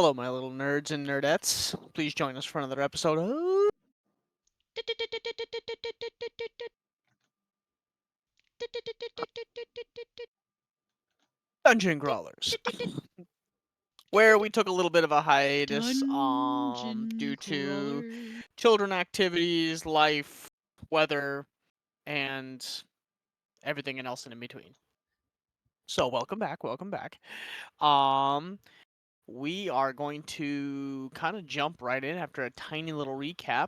Hello, my little nerds and nerdettes. Please join us for another episode of Dungeon Crawlers, where we took a little bit of a hiatus due Dungeon to crawler. children activities, life, weather, and everything else in between. So welcome back, welcome back. Um, we are going to kind of jump right in after a tiny little recap.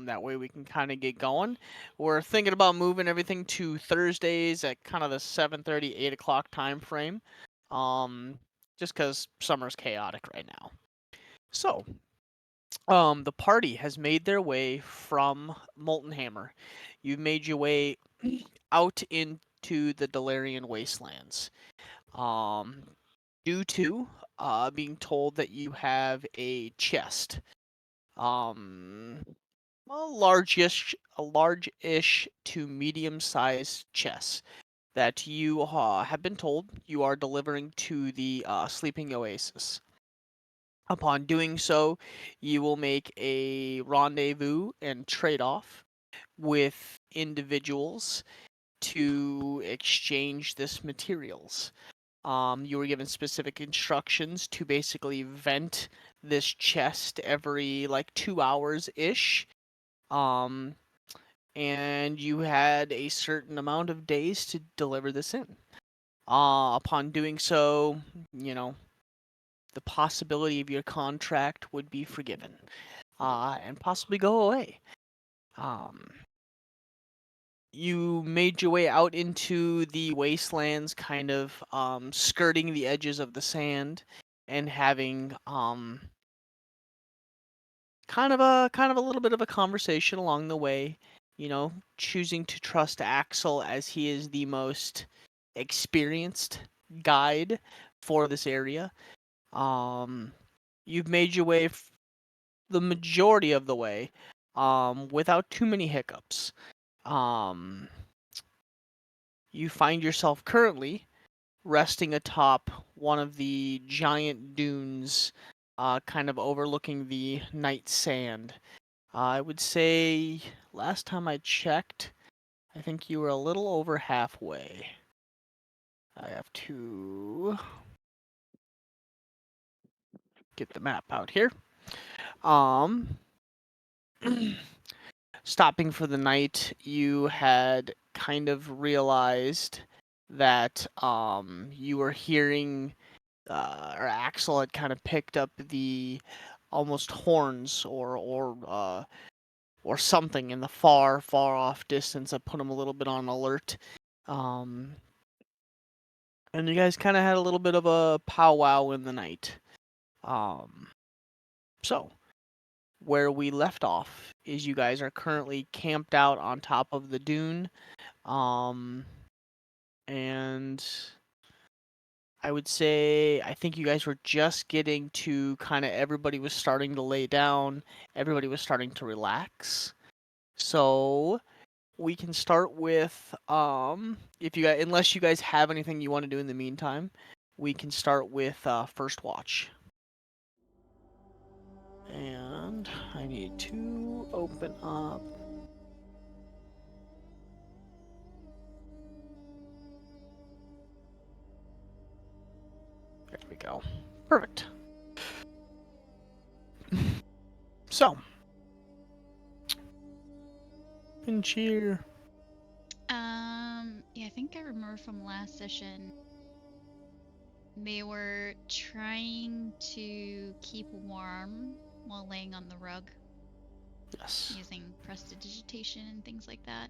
That way we can kind of get going. We're thinking about moving everything to Thursdays at kind of the 7:30, 8 o'clock time frame. Just because summer's chaotic right now. So, the party has made their way from Molten Hammer. You've made your way out into the Delarian Wastelands. Um, due to being told that you have a chest, um, a large-ish to medium-sized chest that you have been told you are delivering to the Sleeping Oasis. Upon doing so, you will make a rendezvous and trade-off with individuals to exchange this materials. You were given specific instructions to basically vent this chest every like 2 hours ish. Um, and you had a certain amount of days to deliver this in. Upon doing so, you know, the possibility of your contract would be forgiven, and possibly go away. Um, you made your way out into the wastelands, kind of skirting the edges of the sand, and having kind of a little bit of a conversation along the way. You know, choosing to trust Axel as he is the most experienced guide for this area. Um, you've made your way the majority of the way, without too many hiccups. Um, you find yourself currently resting atop one of the giant dunes, kind of overlooking the night sand. I would say last time I checked, I think you were a little over halfway. I have to get the map out here. Um, stopping for the night, you had kind of realized that you were hearing, or Axel had kind of picked up the almost horns or something in the far off distance that put him a little bit on alert. Um, and you guys kind of had a little bit of a powwow in the night. Um, so where we left off is you guys are currently camped out on top of the dune. Um, and I would say I think you guys were just getting to kind of everybody was starting to lay down, everybody was starting to relax. So we can start with if you guys, unless you guys have anything you want to do in the meantime, we can start with first watch. And I need to open up. There we go. Perfect. So, and cheer. Yeah, I think I remember from last session they were trying to keep warm while laying on the rug Yes. using prestidigitation and things like that.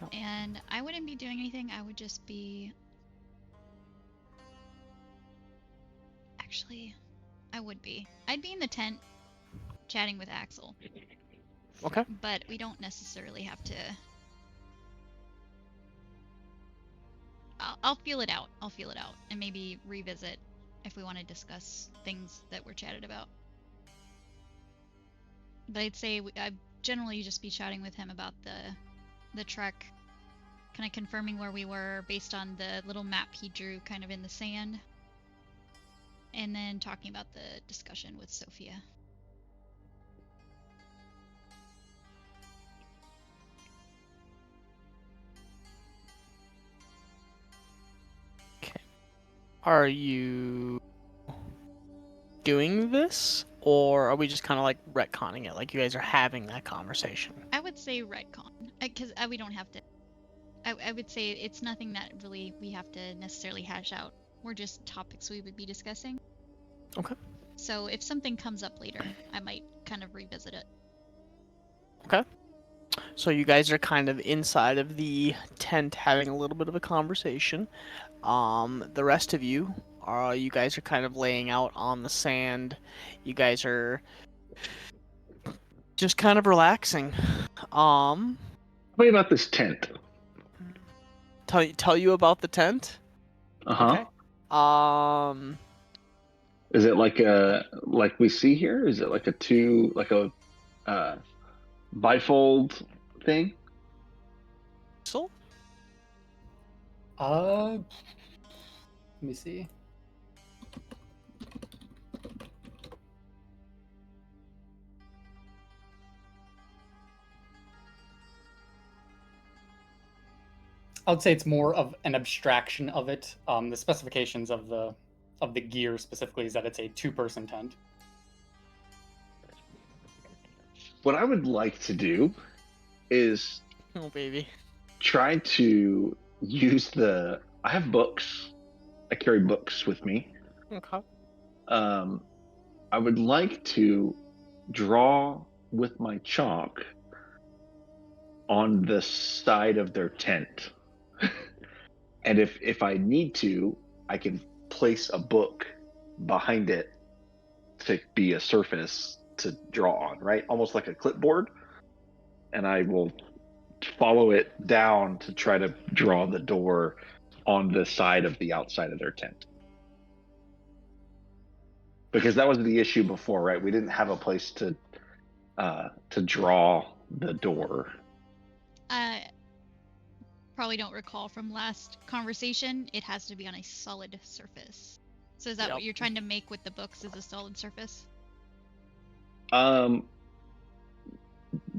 Yep. And I wouldn't be doing anything, I would just be... Actually, I would be. I'd be in the tent chatting with Axel. Okay. But we don't necessarily have to... I'll feel it out. I'll feel it out. And maybe revisit if we want to discuss things that were chatted about. But I'd say I'd generally just be chatting with him about the trek, kind of confirming where we were based on the little map he drew kind of in the sand. and then talking about the discussion with Sophia. Okay. Are you doing this, or are we just kind of like retconning it? Like you guys are having that conversation? I would say retcon, because we don't have to. I would say it's nothing that really we have to necessarily hash out. We're just topics we would be discussing. Okay. So if something comes up later, I might kind of revisit it. Okay. So you guys are kind of inside of the tent having a little bit of a conversation. The rest of you guys are kind of laying out on the sand. You guys are just kind of relaxing. Tell me about this tent. Tell you about the tent? Uh-huh. Okay. Is it like we see here? Is it like a bifold thing? So Let me see. I would say it's more of an abstraction of it. The specifications of the gear specifically is that it's a 2-person tent. What I would like to do is oh baby. try to use I have books. I carry books with me. Okay. I would like to draw with my chalk on the side of their tent. And if I need to, I can place a book behind it to be a surface to draw on, right? Almost like a clipboard. And I will follow it down to try to draw the door on the side of the outside of their tent. Because that was the issue before, right? We didn't have a place to draw the door. I probably don't recall from last conversation. It has to be on a solid surface. So is that what you're trying to make with the books? Is a solid surface?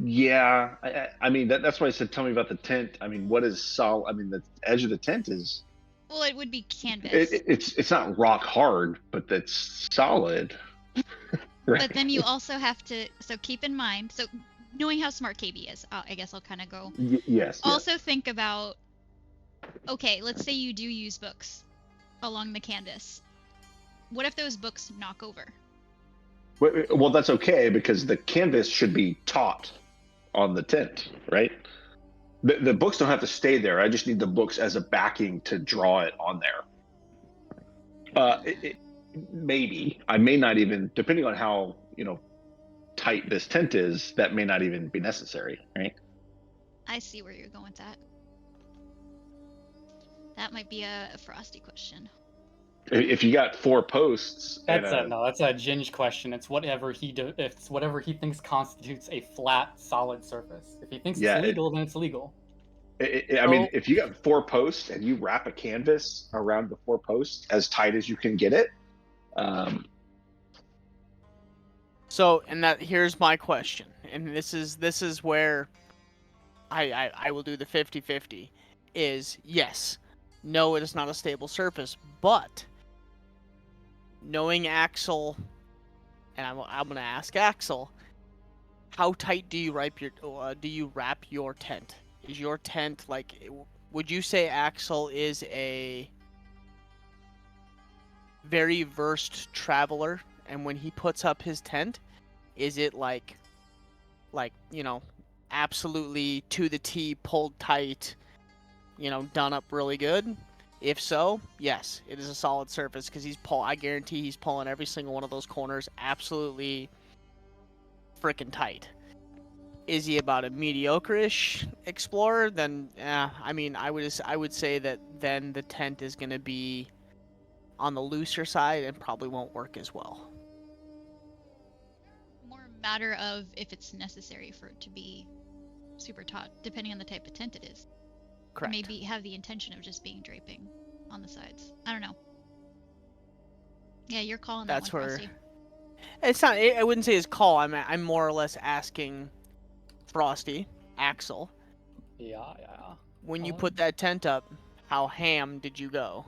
Yeah, I mean that's why I said tell me about the tent. I mean, what is solid? I mean, the edge of the tent is. Well, it would be canvas. It's not rock hard, but that's solid. Right. But then you also have to. So keep in mind. So knowing how smart KB is, I guess I'll kind of go. Yes. Also think about. Okay, let's say you do use books along the canvas. What if those books knock over? Well, that's okay because the canvas should be taut on the tent, right? The books don't have to stay there. I just need the books as a backing to draw it on there. Maybe I may not even, depending on how tight this tent is, that may not even be necessary, right? I see where you're going with that. That might be a Frosty question. If you got 4 posts, that's a Ginge question. It's whatever it's whatever he thinks constitutes a flat, solid surface. If he thinks it's legal, then it's legal. I mean, if you got 4 posts and you wrap a canvas around the 4 posts as tight as you can get it. So, and here's my question, and this is where I will do the 50-50. Is yes, no, it is not a stable surface, but knowing Axel, and I'm gonna ask Axel, how tight do you wrap your tent? Is your tent like? Would you say Axel is a very versed traveler, and when he puts up his tent, is it like absolutely to the T, pulled tight, done up really good? If so, yes, it is a solid surface because I guarantee he's pulling every single one of those corners absolutely freaking tight. Is he about a mediocre-ish explorer? Then, I mean, I would say that then the tent is going to be on the looser side and probably won't work as well. More a matter of if it's necessary for it to be super taut, depending on the type of tent it is. Correct. Maybe have the intention of just being draping on the sides. I don't know. Yeah, you're calling That's that one, where Frosty. it's not. I wouldn't say his call. I'm more or less asking Frosty, Axel, Yeah. when you put that tent up, how ham did you go?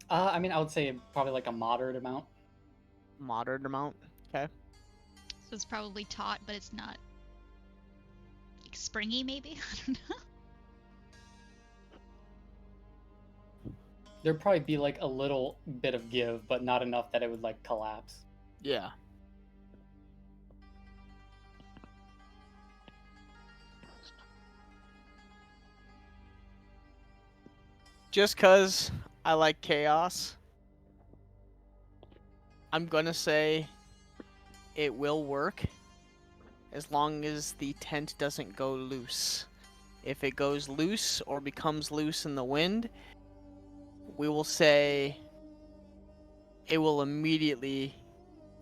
I mean, I would say probably like a moderate amount. Moderate amount. Okay. So it's probably taut, but it's not like springy, maybe? I don't know. There'd probably be like a little bit of give, but not enough that it would like collapse. Yeah. Just 'cause I like chaos, I'm gonna say it will work as long as the tent doesn't go loose. If it goes loose or becomes loose in the wind, we will say it will immediately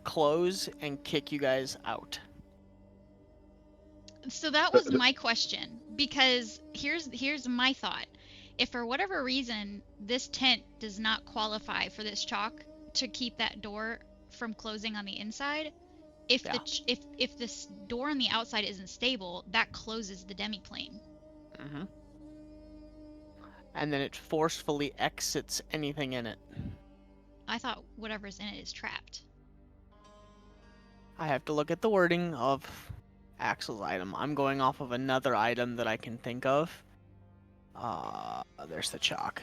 close and kick you guys out. So that was my question, because here's my thought. If for whatever reason this tent does not qualify for this chalk to keep that door from closing on the inside, if if this door on the outside isn't stable, that closes the demiplane. Mm-hmm. And then it forcefully exits anything in it. I thought whatever's in it is trapped. I have to look at the wording of Axel's item. I'm going off of another item that I can think of. There's the chalk.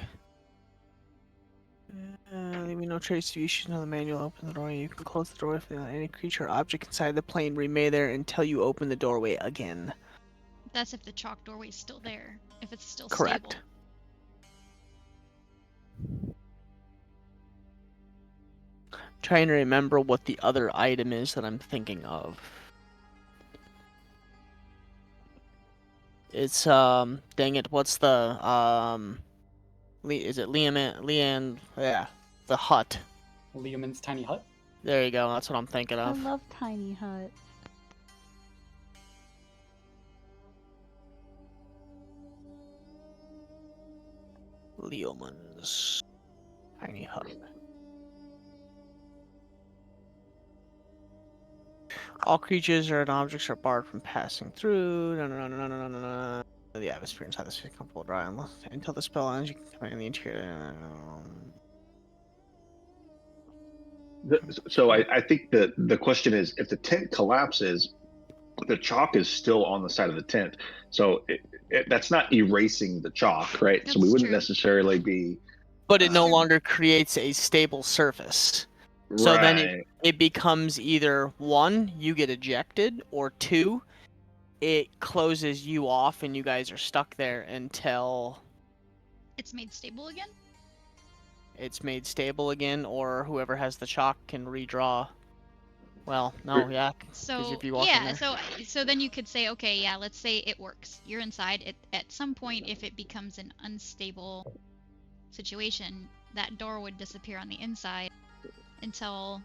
Leaving no trace of issue on the manual. Open the doorway. You can close the doorway if any creature or object inside the plane remain there until you open the doorway again. That's if the chalk doorway is still there. If it's still Correct. stable. Trying to remember what the other item is that I'm thinking of. It's dang it, what's the is it Leanne? Yeah, the hut. Leoman's tiny hut. There you go. That's what I'm thinking I of. love tiny hut. Leoman's tiny hut. All creatures and objects are barred from passing through. No. The atmosphere inside this is comfortable dry until the spell ends. You can come in the interior. So I think that the question is, if the tent collapses, the chalk is still on the side of the tent. So that's not erasing the chalk, right? That's so we wouldn't true. necessarily be. But it no longer creates a stable surface. So then it becomes either one, you get ejected, or two, it closes you off and you guys are stuck there until it's made stable again? It's made stable again, or whoever has the chalk can redraw. Well, no, yeah. So if you walk in there. so then you could say, okay, yeah, let's say it works. You're inside. It at some point, if it becomes an unstable situation, that door would disappear on the inside until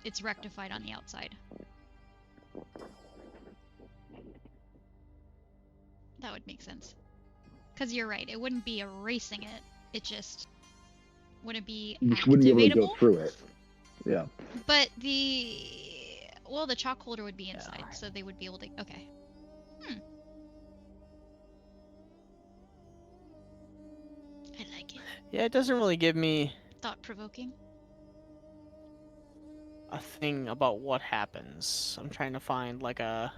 it's rectified on the outside. That would make sense. Because you're right, it wouldn't be erasing it. It just wouldn't be You just wouldn't be able to go activatable. through it. Yeah. But the chalk holder would be inside, so they would be able to. Okay. I like it. Yeah, it doesn't really give me Thought-provoking. a thing about what happens. I'm trying to find like a.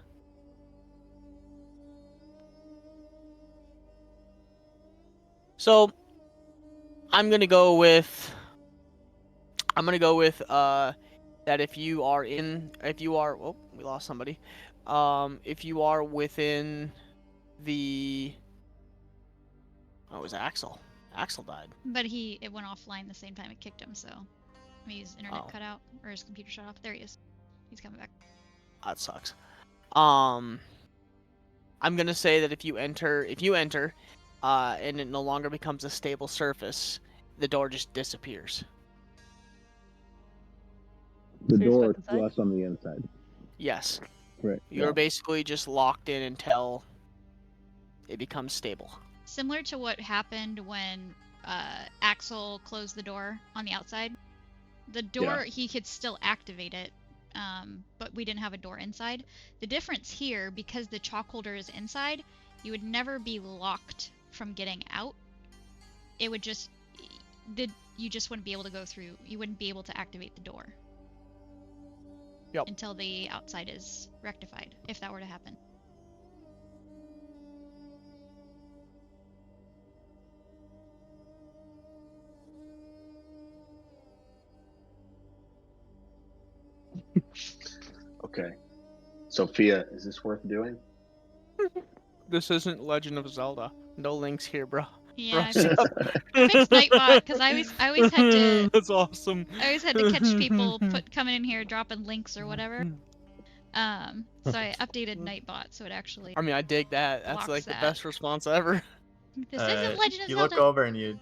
So, I'm gonna go with that if you are oh, we lost somebody. If you are within the it was Axel. Axel died. But it went offline the same time it kicked him, so maybe his internet cut out or his computer shut off. There he is. He's coming back. That sucks. I'm gonna say that if you enter, and it no longer becomes a stable surface, the door just disappears. The Here's door what is to say. less on the inside. Yes. Right. You're basically just locked in until it becomes stable. Similar to what happened when Axel closed the door on the outside. The door, he could still activate it, but we didn't have a door inside. The difference here, because the chalk holder is inside, you would never be locked from getting out. It would just, you just wouldn't be able to go through, you wouldn't be able to activate the door. Yep. Until the outside is rectified, if that were to happen. Okay. Sophia, is this worth doing? This isn't Legend of Zelda. No links here, bro. Yeah, Bro, I fixed Nightbot because I always had to. That's awesome. I always had to catch people coming in here dropping links or whatever. So I updated Nightbot so it actually. I mean, I dig that. That's blocks like the that. best response ever. This isn't Legend of You Zelda. look over and you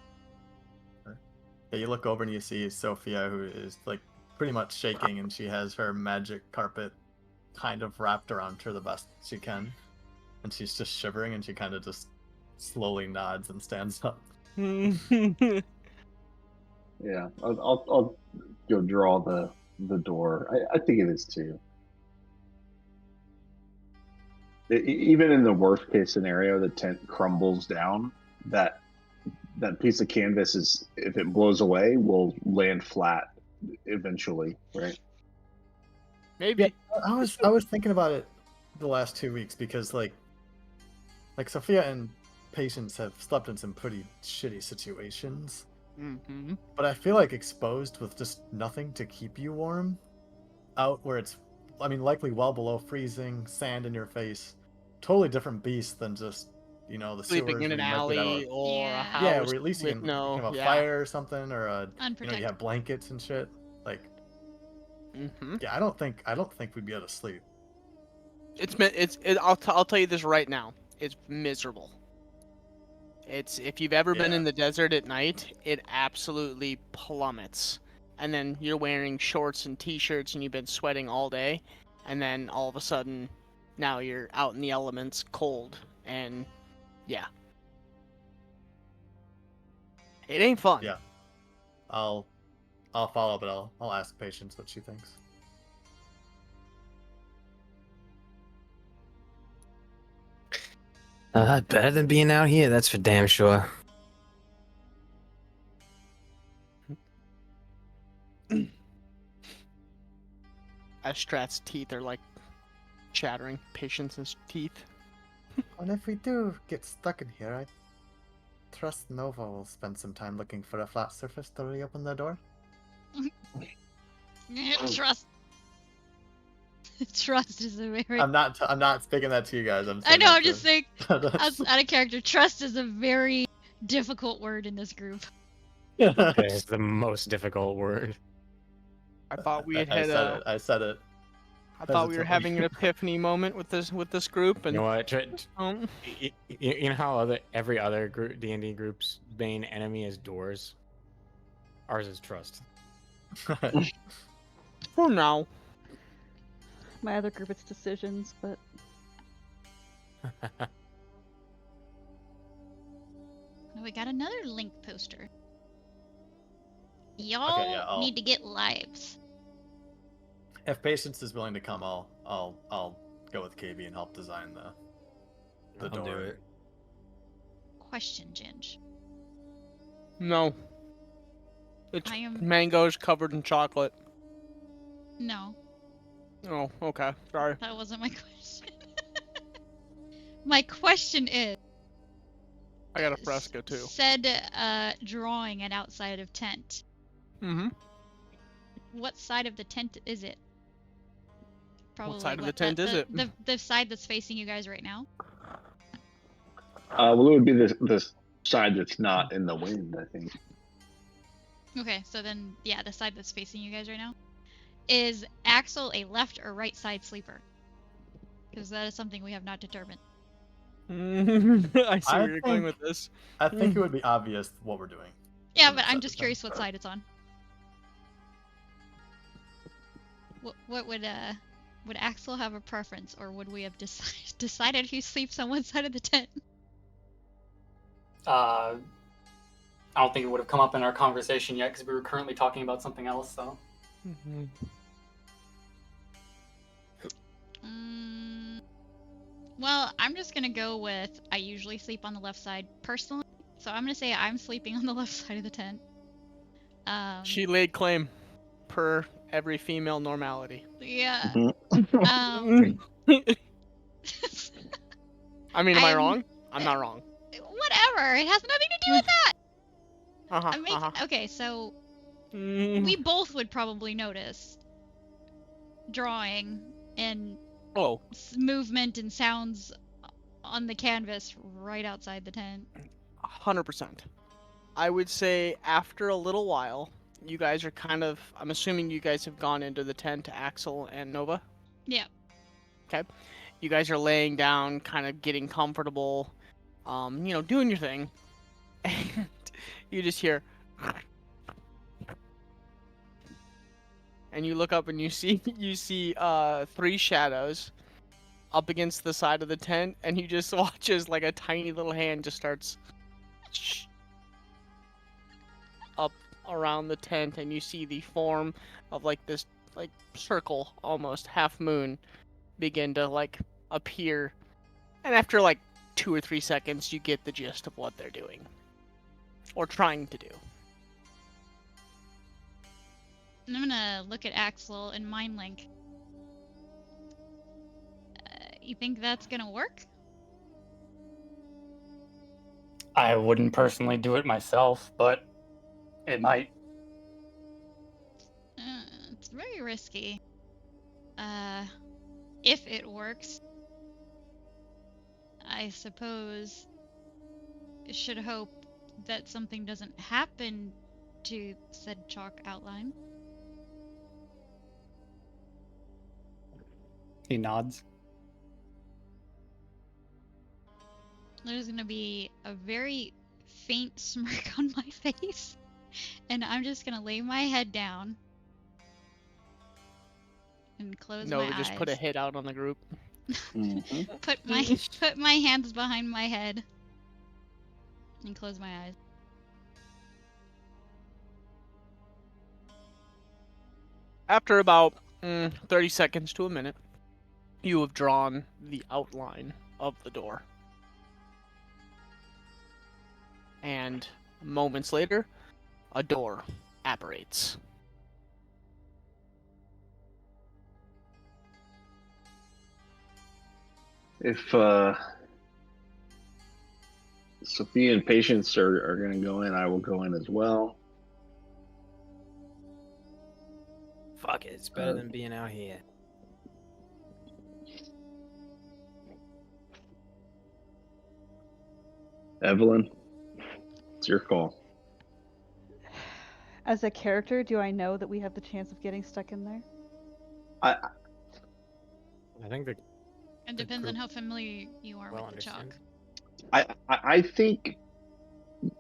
look over and you see Sophia, who is like pretty much shaking, and she has her magic carpet kind of wrapped around her the best she can, and she's just shivering, and she kind of just slowly nods and stands up. Yeah, I'll go draw the door. I think it is too. Even in the worst case scenario, the tent crumbles down. That piece of canvas is, if it blows away, will land flat eventually, right? Maybe. I was thinking about it the last 2 weeks because like Sophia and Patience have slept in some pretty shitty situations. Mm-hmm. But I feel like exposed with just nothing to keep you warm, out where it's, I mean, likely well below freezing, sand in your face, totally different beast than just, you know, the Sleeping sewers in an where you might get out alley of- or a Yeah. house. Yeah, where at least you with can no, have a yeah. fire or something, or you Unprotected. have blankets and shit. Like, Mm-hmm. yeah, I don't think we'd be able to sleep. I'll tell you this right now. It's miserable. It's, if you've ever been Yeah. in the desert at night, it absolutely plummets. And then you're wearing shorts and t-shirts and you've been sweating all day, and then all of a sudden, now you're out in the elements, cold, and yeah, it ain't fun. Yeah. I'll follow, but I'll ask Patience what she thinks. Better than being out here, that's for damn sure. Estrat's teeth are like chattering. Patience's teeth. And if we do get stuck in here, I trust Nova will spend some time looking for a flat surface to reopen the door. Trust. Trust is a very. I'm not speaking that to you guys. I know. I'm just saying. saying. Out of character, trust is a very difficult word in this group. It's the most difficult word. I thought we had I had said a. it. I said it. I thought we were having an epiphany moment with this group, and You know what? um, You know how every other group, D&D group's main enemy is doors? Ours is trust. for now. My other group, it's decisions, but We got another link poster. Y'all yeah, I'll- need to get lives. If Patience is willing to come, I'll go with KB and help design the I'll door. do it. Question, Ginge. No. It's I am- mangoes covered in chocolate. No, Oh, okay. Sorry. that wasn't my question. My question is. I got a fresco too. Said drawing an outside of tent. Mm-hmm. What side of the tent is it? Probably side of the tent is it? The side that's facing you guys right now. Well, it would be the side that's not in the wind, I think. Okay, so then yeah, the side that's facing you guys right now. Is Axel a left or right side sleeper? Because that is something we have not determined. I see I where you're going think- with this. I think it would be obvious what we're doing. Yeah, From but the I'm side just of curious tent. what side it's on. What would Axel have a preference, or would we have decided who sleeps on one side of the tent? I don't think it would have come up in our conversation yet because we were currently talking about something else. So Well, I'm just gonna go with I usually sleep on the left side personally, so I'm gonna say I'm sleeping on the left side of the tent. She laid claim, per every female normality. Yeah. Mhm. I mean, am I I'm wrong? I'm not wrong. whatever. It has nothing to do with that. Uh-huh. Okay, so Mm. we both would probably notice drawing and Oh, movement and sounds on the canvas right outside the tent. 100%. I would say after a little while, you guys are kind of. I'm assuming you guys have gone into the tent, Axel and Nova. Yeah. Okay. You guys are laying down, kind of getting comfortable, doing your thing. And you just hear. And you look up and you see three shadows up against the side of the tent, and you just watch as like a tiny little hand just starts up around the tent, and you see the form of like this like circle, almost half moon, begin to like appear. And after like 2 or 3 seconds, you get the gist of what they're doing or trying to do. And I'm gonna look at Axel and mind link. You think that's gonna work? I wouldn't personally do it myself, but it might. It's very risky. If it works, I suppose it should hope that something doesn't happen to said chalk outline. He nods. There's gonna be a very faint smirk on my face, and I'm just gonna lay my head down and close my Nova eyes. just put a hit out on the group. Mhm. Put my hands behind my head and close my eyes. After about 30 seconds to a minute, you have drawn the outline of the door. And moments later, a door apparates. If Sophia and Patience are going to go in, I will go in as well. Fuck it, it's better than being out here. Evelyn, it's your call. As a character, do I know that we have the chance of getting stuck in there? I think the It depends on group how familiar you are well with the chalk. understands. I think,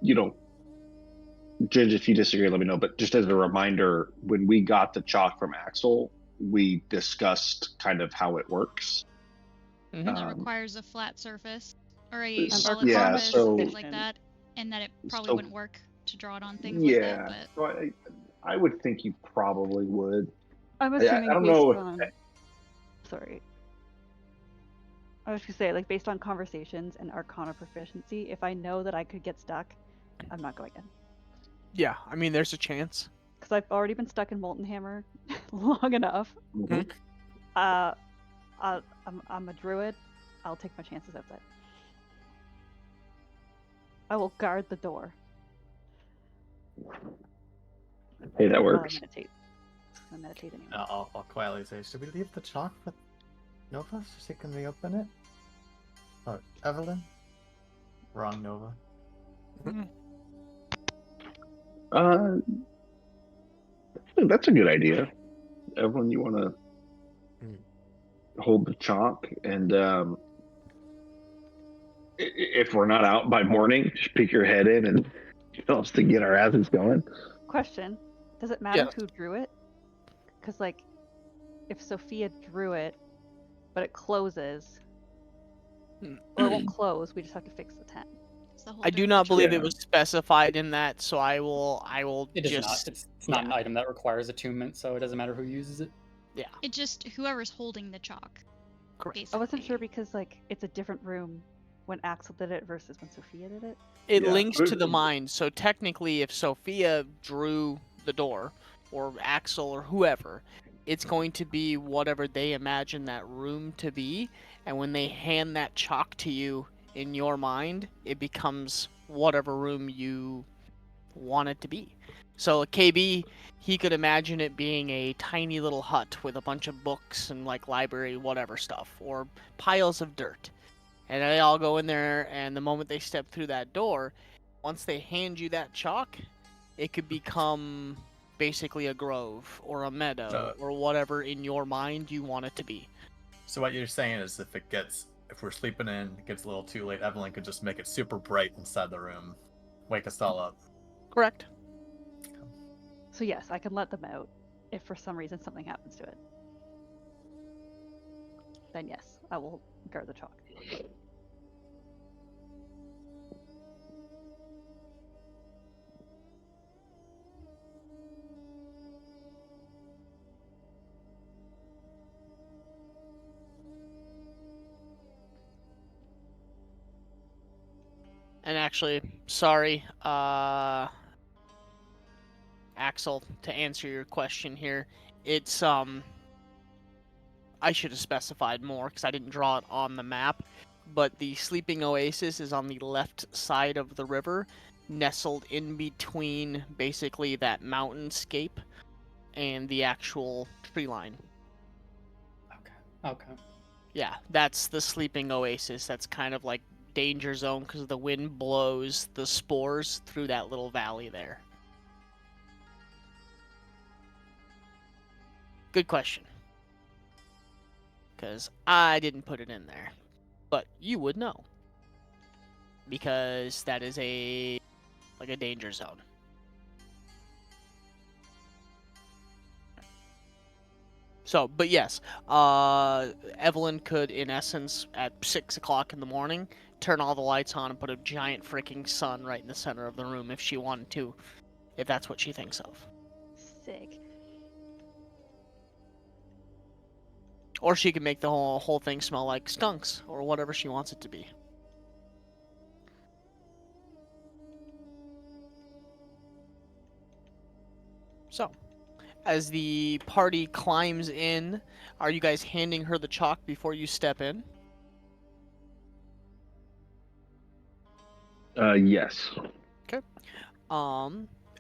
Ginge, if you disagree, let me know. But just as a reminder, when we got the chalk from Axel, we discussed kind of how it works. Mhm. And that requires a flat surface or a s- solid yeah, surface, so- things like that, and that it probably so- wouldn't work to draw it on things like that. Yeah, But so I would think you probably would. I'm I assuming don't based know if on. Sorry. I was gonna say, like, based on conversations and Arcana proficiency, if I know that I could get stuck, I'm not going in. Yeah, I mean, there's a chance. Because I've already been stuck in Molten Hammer long enough. Mhm. I'm a druid. I'll take my chances outside. I will guard the door Hey, that while I works. meditate. I'm gonna meditate anyway. I'll quietly say, should we leave the chalk with Nova so she can reopen it? Oh, Evelyn? Wrong, Nova. That's a good idea. Evelyn, you want to Hmm. hold the chalk, and if we're not out by morning, just peek your head in and tell us to get our asses going. Question: does it matter Yeah. who drew it? Because, like, if Sophia drew it, but it closes, or it won't close, we just have to fix the tent. the I do holder not of the believe chalk? it was specified in that, so I will It is just not. It's not an item that requires attunement, so it doesn't matter who uses it. yeah. It just whoever's holding the chalk. Correct. Basically. I wasn't sure because like it's a different room when Axel did it versus when Sophia did it. It Yeah. links to the mind, so technically if Sophia drew the door, or Axel or whoever, it's going to be whatever they imagine that room to be, and when they hand that chalk to you in your mind, it becomes whatever room you want it to be. So KB, he could imagine it being a tiny little hut with a bunch of books and like library whatever stuff, or piles of dirt. And they all go in there, and the moment they step through that door, once they hand you that chalk, it could become basically a grove or a meadow or whatever in your mind you want it to be. So what you're saying is if we're sleeping in, it gets a little too late, Evelyn could just make it super bright inside the room. Wake us all up. Correct. So yes, I can let them out if for some reason something happens to it. Then yes, I will guard the chalk. And actually, sorry, Axel, to answer your question here, it's I should have specified more because I didn't draw it on the map, but the sleeping oasis is on the left side of the river, nestled in between basically that mountainscape and the actual tree line. Okay. Yeah, that's the sleeping oasis. That's kind of like danger zone because the wind blows the spores through that little valley there. Good question. Because I didn't put it in there. But you would know. Because that is a danger zone. So, but yes, Evelyn could, in essence, at 6 o'clock in the morning, turn all the lights on and put a giant freaking sun right in the center of the room if she wanted to, if that's what she thinks of. Sick. Or she could make the whole thing smell like skunks, or whatever she wants it to be. So, as the party climbs in, are you guys handing her the chalk before you step in? Yes.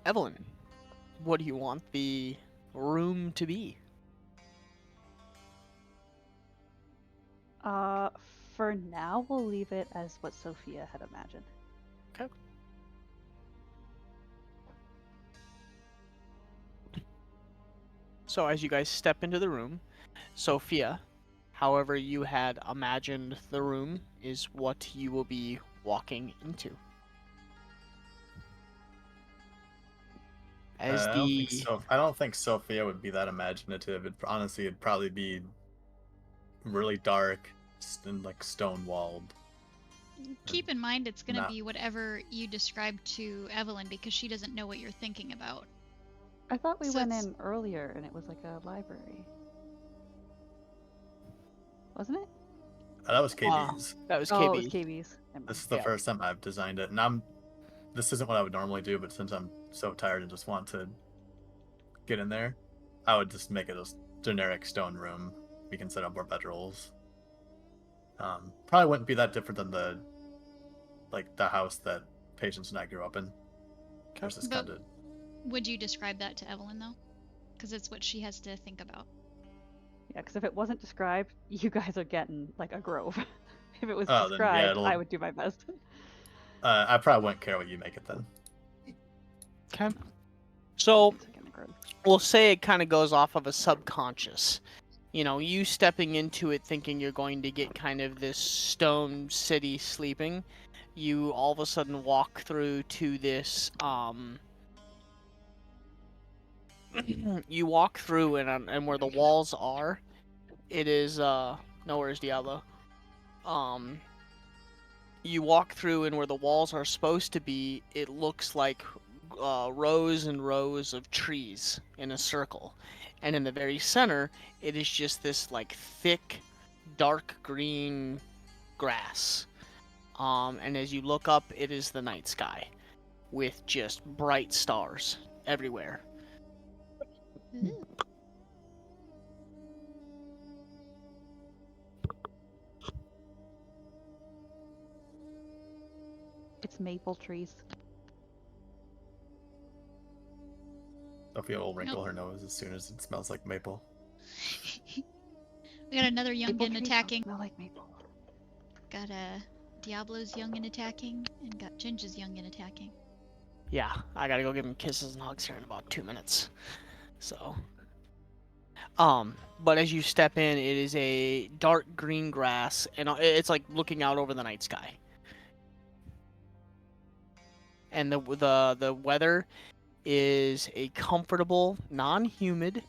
Evelyn, what do you want the room to be? For now, we'll leave it as what Sophia had imagined. Okay. So as you guys step into the room, Sophia, however you had imagined the room is what you will be walking into. As I don't think Sophia would be that imaginative. Honestly, it'd probably be really dark and like stone walled. Keep in mind it's going to Not- be whatever you describe to Evelyn because she doesn't know what you're thinking about. I thought we So went it's- in earlier and it was like a library. Wasn't it? That was KB's. that was Oh, it was KB. KB's. Never This mind. is the Yeah. first time I've designed it, and this isn't what I would normally do, but since I'm so tired and just want to get in there, I would just make it a generic stone room. We can set up more bedrolls. Probably wouldn't be that different than the house that Patience and I grew up in. There's this But- kind of Would you describe that to Evelyn though? Because it's what she has to think about. Yeah, because if it wasn't described, you guys are getting like a grove. If it was Oh, then, yeah, described, I would do my best. I probably wouldn't care what you make it then. Okay. So It's like in a grove. we'll say it kind of goes off of a subconscious. You know, you stepping into it thinking you're going to get kind of this stone city sleeping, you all of a sudden walk through to this you walk through and where the walls are, it is nowhere's Diablo. you walk through, and where the walls are supposed to be, it looks like rows and rows of trees in a circle. And in the very center, it is just this like thick, dark green grass. And as you look up, it is the night sky with just bright stars everywhere. Ooh. It's maple trees. Sophia will wrinkle Nope. her nose as soon as it smells like maple. We got another Maple youngin trees attacking. don't smell like maple. Got Diablo's youngin attacking, and got Ginger's youngin attacking. Yeah, I gotta go give him kisses and hugs here in about 2 minutes. So, but as you step in, it is a dark green grass, and it's like looking out over the night sky. And the weather is a comfortable, non-humid,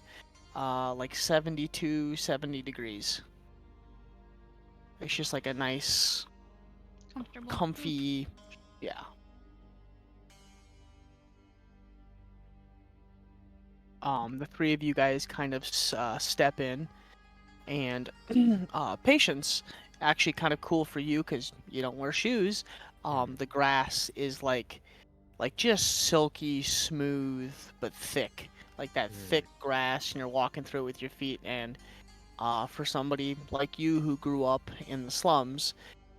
like 72, 70 degrees. It's just like a nice, Comfortable. comfy, yeah. The three of you guys kind of step in, and Patience, actually kind of cool for you because you don't wear shoes. The grass is like just silky smooth but thick, like that thick grass, and you're walking through it with your feet. And for somebody like you who grew up in the slums,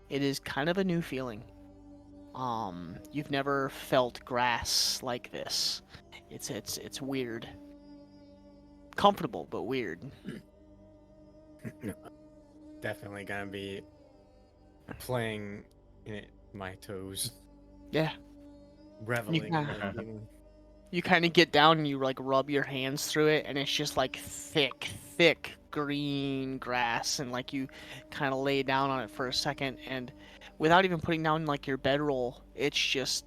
it is kind of a new feeling. You've never felt grass like this. It's weird, comfortable but weird. Definitely gonna be playing in it, my toes, Yeah. reveling. in kinda- the feeling. You kind of get down and you like rub your hands through it, and it's just like thick green grass, and like you kind of lay down on it for a second, and without even putting down like your bedroll, it's just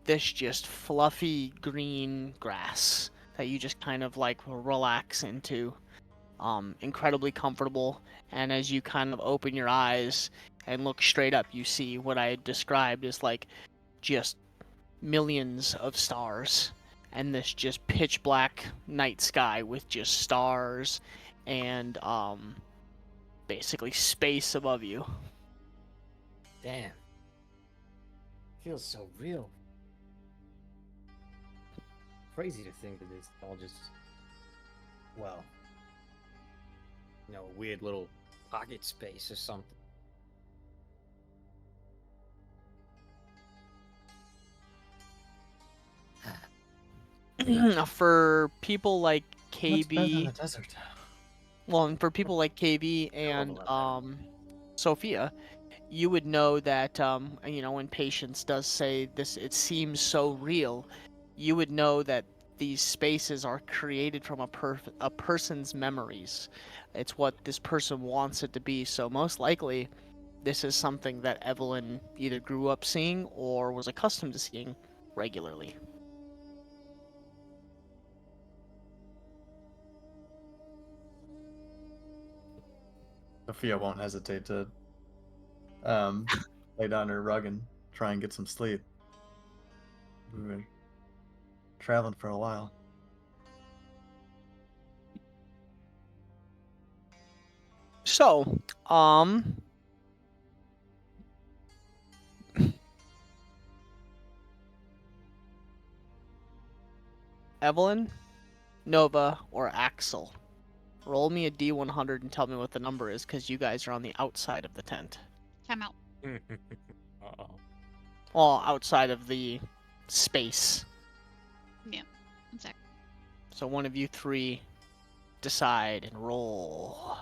this just fluffy green grass that you just kind of like relax into. Incredibly comfortable, and as you kind of open your eyes and look straight up, you see what I described as like just millions of stars, and this just pitch black night sky with just stars and basically space above you. Damn. Feels so real. Crazy to think that it's all just, well, a weird little pocket space or something. For people like Much better than KB, the desert. well, and for people like KB Hell of a and lot better. Sophia, you would know that when Patience does say this, it seems so real. You would know that these spaces are created from a person's memories. It's what this person wants it to be. So most likely, this is something that Evelyn either grew up seeing or was accustomed to seeing regularly. Sophia won't hesitate to lay down her rug and try and get some sleep. We've been traveling for a while. So, Evelyn, Nova, or Axel, roll me a D100 and tell me what the number is, because you guys are on the outside of the tent. Time out. Uh-oh. Well, outside of the space. Yeah. One sec. So one of you three decide and roll.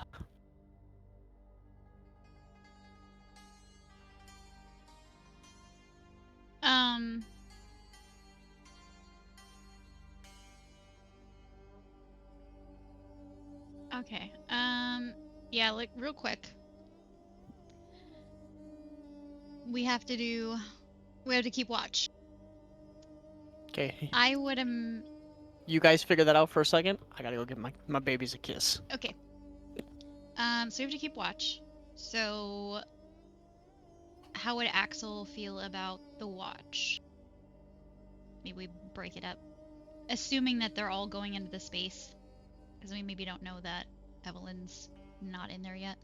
Okay. Yeah, like real quick. We have to keep watch. Okay. I would You guys figure that out for a second. I gotta go give my babies a kiss. okay. So we have to keep watch. So how would Axel feel about the watch? Maybe we break it up. Assuming that they're all going into the space. Because we maybe don't know that Evelyn's not in there yet.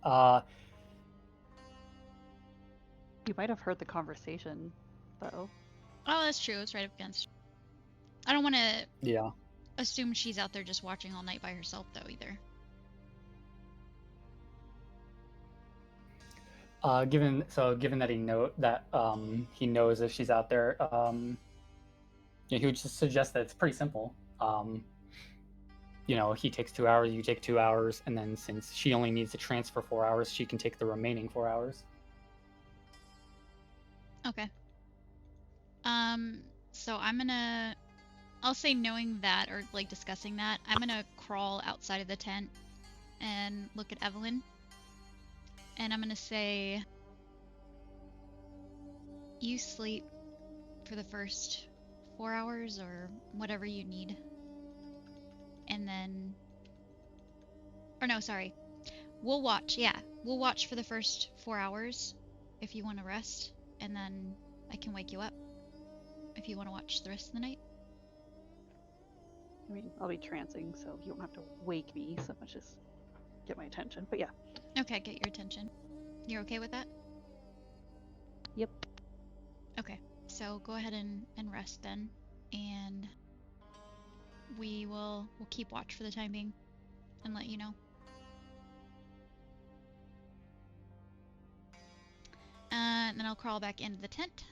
You might have heard the conversation, though. Oh, that's true. It's right up against. I don't want to Yeah. assume she's out there just watching all night by herself, though, either. Given that he knows that she's out there, he would just suggest that it's pretty simple. He takes 2 hours, you take 2 hours, and then since she only needs to transfer 4 hours, she can take the remaining 4 hours. Okay. So I'll say knowing that, or like discussing that, I'm gonna crawl outside of the tent and look at Evelyn. And I'm gonna say, you sleep for the first 4 hours or whatever you need. And then, or no, sorry. We'll watch for the first 4 hours if you want to rest. And then I can wake you up if you want to watch the rest of the night. I mean, I'll be trancing, so you won't have to wake me so much as get my attention. But yeah. Okay, get your attention. You're okay with that? Yep. Okay, so go ahead and rest then, and we'll keep watch for the time being and let you know. And then I'll crawl back into the tent,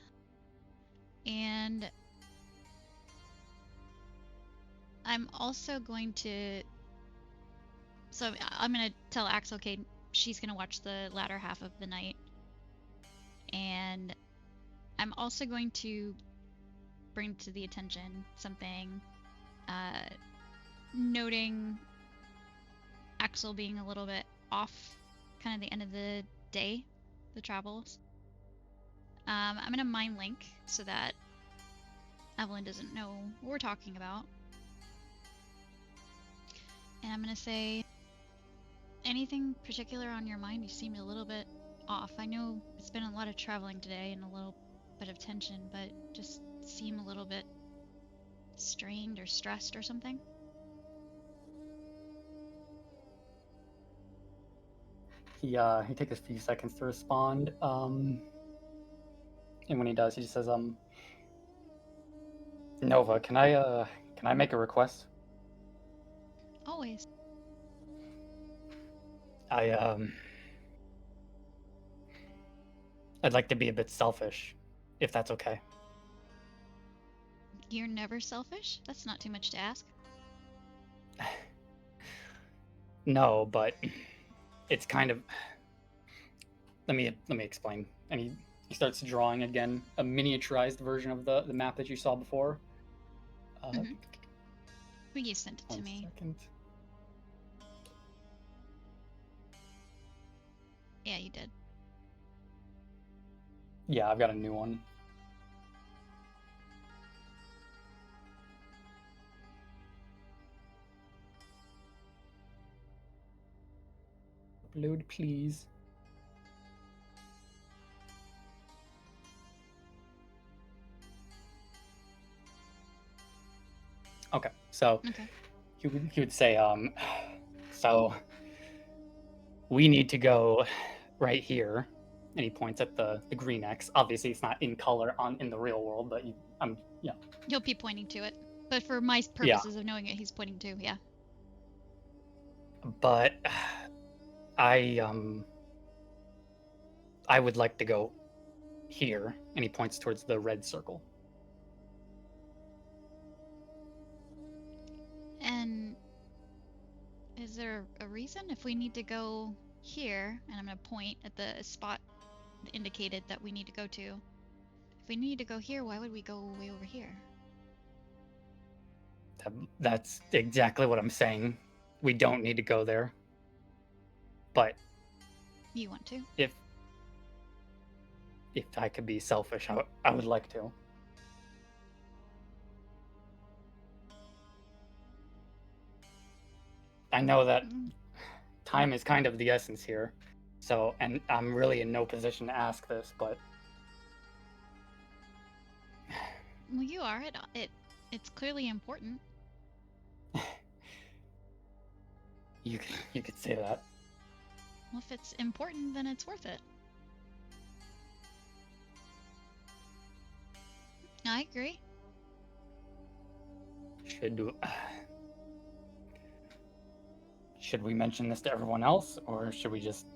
and I'm also going to. So I'm gonna tell Axel, okay, she's gonna watch the latter half of the night, and I'm also going to bring to the attention something, noting Axel being a little bit off, kind of the end of the day, the travels. I'm gonna mind link so that Evelyn doesn't know what we're talking about, and I'm gonna say, anything particular on your mind? You seemed a little bit off. I know it's been a lot of traveling today and a little bit of tension, but just seem a little bit strained or stressed or something. He takes a few seconds to respond. And when he does, he just says, Nova, can I make a request? Always. I'd like to be a bit selfish, if that's okay. You're never selfish? That's not too much to ask. No, but it's kind of. Let me explain. And he starts drawing again a miniaturized version of the map that you saw before. I think you sent it to me. 1 second. Yeah, you did. Yeah, I've got a new one. Upload, please. Okay, so he would say, so we need to go right here, and he points at the green X. Obviously, it's not in color in the real world, but He'll be pointing to it, but for my purposes of knowing it, he's pointing to, yeah. But I would like to go here, and he points towards the red circle. And is there a reason if we need to go here, and I'm going to point at the spot indicated that we need to go to. If we need to go here, why would we go way over here? That's exactly what I'm saying. We don't need to go there. But you want to? If I could be selfish, I would like to. I know that time is kind of the essence here. So, and I'm really in no position to ask this, but Well, you are. It's clearly important. you could say that. Well, if it's important, then it's worth it. I agree. Should we mention this to everyone else, or should we just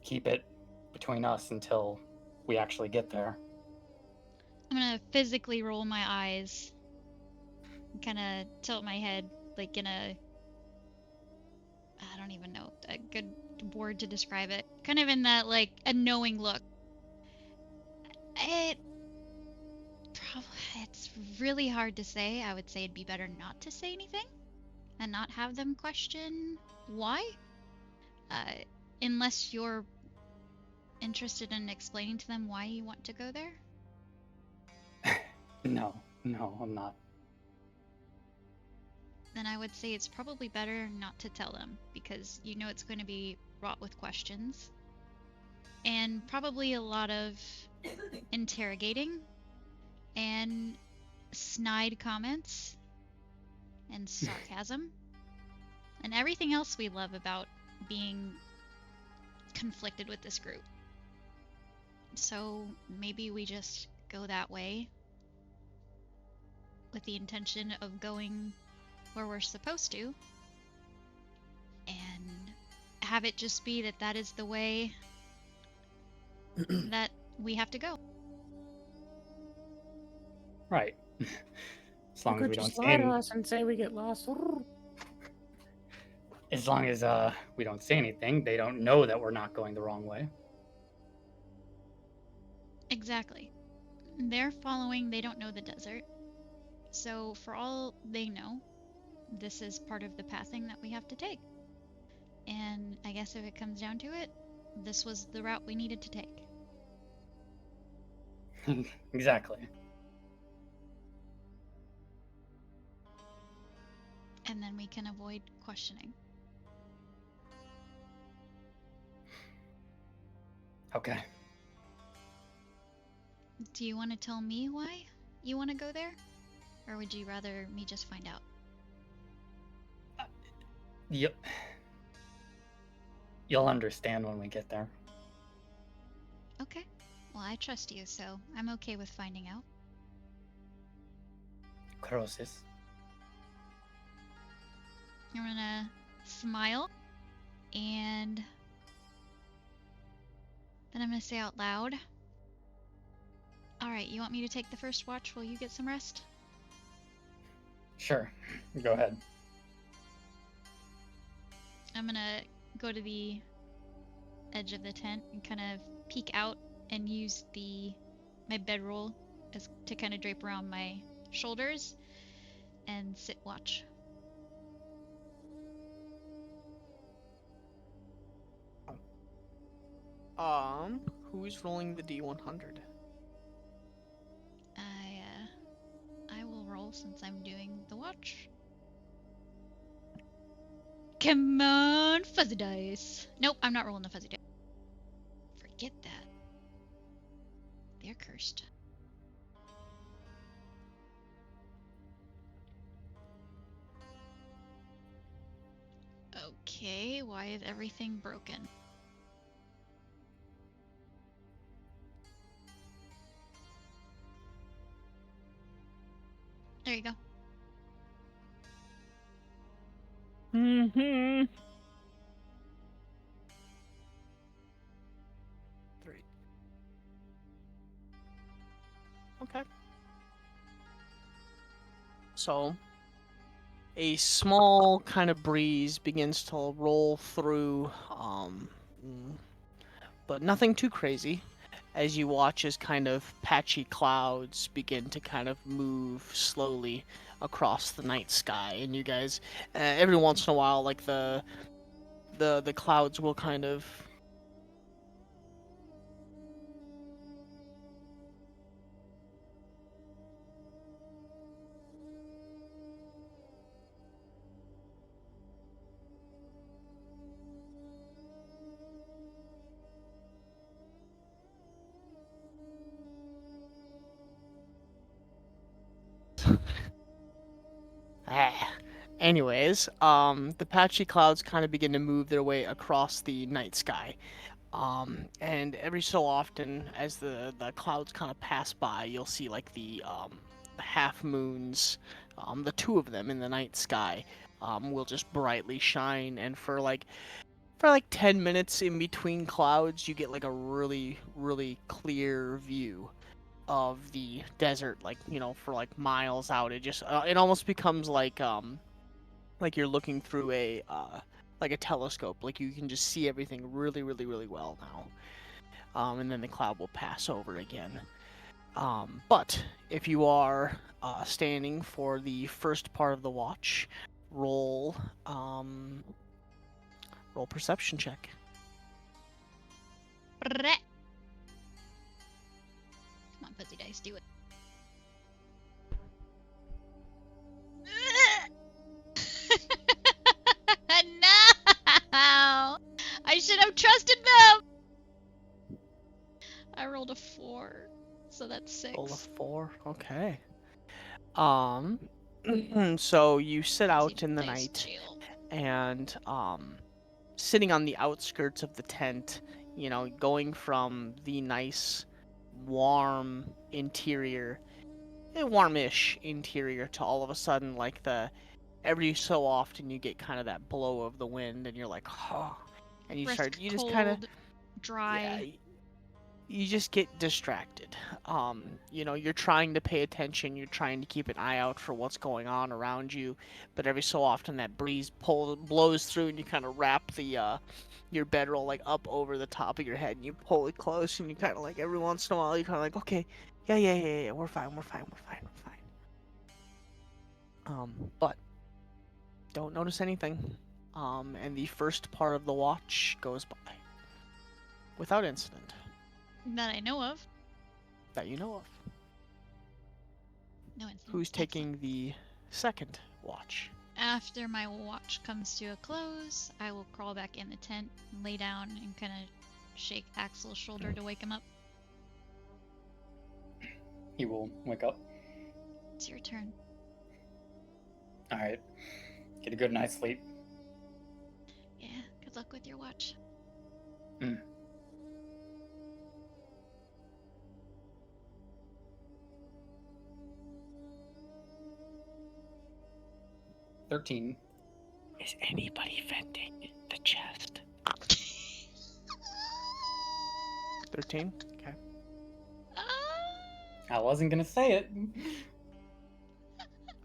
keep it between us until we actually get there? I'm gonna physically roll my eyes, kind of tilt my head, like in a, I don't even know a good word to describe it. Kind of in that like a knowing look. It's really hard to say. I would say it'd be better not to say anything and not have them question why. Unless you're interested in explaining to them why you want to go there. No, I'm not. Then I would say it's probably better not to tell them, because you know it's going to be wrought with questions and probably a lot of interrogating and snide comments and sarcasm and everything else we love about being conflicted with this group. So maybe we just go that way with the intention of going where we're supposed to, and have it just be that that is the way that we have to go. Right. As long as we don't just say lie to anything. us and say we get lost. As long as we don't say anything, they don't know that we're not going the wrong way. Exactly. They're following, they don't know the desert. So for all they know, this is part of the pathing that we have to take. And I guess if it comes down to it, this was the route we needed to take. Exactly. And then we can avoid questioning. Okay. Do you want to tell me why you want to go there? Or would you rather me just find out? Yep. You'll understand when we get there. Okay. Well, I trust you, so I'm okay with finding out. Crosis. I'm gonna smile, and then I'm gonna say out loud, alright, you want me to take the first watch while you get some rest? Sure. Go ahead. I'm gonna go to the edge of the tent and kind of peek out and use my bedroll as to kind of drape around my shoulders and sit watch. Who's rolling the D100? I will roll since I'm doing the watch. Come on, fuzzy dice. Nope, I'm not rolling the fuzzy dice. Forget that. They're cursed. Okay, why is everything broken? There you go. Mm-hmm. 3. Okay. So, a small kind of breeze begins to roll through, but nothing too crazy, as you watch as kind of patchy clouds begin to kind of move slowly across the night sky, and you guys, every once in a while, like the clouds will kind of Ah. Anyways, the patchy clouds kind of begin to move their way across the night sky. And every so often, as the clouds kind of pass by, you'll see like the half moons, the two of them in the night sky, will just brightly shine. And for like 10 minutes in between clouds, you get like a really, really clear view of the desert, like, for like miles out. It almost becomes like you're looking through a like a telescope. Like you can just see everything really, really, really well now. And then the cloud will pass over again. But if you are standing for the first part of the watch, roll roll perception check. Come on, fuzzy dice, do it. No! I should have trusted them! I rolled a 4, so that's 6. Roll a 4. Okay. So you sit out in the night, and sitting on the outskirts of the tent, going from the nice, warm interior, warmish interior, to all of a sudden, like every so often you get kind of that blow of the wind, and you're like, oh, and you just kind of, dry. you just get distracted. You're trying to pay attention, you're trying to keep an eye out for what's going on around you, but every so often that breeze blows through, and you kind of wrap your bedroll like up over the top of your head, and you pull it close, and you kind of like every once in a while you kind of like, okay, yeah, we're fine. But don't notice anything. And the first part of the watch goes by without incident. That I know of. That you know of. No incident. Who's taking the second watch? After my watch comes to a close, I will crawl back in the tent, lay down, and kind of shake Axel's shoulder to wake him up. He will wake up. It's your turn. Alright. Get a good night's sleep. Yeah, good luck with your watch. 13. Is anybody venting the chest? 13? Okay. I wasn't gonna say it.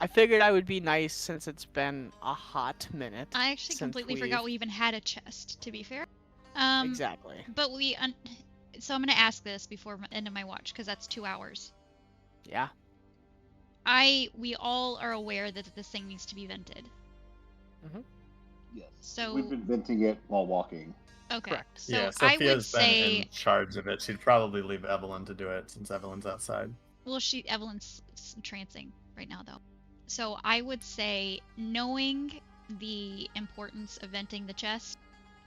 I figured I would be nice since it's been a hot minute. I actually completely forgot we even had a chest, to be fair. Exactly. But so I'm gonna ask this before the end of my watch, because that's 2 hours. Yeah. We all are aware that this thing needs to be vented. Mm-hmm. Yes. So we've been venting it while walking. Okay. Correct. So Yeah, I Sophia's would say, been in charge of it. She'd probably leave Evelyn to do it since Evelyn's outside. well, Evelyn's trancing right now, though. So I would say, knowing the importance of venting the chest,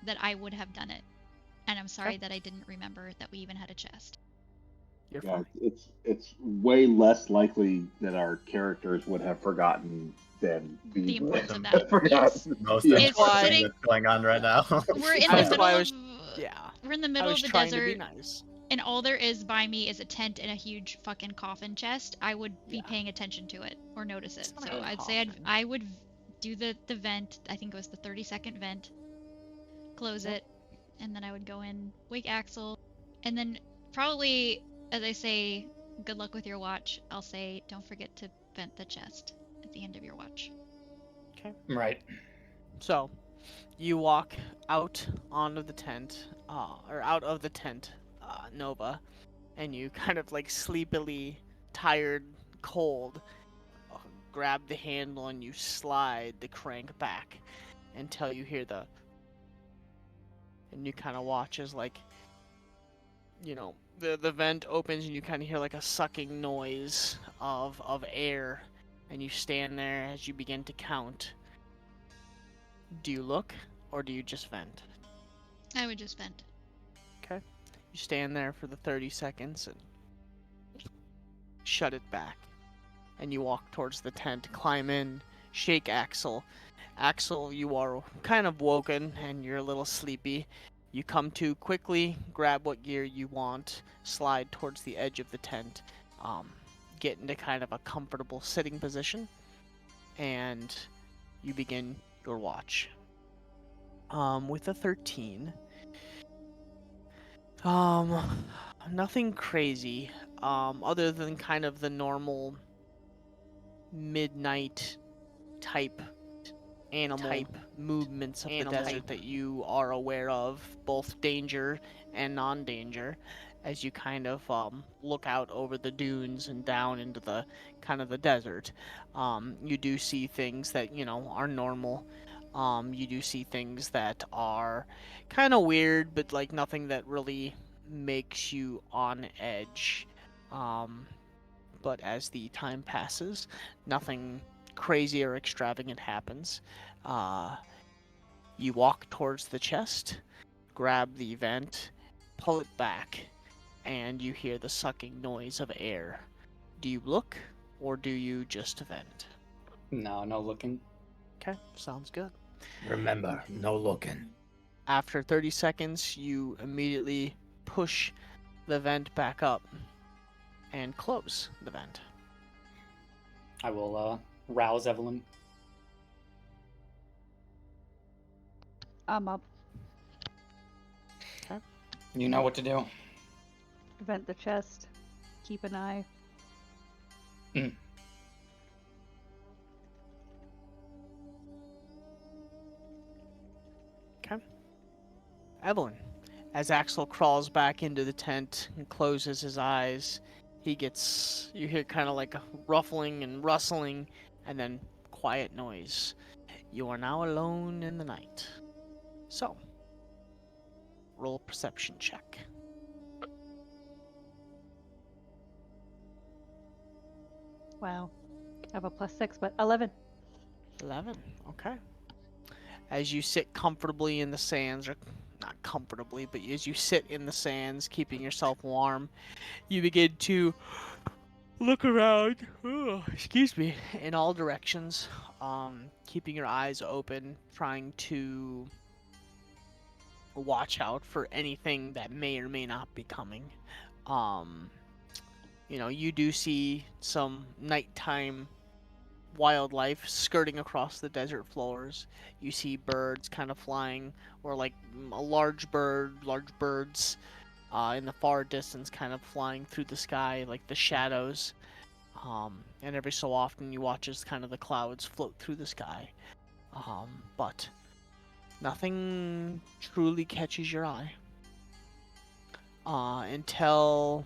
that I would have done it. And I'm sorry that I didn't remember that we even had a chest. You're Yeah, fine. it's way less likely that our characters would have forgotten than The importance of would that. have forgotten. Yes. Most Yeah. It's important thing sitting- that's going on right now. We're in That's the why middle of Yeah. we're in the I middle was of the trying to be desert, nice. and all there is by me is a tent and a huge fucking coffin chest. I would be Yeah. paying attention to it or notice it. It's not So a I'd say coffin. I would do the vent. I think it was the 30-second vent. Close it, and then I would go in, wake Axel, and then probably, as I say, good luck with your watch, I'll say don't forget to vent the chest at the end of your watch. Right. So, you walk out onto the tent, or out of the tent, Nova, and you kind of like sleepily, tired, cold, grab the handle and you slide the crank back until you hear and you kind of watch as like, the vent opens and you kind of hear like a sucking noise of air, and you stand there as you begin to count. Do you look, or do you just vent? I would just vent. Okay. You stand there for the 30 seconds and shut it back. and you walk towards the tent, climb in, shake Axel. Axel, you are kind of woken and you're a little sleepy. You come to quickly, grab what gear you want, slide towards the edge of the tent, get into kind of a comfortable sitting position, and you begin your watch. With a 13, nothing crazy, other than kind of the normal midnight type animal movements of the desert that you are aware of, both danger and non-danger, as you kind of look out over the dunes and down into the kind of the desert. You do see things that are normal. You do see things that are kind of weird, but like nothing that really makes you on edge. But as the time passes, nothing crazy or extravagant happens. Uh, you walk towards the chest, grab the vent, pull it back, and you hear the sucking noise of air. Do you look, or do you just vent? No looking. Okay, sounds good. Remember, no looking. After 30 seconds, you immediately push the vent back up and close the vent. I will rouse Evelyn. I'm up. Okay. You know what to do. Vent the chest. Keep an eye. Okay. Evelyn, as Axel crawls back into the tent and closes his eyes, you hear kind of like a ruffling and rustling, and then quiet noise. You are now alone in the night. So, roll a perception check. Wow. I have a +6, but 11. 11, okay. As you sit comfortably in the sands, or not comfortably, but as you sit in the sands, keeping yourself warm, you begin to look around, excuse me, in all directions, keeping your eyes open, trying to watch out for anything that may or may not be coming. You do see some nighttime wildlife skirting across the desert floors. You see birds kind of flying, or like a large birds in the far distance kind of flying through the sky, like the shadows. And every so often you watch as kind of the clouds float through the sky. But nothing truly catches your eye. Until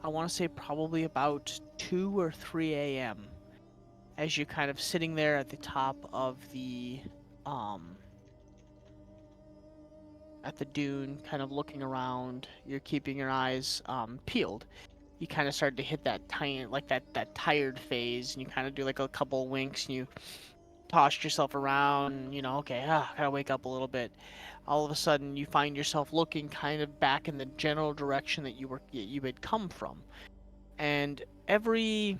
I want to say probably about 2 or 3 a.m. as you're kind of sitting there at the top of at the dune, kind of looking around. You're keeping your eyes peeled. You kind of start to hit that that tired phase, and you kind of do like a couple winks, and you toss yourself around, and okay, gotta wake up a little bit. All of a sudden, you find yourself looking kind of back in the general direction that you had come from, and every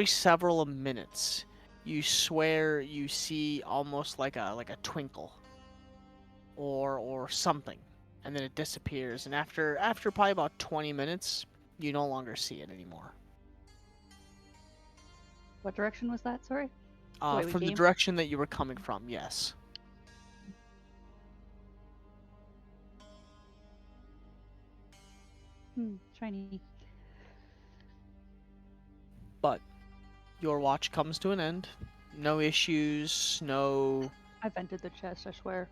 several minutes, you swear you see almost like a twinkle, or something, and then it disappears. And after probably about 20 minutes, you no longer see it anymore. What direction was that? Sorry? way we From the came? direction that you were coming from, yes. Shiny. But your watch comes to an end. No issues, no I vented the chest, I swear.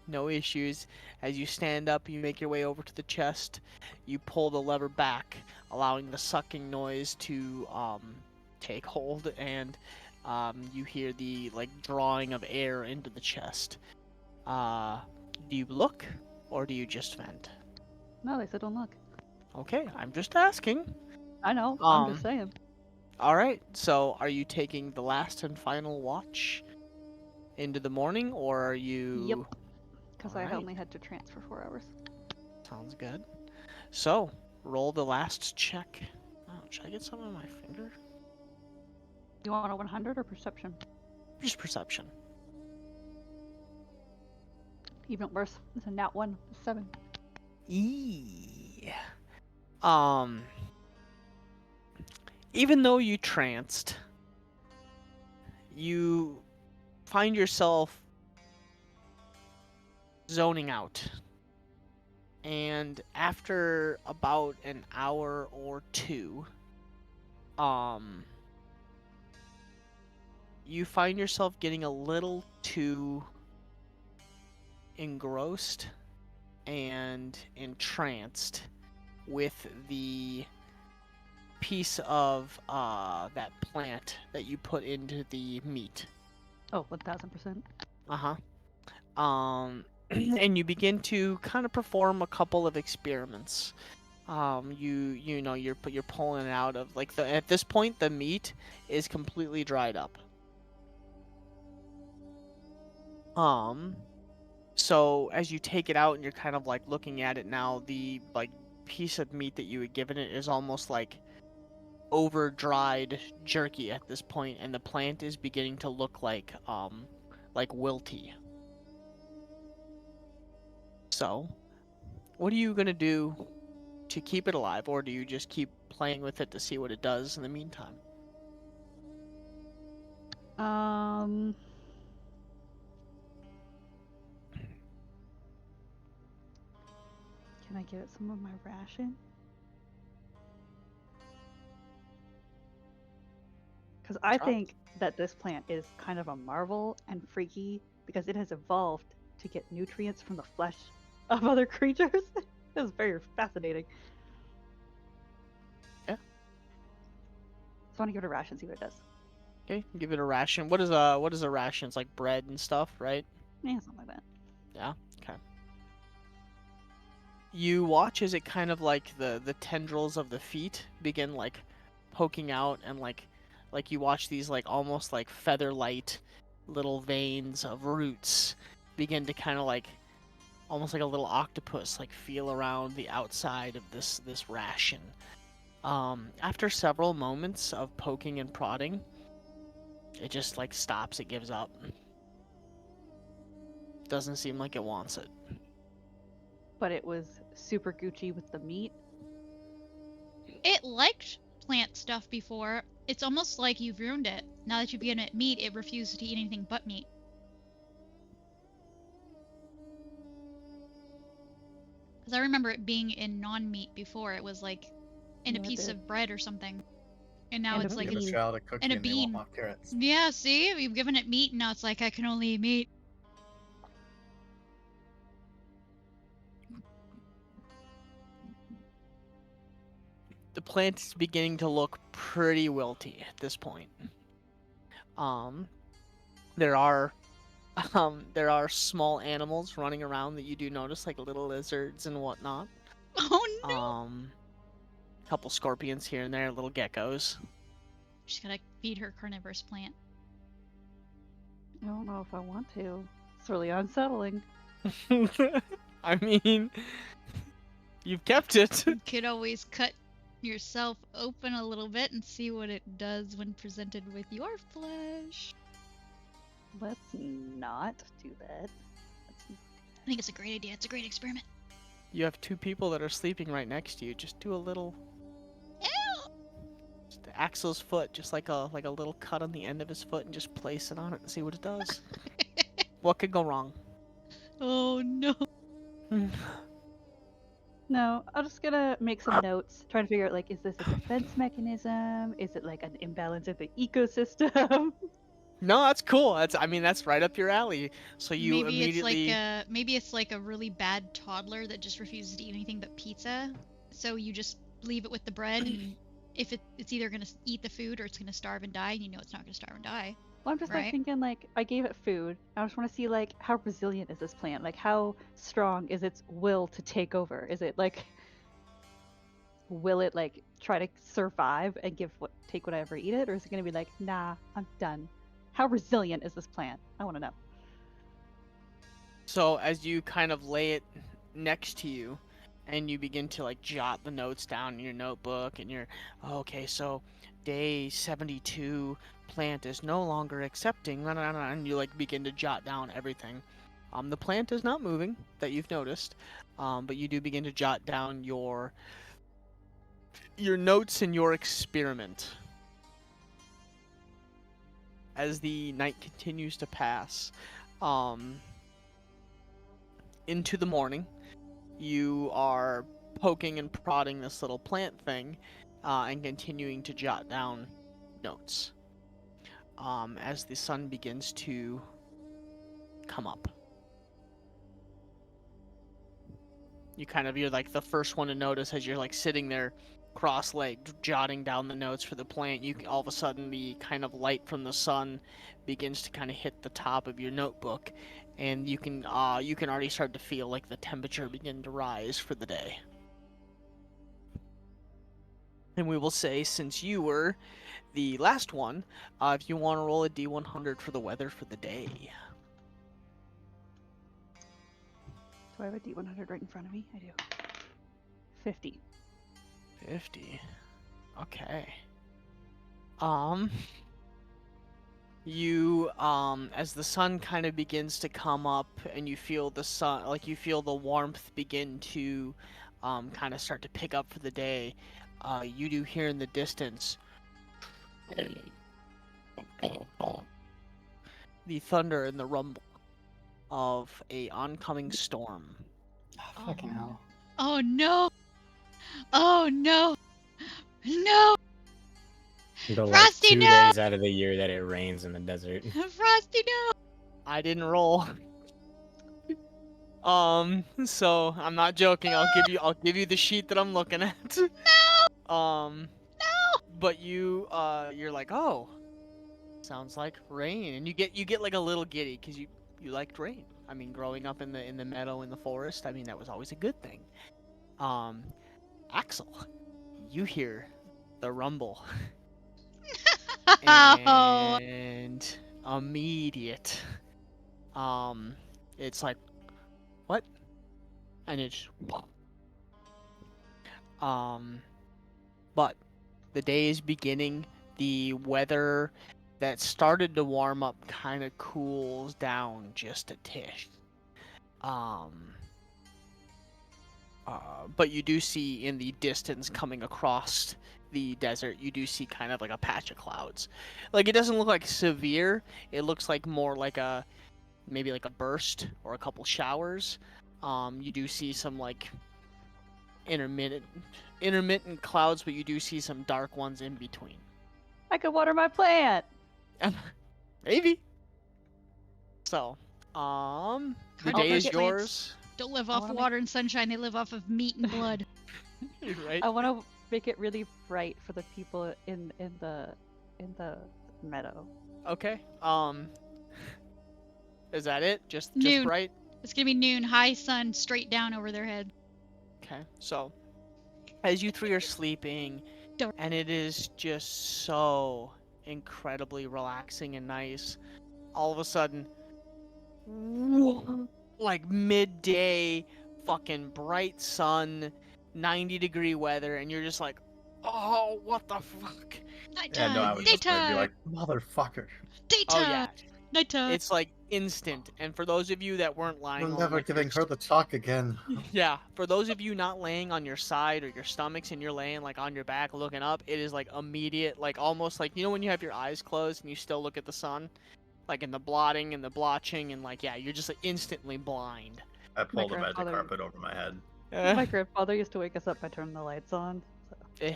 no issues. As you stand up, you make your way over to the chest. You pull the lever back, allowing the sucking noise to take hold, and you hear the drawing of air into the chest. Do you look, or do you just vent? No, they said don't look. Okay, I'm just asking. I know, I'm just saying. Alright, so are you taking the last and final watch into the morning, or are you... Yep. Because I only had to transfer 4 hours. Sounds good. So, roll the last check. Oh, should I get some on my finger? You want a 100 or perception? Just perception. Even worse. It's a nat 1, 7. Eee. Even though you tranced, you find yourself zoning out. And after about an hour or two, you find yourself getting a little too engrossed and entranced with the piece of that plant that you put into the meat. Oh, 1000%. And you begin to kind of perform a couple of experiments. You're pulling it out of at this point the meat is completely dried up. So as you take it out and you're kind of like looking at it now, the piece of meat that you had given it is almost like over dried jerky at this point, and the plant is beginning to look like wilty. So, what are you gonna do to keep it alive, or do you just keep playing with it to see what it does in the meantime? Can I give it some of my ration? Because I think that this plant is kind of a marvel and freaky because it has evolved to get nutrients from the flesh of other creatures. It's very fascinating. Yeah. So I want to give it a ration, see what it does. Okay, give it a ration. What is a ration? It's like bread and stuff, right? Yeah, something like that. Yeah. Okay. You watch as it kind of like the tendrils of the feet begin like poking out, and like you watch these like almost like feather light little veins of roots begin to kind of like almost like a little octopus like feel around the outside of this ration. After several moments of poking and prodding, it just like stops. It gives up. Doesn't seem like it wants it. But it was super Gucci with the meat. It liked plant stuff before. It's almost like you've ruined it. Now that you've given it meat, it refuses to eat anything but meat. Because I remember it being in non-meat before. It was like in a piece of bread or something. And now it's like Give a child a cookie and a and they won't bean. want carrots. Yeah, see? We've given it meat and now it's like I can only eat meat. The plant is beginning to look pretty wilty at this point. There are small animals running around that you do notice, like little lizards and whatnot. Oh no! Couple scorpions here and there, little geckos. She's gotta feed her carnivorous plant. I don't know if I want to. It's really unsettling. I mean, you've kept it. You could always cut yourself open a little bit and see what it does when presented with your flesh. Let's not do that. I think it's a great idea. It's a great experiment. You have two people that are sleeping right next to you. Just do a little. Ew! Just Axel's foot, just like a little cut on the end of his foot, and just place it on it and see what it does. What could go wrong? Oh no. No, I'm just gonna make some notes, trying to figure out, like, is this a defense mechanism? Is it like an imbalance of the ecosystem? No, that's cool. That's right up your alley. So you maybe immediately. Maybe it's like a really bad toddler that just refuses to eat anything but pizza. So you just leave it with the bread, and if it's either gonna eat the food or it's gonna starve and die, and you know it's not gonna starve and die. Well, I'm just right? like thinking, like, I gave it food. I just want to see, like, how resilient is this plant? Like, how strong is its will to take over? Is it like, will it like try to survive and take whatever, eat it, or is it gonna be like, nah, I'm done? How resilient is this plant? I want to know. So as you kind of lay it next to you, and you begin to like jot the notes down in your notebook, and you're okay. So day 72, plant is no longer accepting, and you like begin to jot down everything. The plant is not moving that you've noticed, but you do begin to jot down your notes in your experiment. As the night continues to pass, into the morning, you are poking and prodding this little plant thing, and continuing to jot down notes. As the sun begins to come up, you're like the first one to notice as you're like sitting there cross-legged jotting down the notes for the plant. All of a sudden the kind of light from the sun begins to kind of hit the top of your notebook, and you can already start to feel like the temperature begin to rise for the day. And we will say, since you were the last one, if you want to roll a D100 for the weather for the day. Do I have a D100 right in front of me? I do. 50. 50. Okay. You, as the sun kind of begins to come up and you feel the sun, like you feel the warmth begin to, kind of start to pick up for the day, you do hear in the distance the thunder and the rumble of a oncoming storm. Oh, fucking hell. Oh no! Oh no! No! The like Frosty, 2 no! days out of the year that it rains in the desert. Frosty, no! I didn't roll. So I'm not joking. I'll give you the sheet that I'm looking at. No! But you're like, oh, sounds like rain, and you get like a little giddy because you liked rain. I mean, growing up in the meadow in the forest, I mean that was always a good thing. Axel, you hear the rumble, Oh. and immediate. It's like, what? And it's but the day is beginning. The weather that started to warm up kind of cools down just a tish. But you do see in the distance coming across the desert, you do see kind of like a patch of clouds. Like it doesn't look like severe. It looks like more like maybe like a burst or a couple showers. You do see some like intermittent clouds, but you do see some dark ones in between. I could water my plant. Maybe. So, the Hard day to is get plants. yours. Don't live I off wanna water and sunshine, they live off of meat and blood. Right? I want to make it really bright for the people in the meadow. Okay. Is that it? Just Noon. bright? It's gonna be noon, high sun straight down over their head. Okay. So, as you three are sleeping, Dark. and it is just so incredibly relaxing and nice, all of a sudden, like midday, fucking bright sun, 90-degree weather, and you're just like, oh, what the fuck? Nighttime. Yeah, no, I would just Daytime. be like, motherfucker. Daytime. Oh yeah, Nighttime. it's like instant. And for those of you that weren't lying I'm on never like, giving her the chalk again. yeah, for those of you not laying on your side or your stomachs and you're laying like on your back looking up, it is like immediate, like almost like, you know when you have your eyes closed and you still look at the sun, like in the blotting and the blotching, and like, yeah, you're just like instantly blind. I pulled a magic grandfather- carpet over my head. My grandfather used to wake us up by turning the lights on. So. Eh,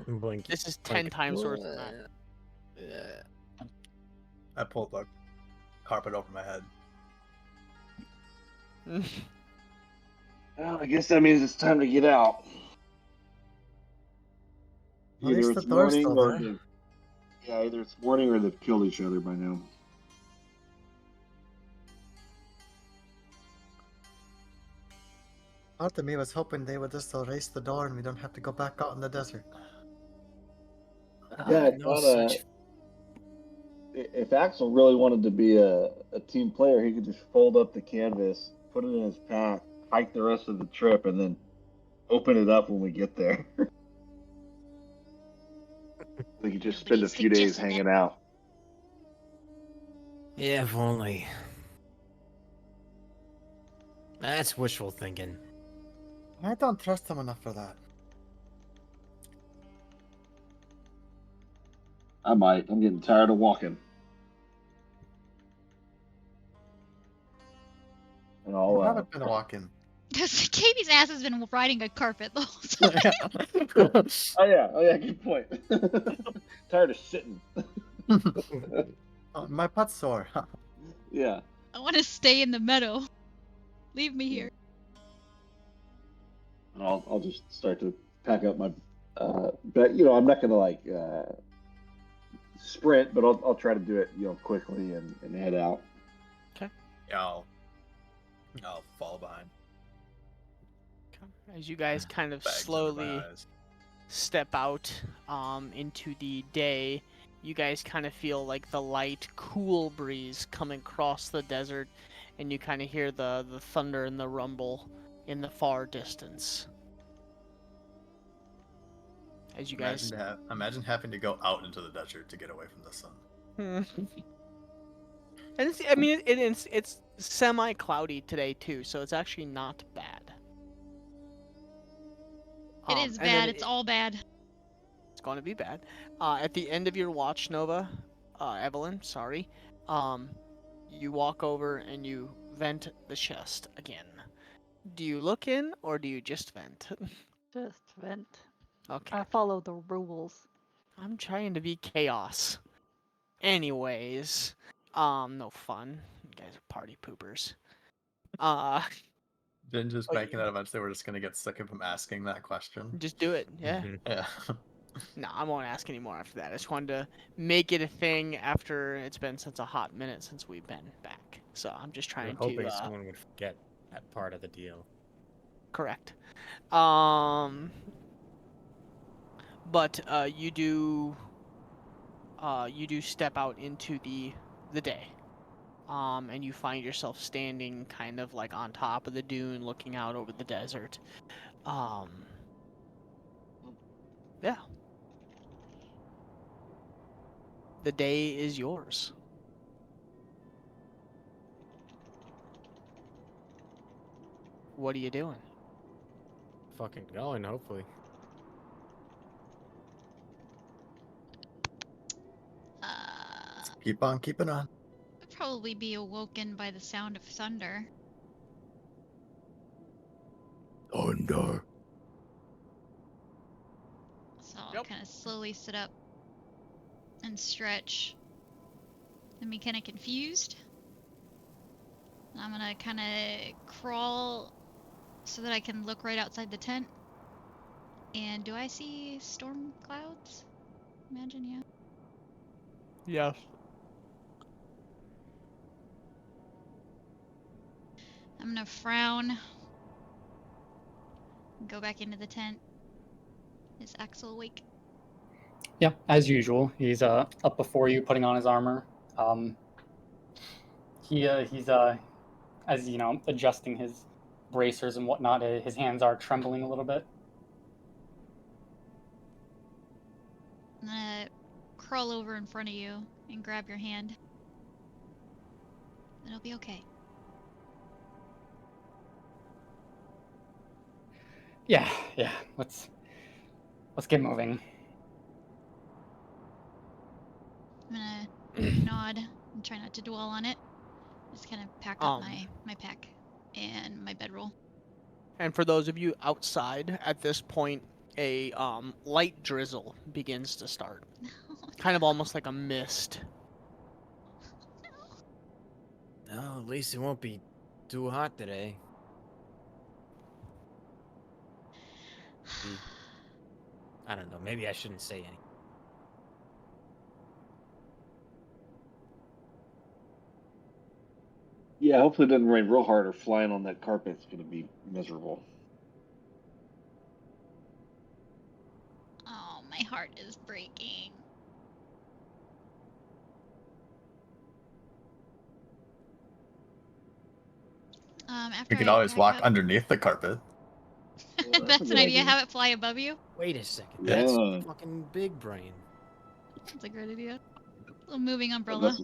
Blink. this is 10 times worse than that. I pulled the carpet over my head. Well, I guess that means it's time to get out. At least Either the it's door's morning still or there. either it's morning or they've killed each other by now. Part of me was hoping they would just erase the door and we don't have to go back out in the desert. Yeah, I No thought such- if Axel really wanted to be a team player, he could just fold up the canvas, put it in his pack, hike the rest of the trip and then open it up when we get there. We could just spend a Nobody few days suggested that. hanging out. Yeah, if only. That's wishful thinking. I don't trust him enough for that. I might. I'm getting tired of walking. And You I'll haven't been walking. Because Katie's ass has been riding a carpet the whole time. Oh yeah, good point. Tired of sitting. Oh, my butt's sore. Yeah. I want to stay in the meadow. Leave me here. And I'll just start to pack up my. But I'm not gonna like sprint, but I'll try to do it quickly and head out. Okay. Yeah, I'll fall behind. As you guys kind of Bags under my slowly eyes. step out into the day, you guys kind of feel like the light, cool breeze coming across the desert, and you kind of hear the thunder and the rumble in the far distance. As you guys... Imagine having to go out into the desert to get away from the sun. And it's semi-cloudy today too, so it's actually not bad. It is and then bad. It's all bad. It's going to be bad. At the end of your watch, Nova, Evelyn, sorry, you walk over and you vent the chest again. Do you look in or do you just vent? Just vent. Okay. I follow the rules. I'm trying to be chaos. Anyways, no fun. You guys are party poopers. Then just Oh, making that eventually we're just gonna get sick of him asking that question. Just do it, yeah. Mhm. Yeah. No, I won't ask anymore after that. I just wanted to make it a thing after it's been since a hot minute since we've been back. So I'm just We're trying hoping to someone would forget that part of the deal. correct. But you do step out into the day. And you find yourself standing kind of like on top of the dune looking out over the desert. Yeah. The day is yours. What are you doing? Fucking going, hopefully. Keep on keeping on. I'd probably be awoken by the sound of thunder. Thunder. So I'll Yep. kind of slowly sit up and stretch and be kind of confused. And I'm gonna kind of crawl so that I can look right outside the tent. And do I see storm clouds? Imagine, yeah. Yes. I'm gonna frown. Go back into the tent. Is Axel awake? Yeah, as usual. He's up before you, putting on his armor. He's as you know, adjusting his bracers and whatnot. His hands are trembling a little bit. I'm gonna crawl over in front of you and grab your hand. It'll be okay. Yeah. Let's get moving. I'm gonna nod and try not to dwell on it. Just kind of pack up my pack and my bedroll. And for those of you outside, at this point, a light drizzle begins to start. Kind of almost like a mist. No, at least it won't be too hot today. I don't know. Maybe I shouldn't say anything. Yeah, hopefully it doesn't rain real hard or flying on that carpet's gonna be miserable. Oh, my heart is breaking. After You could I always pack walk up... underneath the carpet. that's a That's good an idea. idea. Have it fly above you. Wait a second. Yeah. That's fucking big brain. That's a great idea. A little moving But umbrella.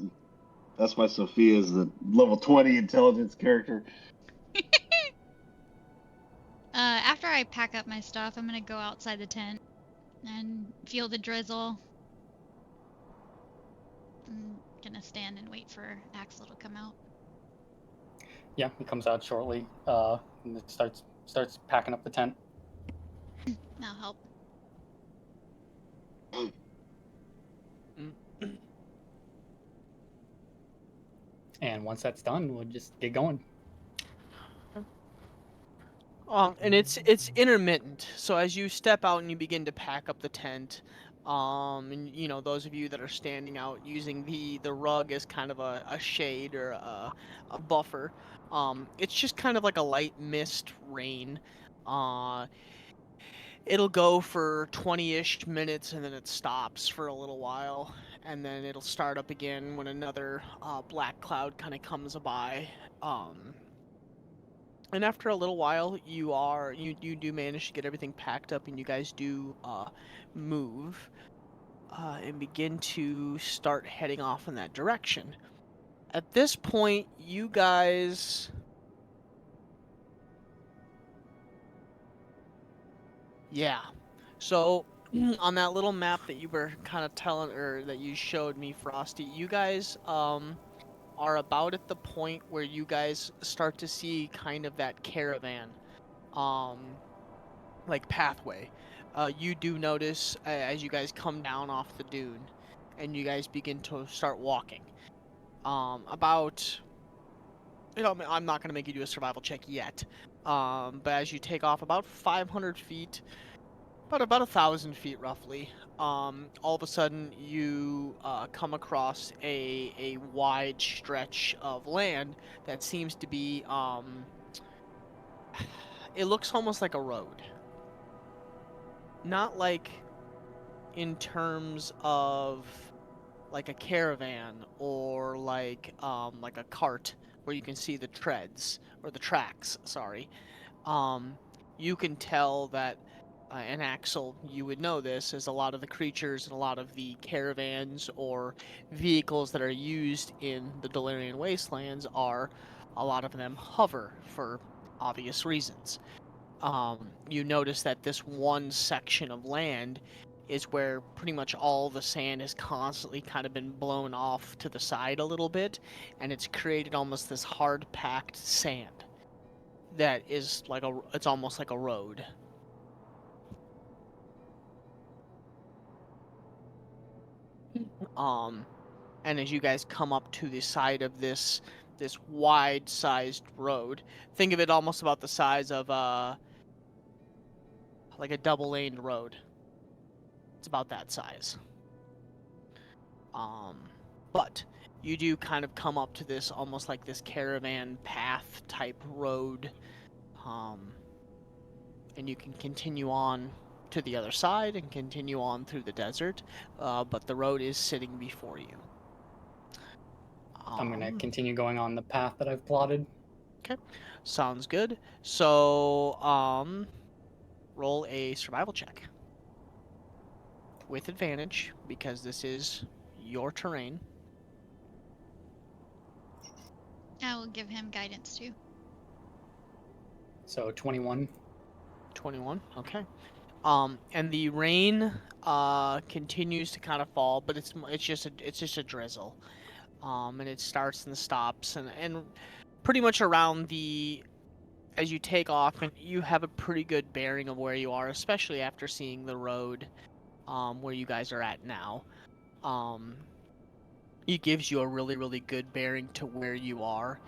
that's why Sophia is the level 20 intelligence character. After I pack up my stuff, I'm gonna go outside the tent and feel the drizzle. I'm gonna stand and wait for Axel to come out. Yeah, he comes out shortly. And it starts packing up the tent. That'll help. And once that's done, we'll just get going. And it's intermittent. So as you step out and you begin to pack up the tent, and you know those of you that are standing out using the rug as kind of a shade or a buffer, it's just kind of like a light mist rain. It'll go for 20-ish minutes and then it stops for a little while, and then it'll start up again when another black cloud kind of comes by. And after a little while, you do manage to get everything packed up, and you guys do move and begin to start heading off in that direction. At this point, you guys, yeah. So on that little map that you were kind of telling, or that you showed me, Frosty, you guys are about at the point where you guys start to see kind of that caravan like pathway. You do notice as you guys come down off the dune and you guys begin to start walking. About, you know, I'm not going to make you do a survival check yet. But as you take off about 500 feet, about 1,000 feet roughly, all of a sudden you come across a wide stretch of land that seems to be, it looks almost like a road. Not like in terms of like a caravan or like a cart where you can see the treads or the tracks, sorry. You can tell that and Axel, you would know this, as a lot of the creatures and a lot of the caravans or vehicles that are used in the Delirian Wastelands are, a lot of them hover for obvious reasons. You notice that this one section of land is where pretty much all the sand has constantly kind of been blown off to the side a little bit, and it's created almost this hard packed sand that is like it's almost like a road. And as you guys come up to the side of this wide sized road, think of it almost about the size of like a double laned road. It's about that size. But you do kind of come up to this almost like this caravan path type road, and you can continue on to the other side and continue on through the desert, but the road is sitting before you. I'm gonna continue going on the path that I've plotted. Okay, sounds good. So, roll a survival check with advantage because this is your terrain. I will give him guidance too. So 21. 21. Okay. And the rain continues to kind of fall, but it's just a drizzle. And it starts and stops, and pretty much around as you take off, and you have a pretty good bearing of where you are, especially after seeing the road where you guys are at now. It gives you a really, really good bearing to where you are.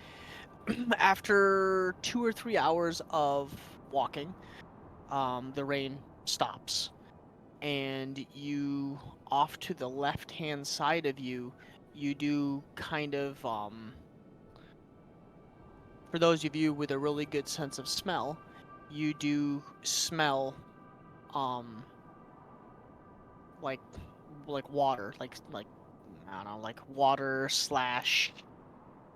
After 2 or 3 hours of walking, the rain stops, and you, off to the left-hand side of you, you do kind of, for those of you with a really good sense of smell, you do smell, like water, like I don't know, like water slash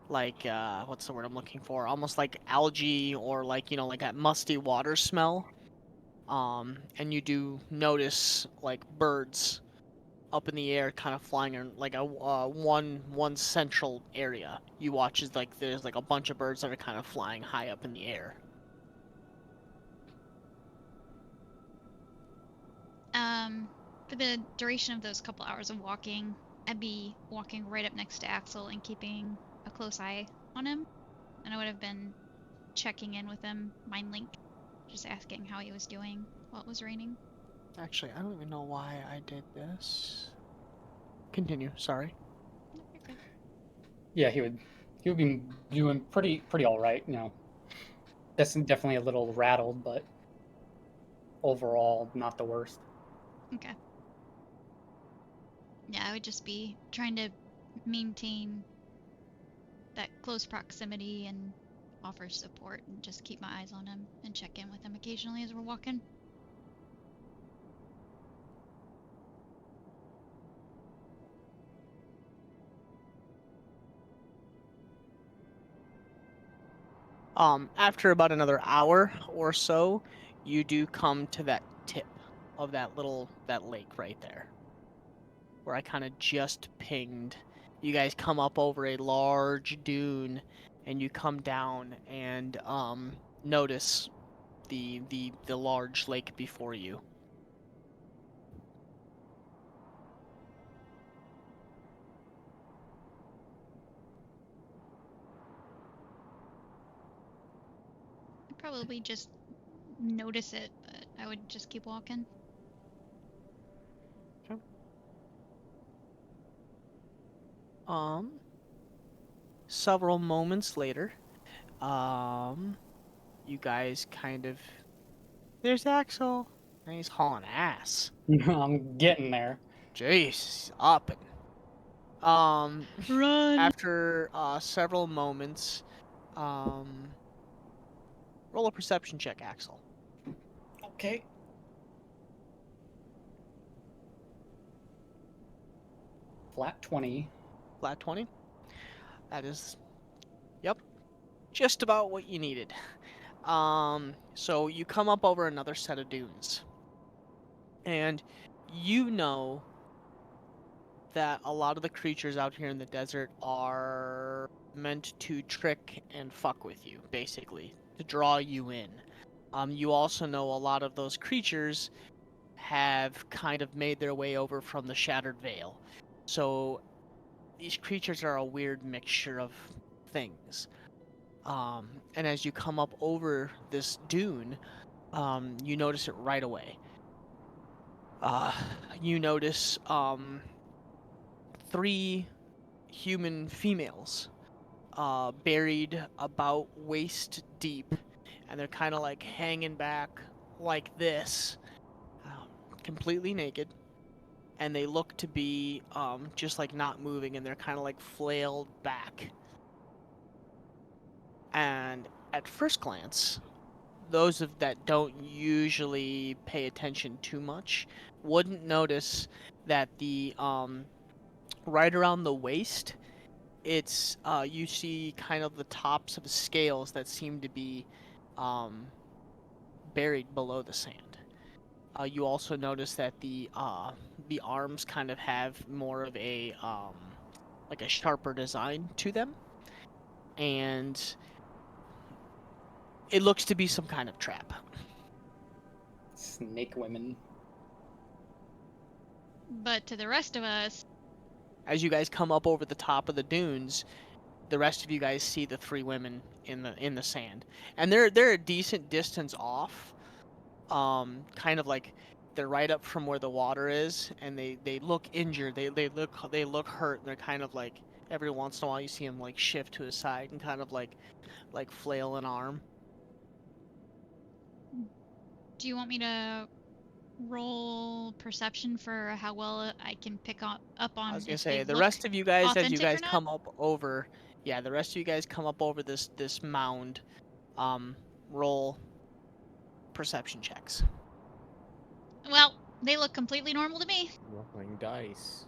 what's the word I'm looking for? Almost like algae or like like that musty water smell. And you do notice like birds up in the air, kind of flying in like a one central area. You watch as like there's like a bunch of birds that are kind of flying high up in the air. For the duration of those couple hours of walking, I'd be walking right up next to Axel and keeping a close eye on him. And I would have been checking in with him, mind link, just asking how he was doing while it was raining. Actually, I don't even know why I did this. Continue, sorry. Okay. Yeah, he would be doing pretty all right, you know. That's definitely a little rattled, but overall not the worst. Okay. Yeah, I would just be trying to maintain that close proximity and offer support and just keep my eyes on him and check in with him occasionally as we're walking. After about another hour or so, you do come to that tip of that lake right there, where I kind of just pinged. You guys come up over a large dune, and you come down and notice the large lake before you. I'd probably just notice it, but I would just keep walking. Okay. Several moments later, you guys kind of... There's Axel, and he's hauling ass. I'm getting there. Jeez, up and... Run! After several moments, roll a perception check, Axel. Okay. Flat 20. Flat 20. That is, yep, just about what you needed. So you come up over another set of dunes, and you know that a lot of the creatures out here in the desert are meant to trick and fuck with you, basically, to draw you in. You also know a lot of those creatures have kind of made their way over from the Shattered Veil. So these creatures are a weird mixture of things. And as you come up over this dune, you notice it right away. You notice 3 human females buried about waist deep, and they're kind of like hanging back like this, completely naked. And they look to be just like not moving, and they're kind of like flailed back. And at first glance, those that don't usually pay attention too much wouldn't notice that the right around the waist, it's you see kind of the tops of scales that seem to be buried below the sand. You also notice that the arms kind of have more of a like a sharper design to them, and it looks to be some kind of trap. Snake women. But to the rest of us, As you guys come up over the top of the dunes, the rest of you guys see the 3 women in the sand, and they're a decent distance off. Kind of like they're right up from where the water is, and they look injured. They look hurt, and they're kind of like every once in a while you see them like shift to his side and kind of like flail an arm. do you want me to roll perception for how well I can pick up on I was gonna if they say the look rest of you guys, as you authentic or guys not? come up over, yeah, the rest of you guys come up over this mound. Roll perception checks. Well, they look completely normal to me. Rolling dice.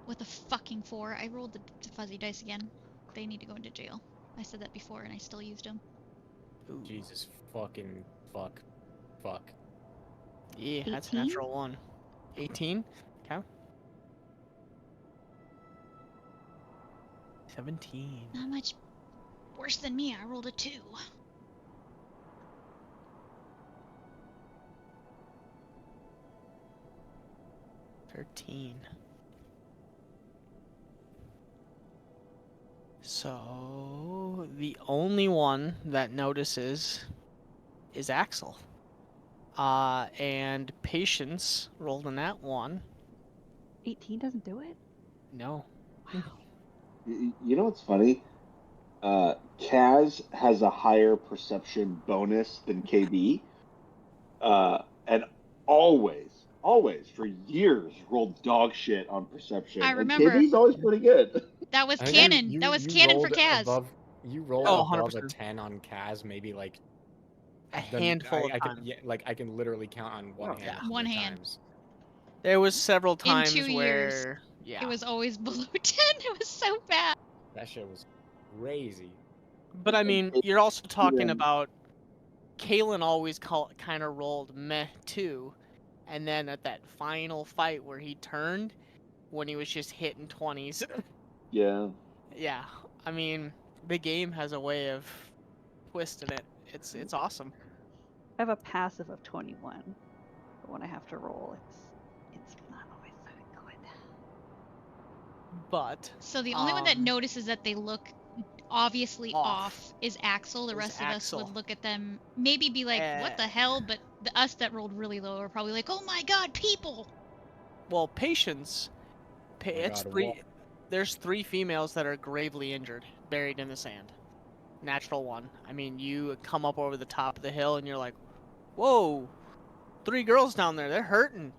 With a fucking 4, I rolled the fuzzy dice again. they need to go into jail. I said that before, and I still used them. Ooh. Jesus fucking fuck. Yeah, that's a 18? natural one. 18? Okay. 17. Not much worse than me. I rolled a 2. 13. So the only one that notices is Axel. And Patience rolled in that one. 18 doesn't do it? No. You know what's funny? Kaz has a higher perception bonus than KB, and always for years rolled dog shit on perception. I And remember. KB's always pretty good. That was I think canon. you that was you canon for rolled Kaz. above. You rolled Oh, above a 100%. 10 on Kaz, maybe like A handful of I can times. I can literally count on one hand. Yeah. how One many hand. times. There was several In 2 times years, where it was always below 10. It was so bad. That shit was crazy. But I mean, you're also talking Even- about Kalen always kind of rolled meh too, and then at that final fight where he turned, when he was just hitting 20s. Yeah. Yeah, I mean, the game has a way of twisting it. It's awesome. I have a passive of 21, but when I have to roll, it's not always that good. But So the only one that notices that they look obviously off is Axel. The is rest of us Axel. would look at them, maybe be like, what the hell? But us that rolled really low are probably like, oh my god, people! Well, Patience, it's God, 3. There's 3 females that are gravely injured, buried in the sand. Natural one. I mean, you come up over the top of the hill and you're like, whoa, 3 girls down there, they're hurting.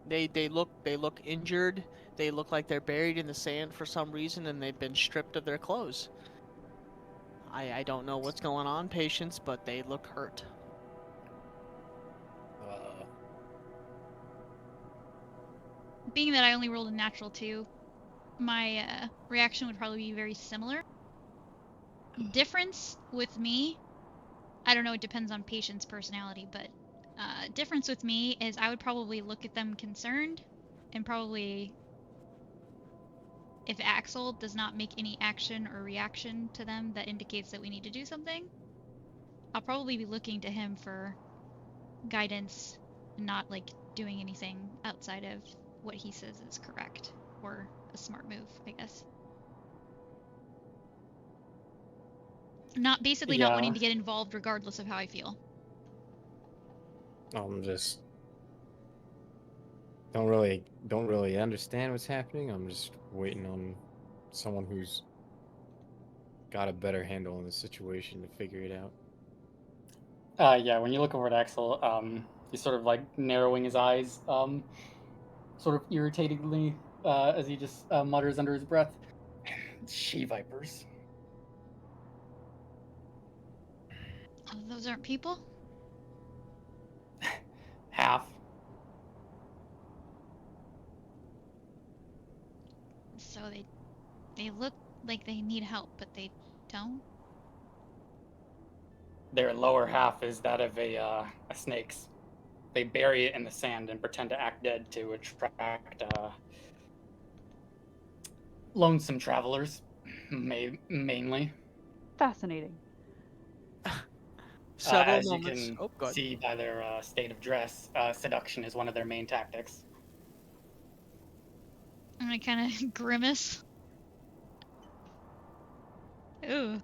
They look injured. They look like they're buried in the sand for some reason, and they've been stripped of their clothes. I don't know what's going on, Patience, but they look hurt. Being that I only rolled a natural 2, my reaction would probably be very similar. Difference with me, I don't know, it depends on Patient's personality, but difference with me is I would probably look at them concerned, and probably, if Axel does not make any action or reaction to them that indicates that we need to do something, I'll probably be looking to him for guidance and not like doing anything outside of what he says is correct or a smart move, I guess. Not basically not wanting to get involved regardless of how I feel. I'm just don't really understand what's happening. I'm just waiting on someone who's got a better handle on the situation to figure it out. Yeah, when you look over at Axel, he's sort of like narrowing his eyes, sort of irritatingly, as he just mutters under his breath, "She vipers." Oh, those aren't people? Half. So they look like they need help, but they don't? Their lower half is that of a snake's. They bury it in the sand and pretend to act dead to attract lonesome travelers, mainly. Fascinating. Several As moments. you Oh, can good. see by their state of dress, seduction is one of their main tactics. And I kind of grimace. Ooh.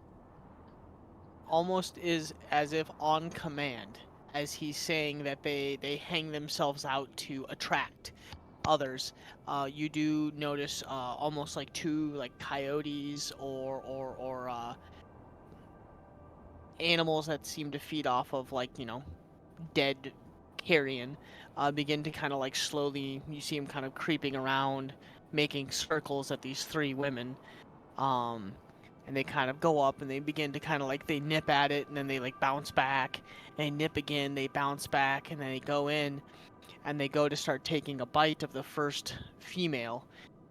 Almost is as if on command, as he's saying that they hang themselves out to attract others. You do notice almost like 2 like coyotes or animals that seem to feed off of like dead carrion begin to kind of like slowly, you see them kind of creeping around, making circles at these 3 women. And they kind of go up and they begin to kind of like, they nip at it and then they like bounce back. And they nip again, they bounce back, and then they go in and they go to start taking a bite of the first female.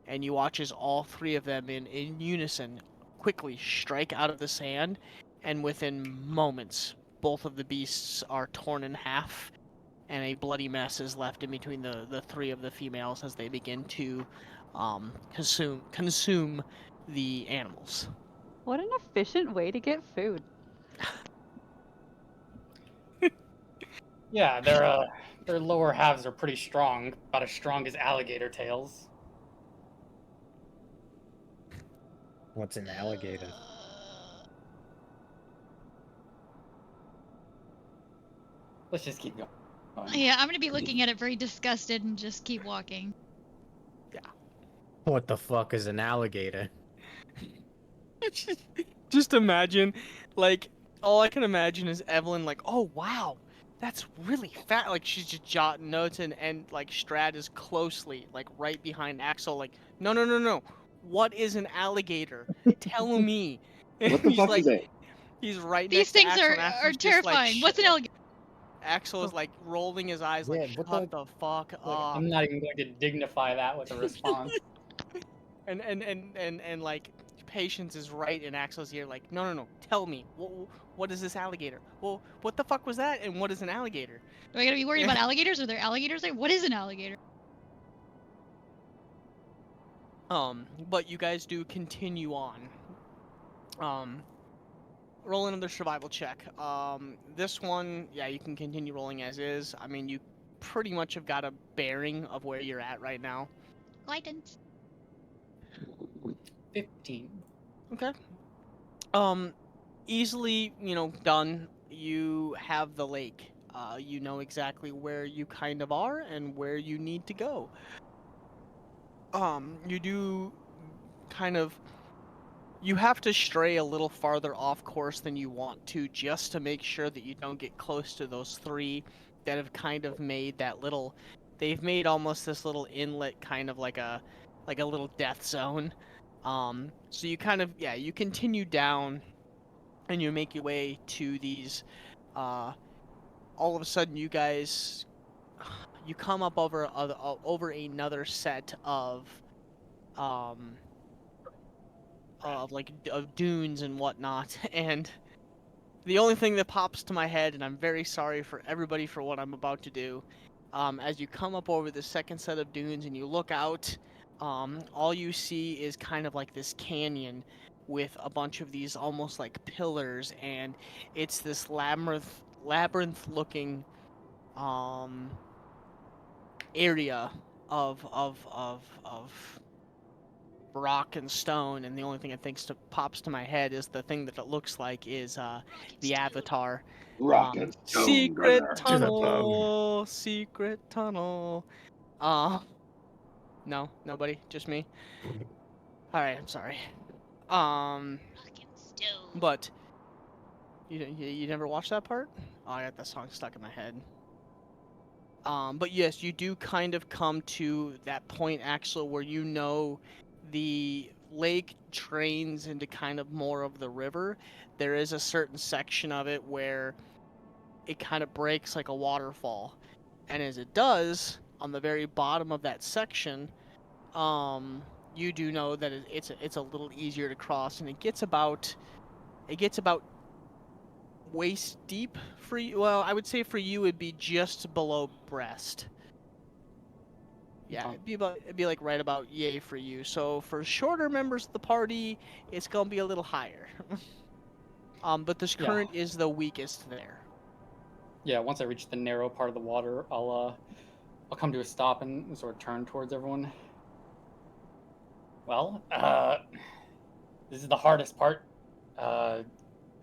and you watch as all three of them in unison quickly strike out of the sand, and within moments, both of the beasts are torn in half, and a bloody mess is left in between the three of the females as they begin to consume the animals. What an efficient way to get food. Yeah, their lower halves are pretty strong, about as strong as alligator tails. What's an alligator? Let's just keep going. Yeah, I'm gonna be looking at it very disgusted and just keep walking. What the fuck is an alligator? Just imagine, like, all I can imagine is Evelyn, like, oh wow, that's really fat. Like, she's just jotting notes, and like, Strad is closely, like, right behind Axel, like, no, no, no, no. What is an alligator? Tell me. What the He's fuck like, is it? he's right These next to things Axel, are and Axel's just terrifying. like, What's an alligator? Axel is like rolling his eyes, like, Yeah, what shut the fuck Like, up. I'm not even going to dignify that with a response. And like, Patience is right in Axel's ear, like, no, no, no, tell me, what is this alligator? Well, what the fuck was that, and what is an alligator? Do I gotta be worried about alligators? Are there alligators there? What is an alligator? But you guys do continue on. Roll another survival check. This one, yeah, you can continue rolling as is. I mean, you pretty much have got a bearing of where you're at right now. Guidance. 15. Okay. Easily, done. You have the lake. You know exactly where you kind of are and where you need to go. You do kind of, you have to stray a little farther off course than you want to, just to make sure that you don't get close to those three that have kind of made that little, they've made almost this little inlet, kind of like a little death zone. So you kind of, yeah, you continue down and you make your way to these, all of a sudden you guys, you come up over another set of dunes and whatnot, and the only thing that pops to my head, and I'm very sorry for everybody for what I'm about to do, as you come up over the second set of dunes and you look out, all you see is kind of like this canyon with a bunch of these almost like pillars, and it's this labyrinth looking area of rock and stone, and the only thing pops to my head is the thing that it looks like is the Avatar. Rock and stone, Secret brother. tunnel, secret tunnel. No, nobody, just me. All right, I'm sorry. Fucking stone. But you never watched that part? Oh, I got that song stuck in my head. But yes, you do kind of come to that point, Axel, where you know the lake drains into kind of more of the river. There is a certain section of it where it kind of breaks like a waterfall. And as it does, on the very bottom of that section, you do know that it's a little easier to cross, and it gets about waist deep for you. Well, I would say for you it'd be just below breast. Yeah, it'd be like right about yay for you. So for shorter members of the party, it's gonna be a little higher. But this current is the weakest there. Yeah, once I reach the narrow part of the water, I'll come to a stop and sort of turn towards everyone. Well, this is the hardest part. You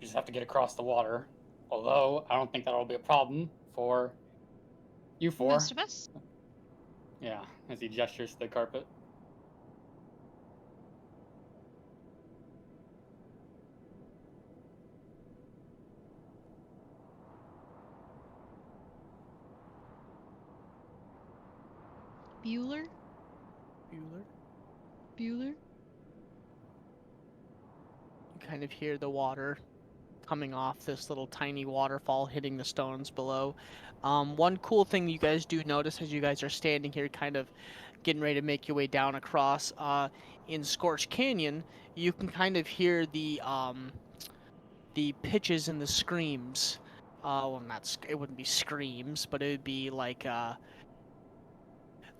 just have to get across the water. Although I don't think that'll be a problem for you four. Most of us. Yeah, as he gestures to the carpet. Bueller? Bueller? Bueller? You kind of hear the water coming off this little tiny waterfall hitting the stones below. One cool thing you guys do notice as you guys are standing here kind of getting ready to make your way down across. In Scorch Canyon, you can kind of hear the pitches and the screams. Well, it wouldn't be screams, but it would be like the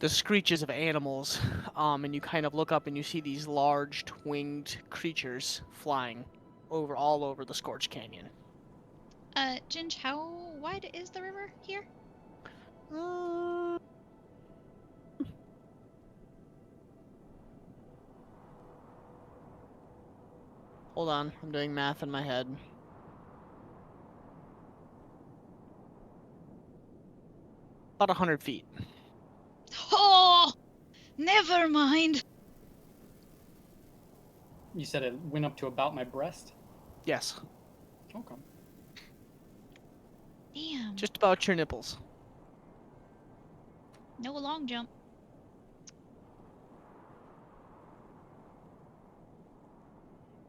screeches of animals. And you kind of look up and you see these large winged creatures flying all over the Scorch Canyon. Ginge, how wide is the river here? Hold on, I'm doing math in my head. About 100 feet. Oh, never mind. You said it went up to about my breast? Yes. Okay. Damn. Just about your nipples. No long jump.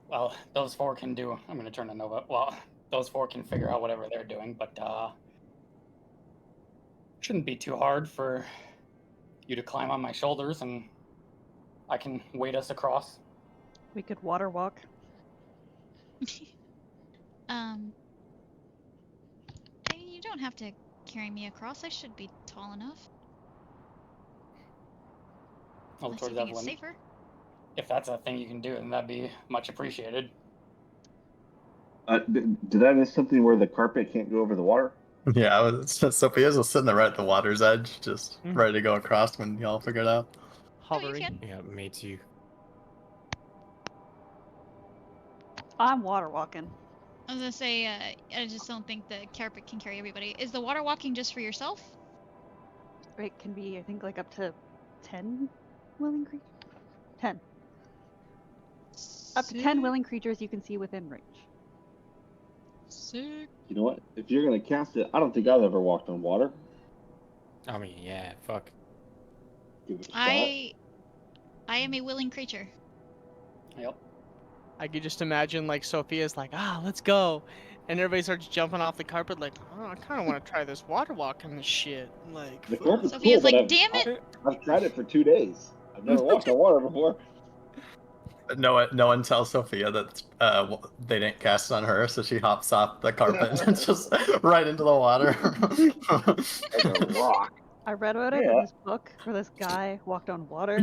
Well, those four can do. I'm gonna turn to Nova. Well, those four can figure out whatever they're doing, but shouldn't be too hard for you to climb on my shoulders, and I can wade us across. We could water walk. You don't have to carry me across. I should be tall enough. Oh, Unless you towards think that it's limit. safer. If that's a thing you can do, then that'd be much appreciated. Did I miss something where the carpet can't go over the water? Yeah, Sophia's just sitting there right at the water's edge, just ready to go across when y'all figure it out. Hovering. Oh, you can. Yeah, me too. I'm water walking. I was gonna say, I just don't think the carpet can carry everybody. Is the water walking just for yourself? It can be, I think, like up to 10 willing creatures. 10. Up to 10 willing creatures you can see within range. Sick. You know what? If you're gonna cast it, I don't think I've ever walked on water. I mean, yeah, fuck. Give it a shot. I am a willing creature. Yep. I could just imagine like Sophia's like, let's go. And everybody starts jumping off the carpet like, I kind of want to try this water walk and this shit. Like, The fuck. carpet's Sophia's cool, but like, damn it! I've tried it for 2 days. I've never walked on water before. No one tells Sophia that they didn't cast on her, so she hops off the carpet and just right into the water. Like a rock. I read about it in this book where this guy walked on water.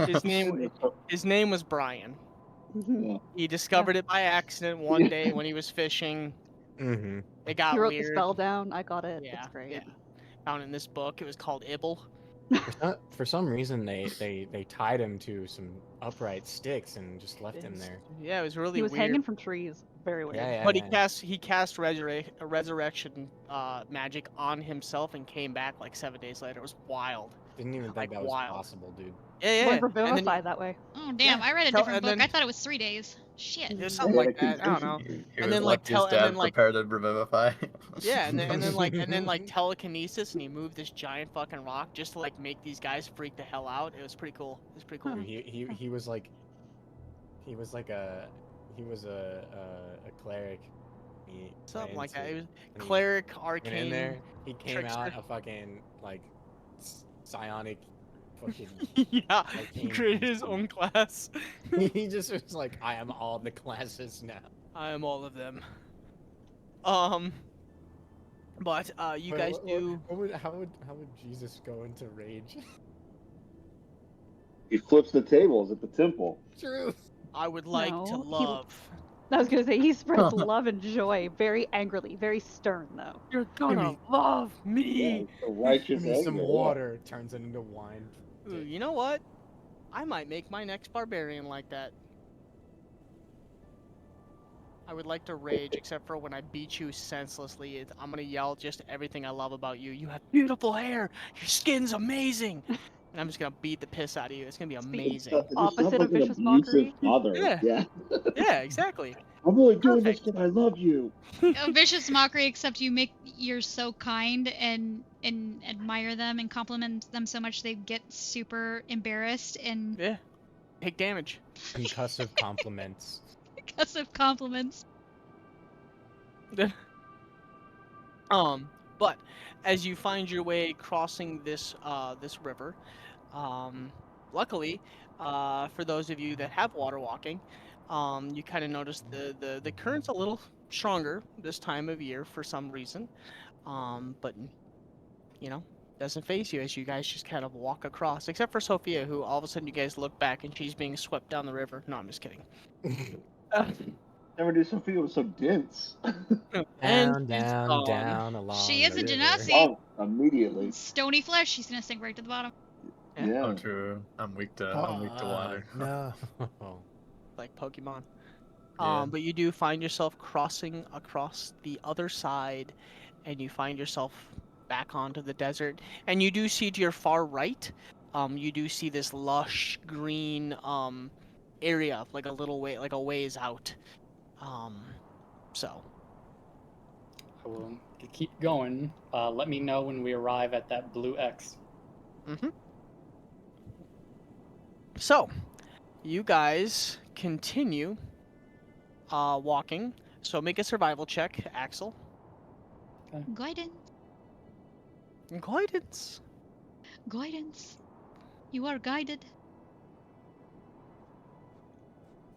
His name was Brian. Yeah. He discovered it by accident one day when he was fishing. Mm-hmm. It got He wrote weird. the spell down. I got it. Yeah, It's great. yeah. Found in this book. It was called Ibble. For some reason, they tied him to some upright sticks and just left him there. Yeah, it was really He was weird. hanging from trees. Very weird. Yeah, But yeah. he cast resurrection magic on himself and came back like 7 days later. It was wild. Didn't even think like, that was wild. possible, dude. Yeah, We're And then revivify that way. Oh damn! Yeah, I read a tell- different and book. then- I thought it was 3 days. Shit. it was something like that. I don't know. He And was then, like, left his dad like- prepared to revivify. Yeah, and then like telekinesis, and he moved this giant fucking rock just to like make these guys freak the hell out. It was pretty cool. It was pretty cool. Dude, he was like a cleric. Something like that. It was and he cleric, went in arcane. there. He came out trickster. a fucking like psionic fucking. Yeah, he arcane created his beast. own class. He just was like, I am all the classes now. I am all of them. But you Wait, guys do. how would Jesus go into rage? He flips the tables at the temple. True. I would like to No, he- love. I was gonna say he spreads love and joy very angrily, very stern though. You're gonna love Yeah, me. it's a righteous Give me some anger, yeah. water. Turns it into wine. Ooh, you know what? I might make my next barbarian like that. I would like to rage, except for when I beat you senselessly. I'm gonna yell just everything I love about you. You have beautiful hair. Your skin's amazing. And I'm just gonna beat the piss out of you. It's gonna be amazing. It just Opposite sounds of like an vicious abusive mockery. Father. Yeah. Yeah. Yeah, exactly. I'm only doing this Perfect. because I love you. A vicious mockery, except you're so kind and admire them and compliment them so much they get super embarrassed and Yeah. Take damage. Concussive compliments. because of compliments. But as you find your way crossing this this river, luckily, for those of you that have water walking, you kind of notice the current's a little stronger this time of year for some reason. But you know, doesn't phase you as you guys just kind of walk across, except for Sophia, who all of a sudden you guys look back and she's being swept down the river. No, I'm just kidding. Never knew Sophia was so dense. And Down, she's down, gone. down along She is the a river. genasi. Oh, immediately. Stony flesh. She's gonna sink right to the bottom. Yeah. Yeah. Oh, true. I'm weak to water. No. Like Pokemon. Yeah. But you do find yourself crossing across the other side, and you find yourself back onto the desert. And you do see to your far right, you do see this lush green area, like a little way, like a ways out. So I will keep going. Let me know when we arrive at that blue X. So, you guys continue walking. So make a survival check, Axel. Guidance. Guidance. Guidance. You are guided.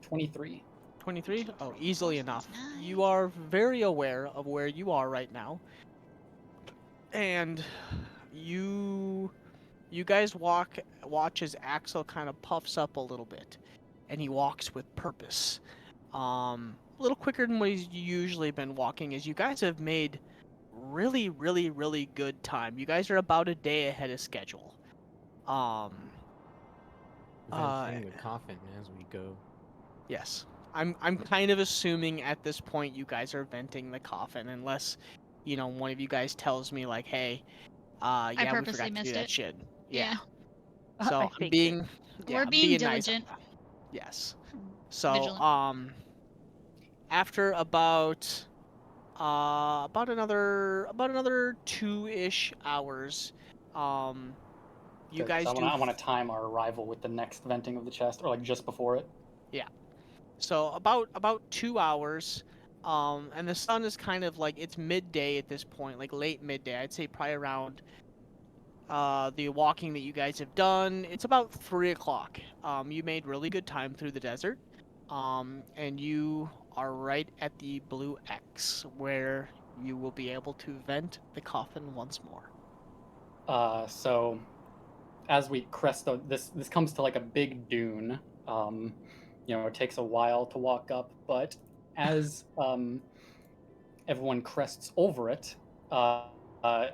23. 23? Oh, easily enough. Nice. You are very aware of where you are right now. And you guys watch as Axel kind of puffs up a little bit, and he walks with purpose. A little quicker than what he's usually been walking, as you guys have made really, really, really good time. You guys are about a day ahead of schedule. Venting the coffin as we go. Yes. I'm kind of assuming at this point you guys are venting the coffin, unless, one of you guys tells me like, hey, yeah, we purposely forgot to do missed that it. shit. Yeah. So I I'm faked being, it. yeah, We're I'm being nice. diligent. Yes. So Vigilant. after about another 2-ish hours, you Good, guys so do. I want to time our arrival with the next venting of the chest, or like just before it. Yeah. So about 2 hours, and the sun is kind of like, it's midday at this point, like late midday. I'd say probably around the walking that you guys have done. It's about 3 o'clock. You made really good time through the desert, and you are right at the blue X where you will be able to vent the coffin once more. So as we crest this comes to like a big dune. It takes a while to walk up, but as everyone crests over it, the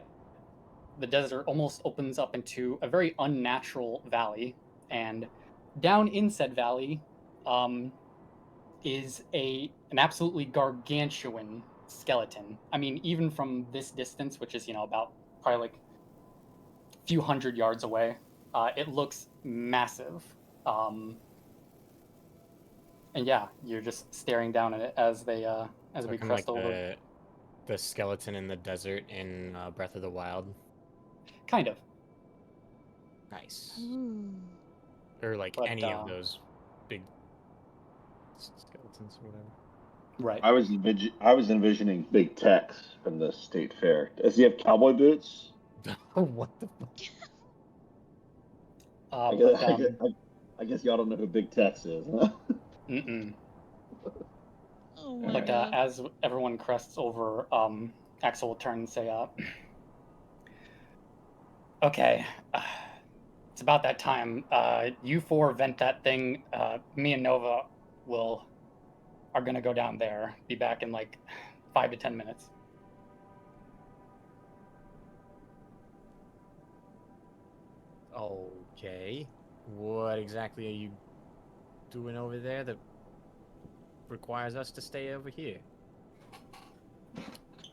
desert almost opens up into a very unnatural valley, and down in said valley is an absolutely gargantuan skeleton. I mean, even from this distance, which is about probably like a few hundred yards away, it looks massive. And yeah, you're just staring down at it as we crest like over. the skeleton in the desert in Breath of the Wild. Kind of. Nice. Ooh. Or like But, any of those big skeletons or whatever. Right. I was envisioning Big Tex from the state fair. Does he have cowboy boots? What the fuck? I guess y'all don't know who Big Tex is, huh? Mm-mm. Oh my But god. as everyone crests over, Axel will turn and say, okay, it's about that time. You four vent that thing. Me and Nova are gonna go down there. Be back in like 5 to 10 minutes. Okay. What exactly are you doing over there that requires us to stay over here?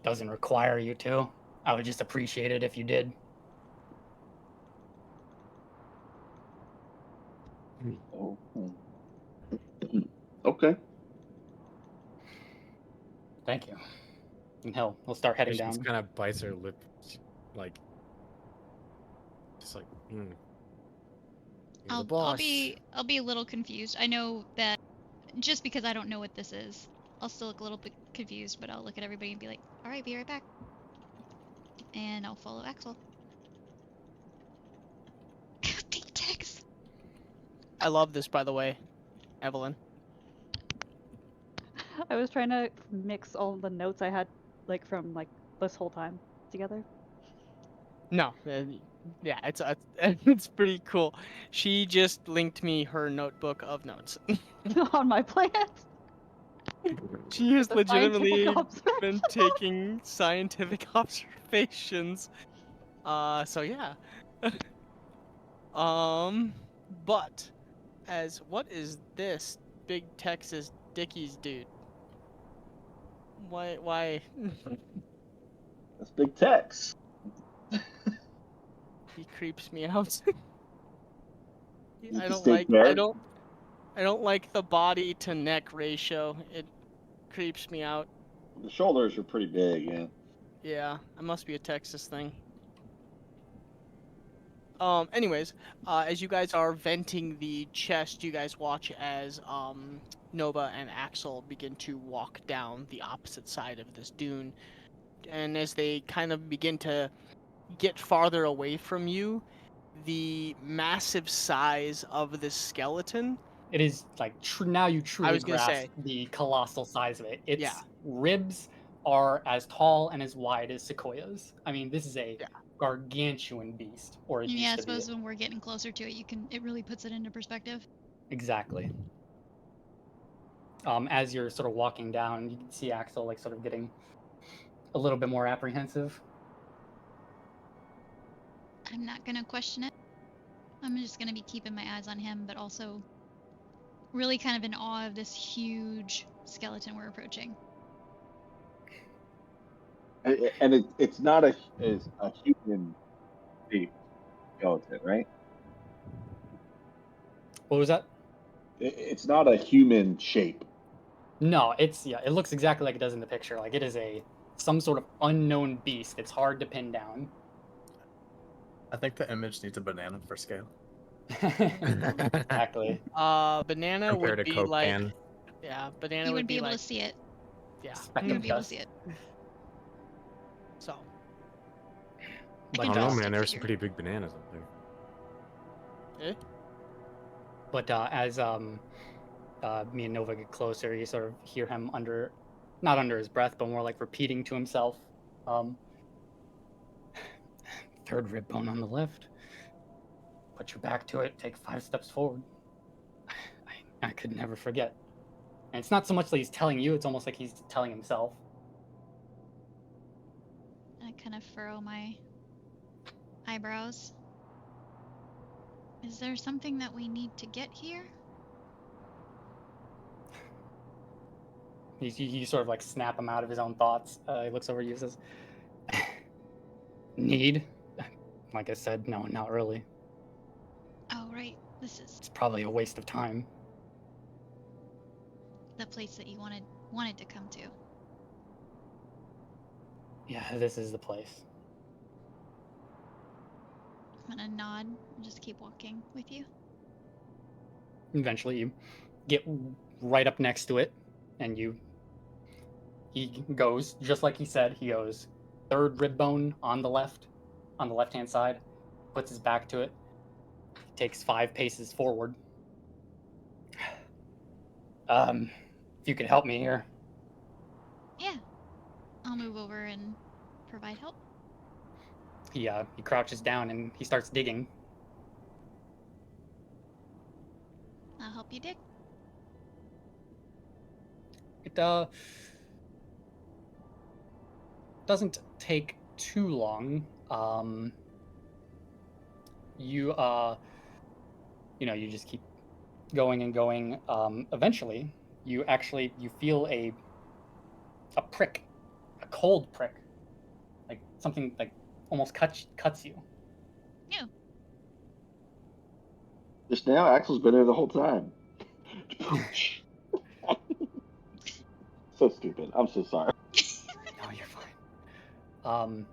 Doesn't require you to. I would just appreciate it if you did. Oh. Okay. Thank you. And he'll start heading Patience down. kind of bites her lip, like, just like, You're the boss. I'll be a little confused. I know that just because I don't know what this is, I'll still look a little bit confused, but I'll look at everybody and be like, all right, be right back. And I'll follow Axel. Big text. I love this, by the way, Evelyn. I was trying to mix all the notes I had, like from like this whole time together. No, yeah, it's pretty cool. She just linked me her notebook of notes. On my plans. She has The scientific legitimately been observation. taking scientific observations. So yeah. But as what is this big Texas Dickies dude? Why That's Big Tex. he creeps me out. You I can don't stay like I there. don't I don't like the body to neck ratio. It creeps me out. The shoulders are pretty big, yeah. Yeah, it must be a Texas thing. Anyways, as you guys are venting the chest, you guys watch as Nova and Axel begin to walk down the opposite side of this dune, and as they kind of begin to get farther away from you, the massive size of this skeleton. It is like now you I truly was gonna grasp say, the colossal size of it. Its yeah, ribs are as tall and as wide as sequoias. I mean, this is a yeah. gargantuan beast, or it Yeah, used I to be. suppose when we're getting closer to it, it really puts it into perspective. Exactly. As you're sort of walking down, you can see Axel like sort of getting a little bit more apprehensive. I'm not gonna question it. I'm just gonna be keeping my eyes on him, but also really kind of in awe of this huge skeleton we're approaching. And it's not a human shaped skeleton, right? What was that? It's not a human shape. No, it looks exactly like it does in the picture. Like it is some sort of unknown beast. It's hard to pin down. I think the image needs a banana for scale. Exactly. Banana Compared would to be Coke like, can. yeah, banana You would wouldn't be be able like, to see it. yeah. Speck You of wouldn't be able to dust. see it. So, But I can don't know, draw a man. stick There were some figure. pretty big bananas up there. eh? But as me and Nova get closer, you sort of hear him not under his breath, but more like repeating to himself. Third rib bone on the left. Put your back to it. Take 5 steps forward. I could never forget. And it's not so much that he's telling you; it's almost like he's telling himself. I kind of furrow my eyebrows. Is there something that we need to get here? You sort of like snap him out of his own thoughts. He looks over at you and says, "Need? Like I said, no, not really. Oh, right. This is It's probably a waste of time." the place that you wanted to come to. Yeah, this is the place. I'm gonna nod and just keep walking with you. Eventually, you get right up next to it, and he goes just like he said. He goes third rib bone on the left-hand side, puts his back to it, takes 5 paces forward. If you could help me here. Yeah. I'll move over and provide help. He crouches down and he starts digging. I'll help you dig. It doesn't take too long. You you just keep going and going. Eventually, you feel a prick, a cold prick, like something like almost cuts you. Yeah. Just now, Axel's been there the whole time. So stupid. I'm so sorry. No, you're fine.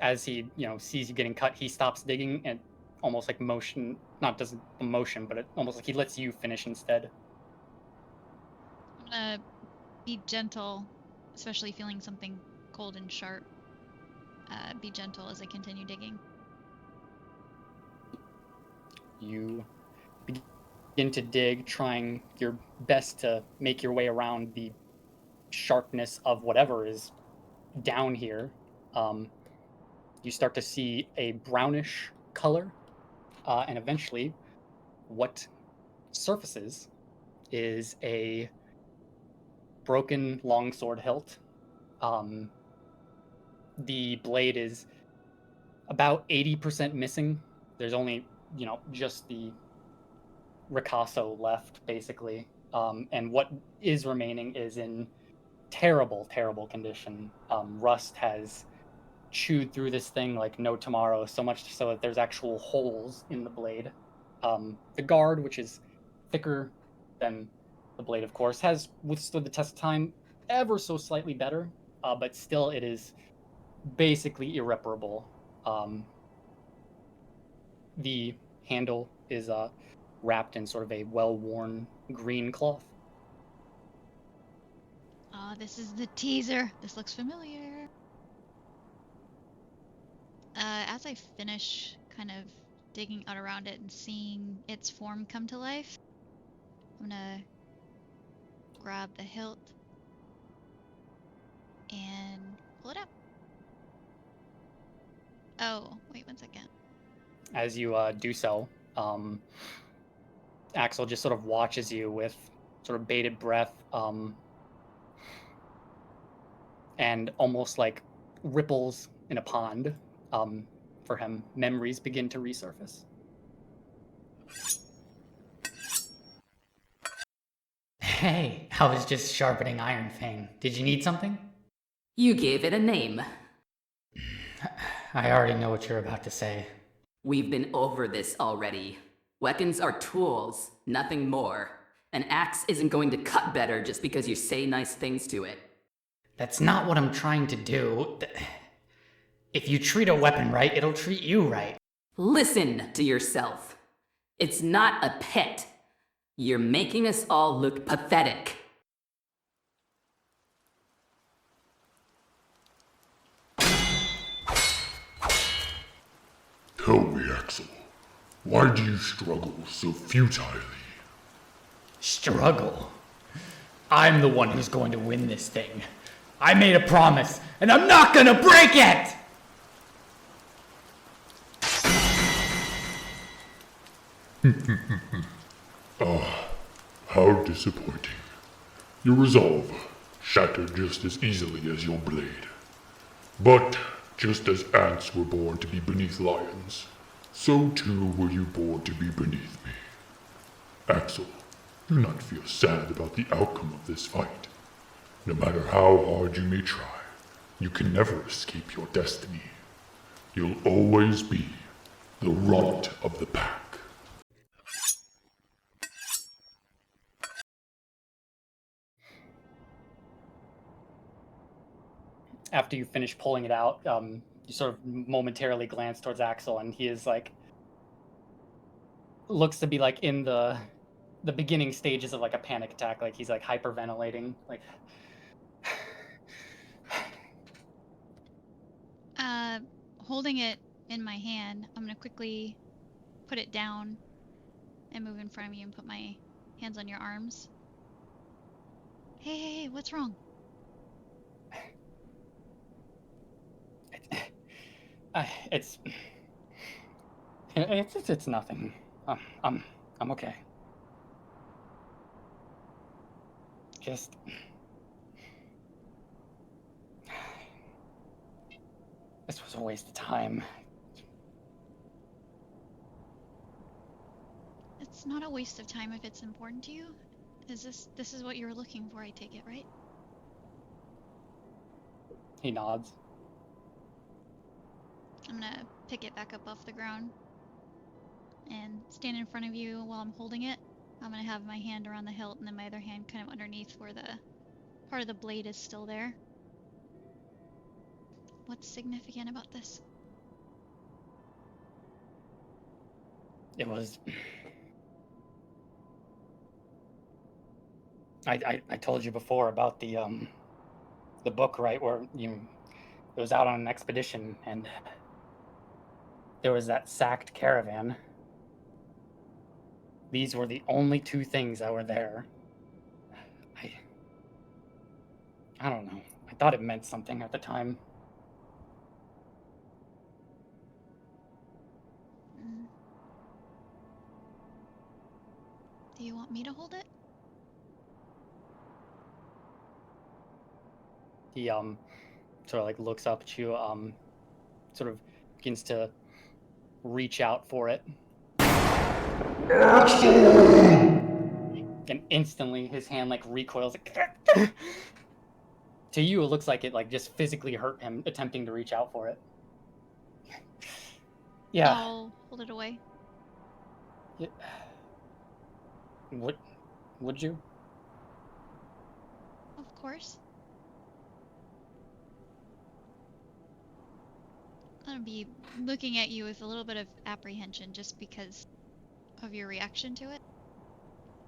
As he sees you getting cut, he stops digging and almost like doesn't motion, but it almost like he lets you finish instead. I'm gonna be gentle, especially feeling something cold and sharp. be gentle as I continue digging. You begin to dig, trying your best to make your way around the sharpness of whatever is down here. You start to see a brownish color, and eventually what surfaces is a broken longsword hilt. The blade is about 80% missing. There's only, just the ricasso left, basically. And what is remaining is in terrible, terrible condition. Rust has chewed through this thing like no tomorrow, so much so that there's actual holes in the blade. The guard, which is thicker than the blade, of course, has withstood the test of time ever so slightly better, but still it is basically irreparable. The handle is wrapped in sort of a well-worn green cloth. Oh, this is the teaser. This looks familiar. As I finish kind of digging out around it and seeing its form come to life, I'm gonna grab the hilt and pull it out. Oh, wait 1 second. As you do so, Axel just sort of watches you with sort of bated breath, and almost like ripples in a pond. For him, memories begin to resurface. Hey, I was just sharpening Iron Fang. Did you need something? You gave it a name. I already know what you're about to say. We've been over this already. Weapons are tools, nothing more. An axe isn't going to cut better just because you say nice things to it. That's not what I'm trying to do. If you treat a weapon right, it'll treat you right. Listen to yourself. It's not a pet. You're making us all look pathetic. Tell me, Axel, why do you struggle so futilely? Struggle? I'm the one who's going to win this thing. I made a promise, and I'm not gonna break it! How disappointing. Your resolve shattered just as easily as your blade. But just as ants were born to be beneath lions, so too were you born to be beneath me. Axel, do not feel sad about the outcome of this fight. No matter how hard you may try, you can never escape your destiny. You'll always be the runt of the pack. After you finish pulling it out, you sort of momentarily glance towards Axel, and he is like, looks to be like in the beginning stages of like a panic attack, like he's like hyperventilating, like. Holding it in my hand, I'm gonna quickly put it down and move in front of you and put my hands on your arms. Hey, what's wrong? It's nothing. I'm okay. Just this was a waste of time. It's not a waste of time if it's important to you. This is what you were looking for, I take it, right? He nods. I'm gonna pick it back up off the ground and stand in front of you while I'm holding it. I'm gonna have my hand around the hilt and then my other hand kind of underneath where the part of the blade is still there. What's significant about this? It was. I told you before about the book, right, where was out on an expedition, and there was that sacked caravan. These were the only two things that were there. I don't know. I thought it meant something at the time. Do you want me to hold it? He sort of like looks up at you, sort of begins to reach out for it. And instantly his hand like recoils. To you, it looks like it like just physically hurt him attempting to reach out for it. Yeah. I'll hold it away. Yeah. Would you? Of course. I'm gonna be looking at you with a little bit of apprehension just because of your reaction to it.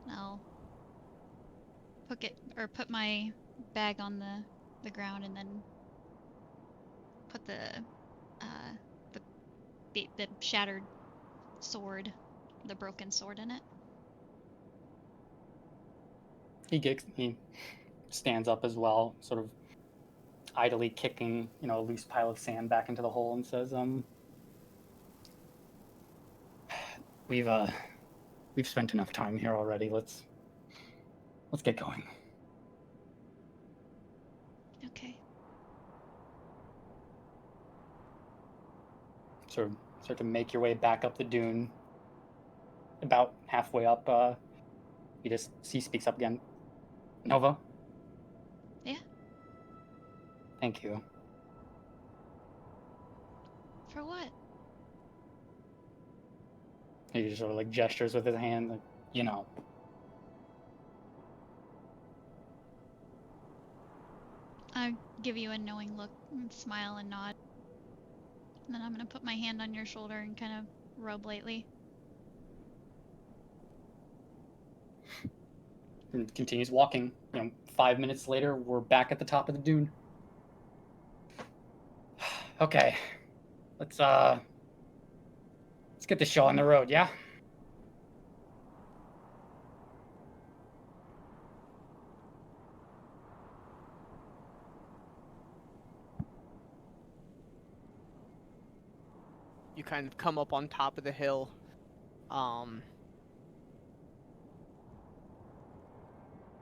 I'll put my bag on the ground and then put the shattered sword, the broken sword in it. He stands up as well, sort of idly kicking, a loose pile of sand back into the hole, and says, we've spent enough time here already. Let's get going. Okay. Sort to make your way back up the dune. About halfway up, he speaks up again. Nova? Yeah? Thank you. For what? He just sort of like gestures with his hand, like, I give you a knowing look and smile and nod. And then I'm gonna put my hand on your shoulder and kind of rub lightly. And continues walking. 5 minutes later, we're back at the top of the dune. Okay. Let's get the show on the road, yeah? You kind of come up on top of the hill.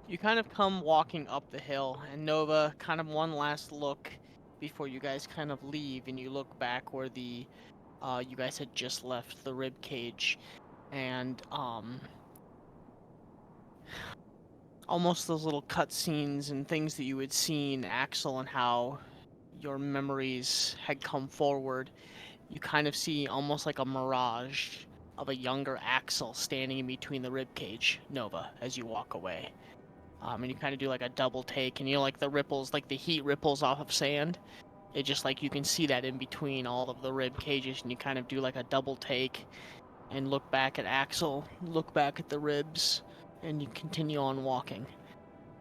You kind of come walking up the hill, and Nova, kind of one last look before you guys kind of leave, and you look back where you guys had just left the rib cage, and almost those little cutscenes and things that you had seen, Axel, and how your memories had come forward. You kind of see almost like a mirage of a younger Axel standing in between the rib cage, Nova, as you walk away. And you kind of do like a double take, and like the ripples, like the heat ripples off of sand. It just like you can see that in between all of the rib cages, and you kind of do like a double take and look back at Axel, look back at the ribs, and you continue on walking.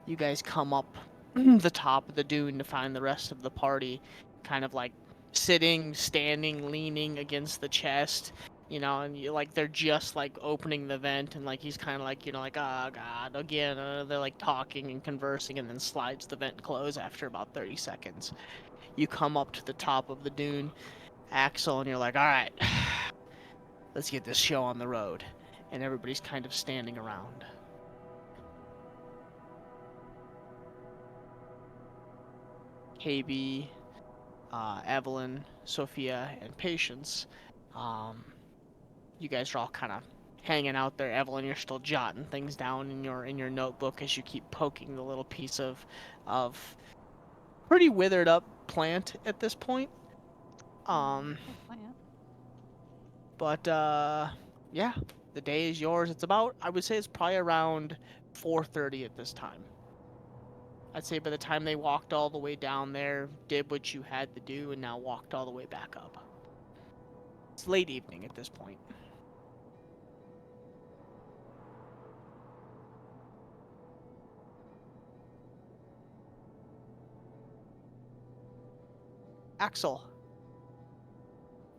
You guys come up the top of the dune to find the rest of the party kind of like sitting, standing, leaning against the chest, and they're just like opening the vent, and like he's kind of like, like, oh god, again, they're like talking and conversing, and then slides the vent close after about 30 seconds. You come up to the top of the dune, Axel, and you're like, all right, let's get this show on the road. And everybody's kind of standing around. KB, Evelyn, Sophia, and Patience. You guys are all kind of hanging out there. Evelyn, you're still jotting things down in your notebook as you keep poking the little piece of pretty withered up plant at this point. But yeah, the day is yours. It's about, I would say it's probably around 4:30 at this time. I'd say by the time they walked all the way down there, did what you had to do, and now walked all the way back up. It's late evening at this point. Axel,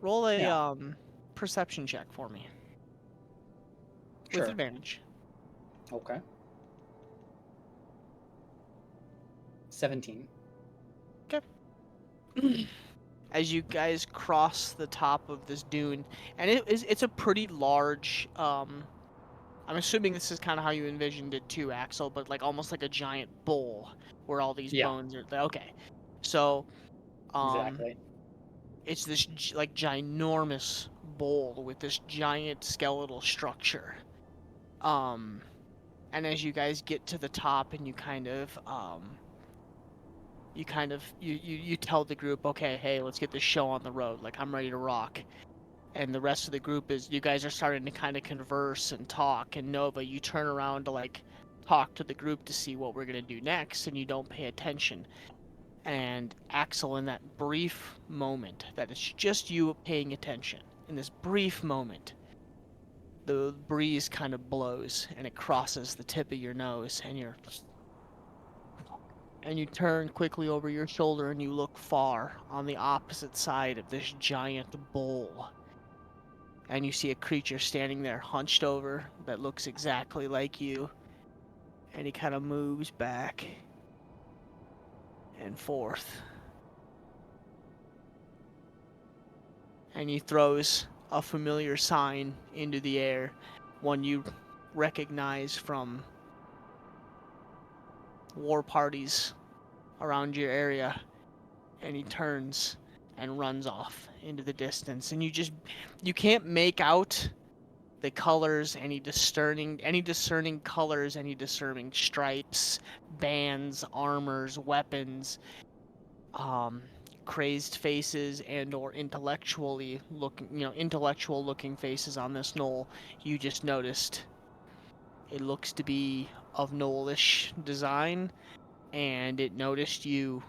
roll a Yeah. perception check for me Sure. with advantage. Okay. 17. As you guys cross the top of this dune, and it's a pretty large. I'm assuming this is kind of how you envisioned it too, Axel, but like almost like a giant bowl where all these Yeah. bones are. Okay, so Exactly. it's this like ginormous bowl with this giant skeletal structure. And as you guys get to the top, and you tell the group, okay, hey, let's get this show on the road. Like, I'm ready to rock. And the rest of the group is, you guys are starting to kind of converse and talk. And Nova, you turn around to like talk to the group to see what we're gonna do next, and you don't pay attention. And Axel, in that brief moment, that it's just you paying attention, in this brief moment, the breeze kind of blows and it crosses the tip of your nose, and you turn quickly over your shoulder and you look far on the opposite side of this giant bowl. And you see a creature standing there hunched over that looks exactly like you. And he kind of moves back and forth. And he throws a familiar sign into the air, one you recognize from war parties around your area. And he turns and runs off into the distance, and you can't make out the colors, any discerning colors, any discerning stripes, bands, armors, weapons, crazed faces, and or intellectual looking faces on this knoll. You just noticed it looks to be of gnollish design, and it noticed you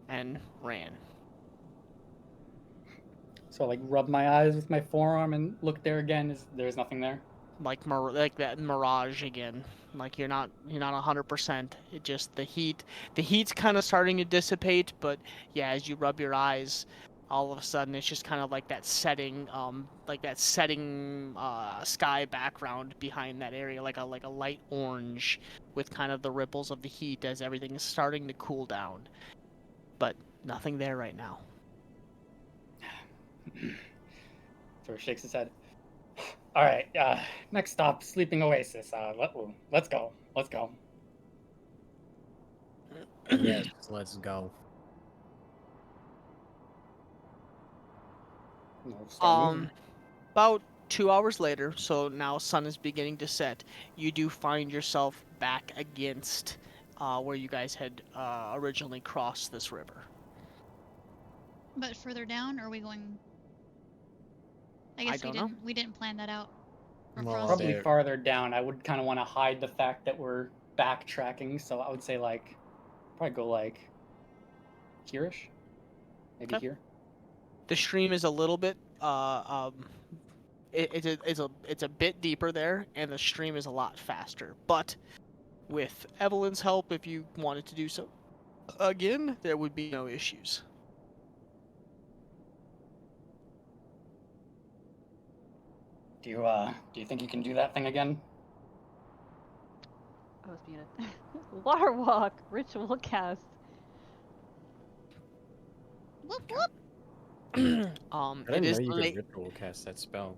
and ran. So like rub my eyes with my forearm and look there again. There's nothing there? Like that mirage again. Like you're not 100%. It just the heat's kind of starting to dissipate, but yeah, as you rub your eyes, all of a sudden it's just kind of like that setting sky background behind that area, like a light orange with kind of the ripples of the heat as everything is starting to cool down. But nothing there right now. Thor shakes his head. All right. Next stop, Sleeping Oasis. Let's go. Let's go. Yes, let's go. About 2 hours later, so now sun is beginning to set, you do find yourself back against where you guys had originally crossed this river. But further down, or are we going? I guess we didn't plan that out. Well, probably farther down. I would kind of want to hide the fact that we're backtracking, so I would say like probably go like here-ish, maybe here. The stream is a little bit it's a bit deeper there, and the stream is a lot faster. But with Evelyn's help, if you wanted to do so again, there would be no issues. Do you think you can do that thing again? I was muted. Water walk, ritual cast. Whoop whoop. I didn't know you could ritual cast that spell.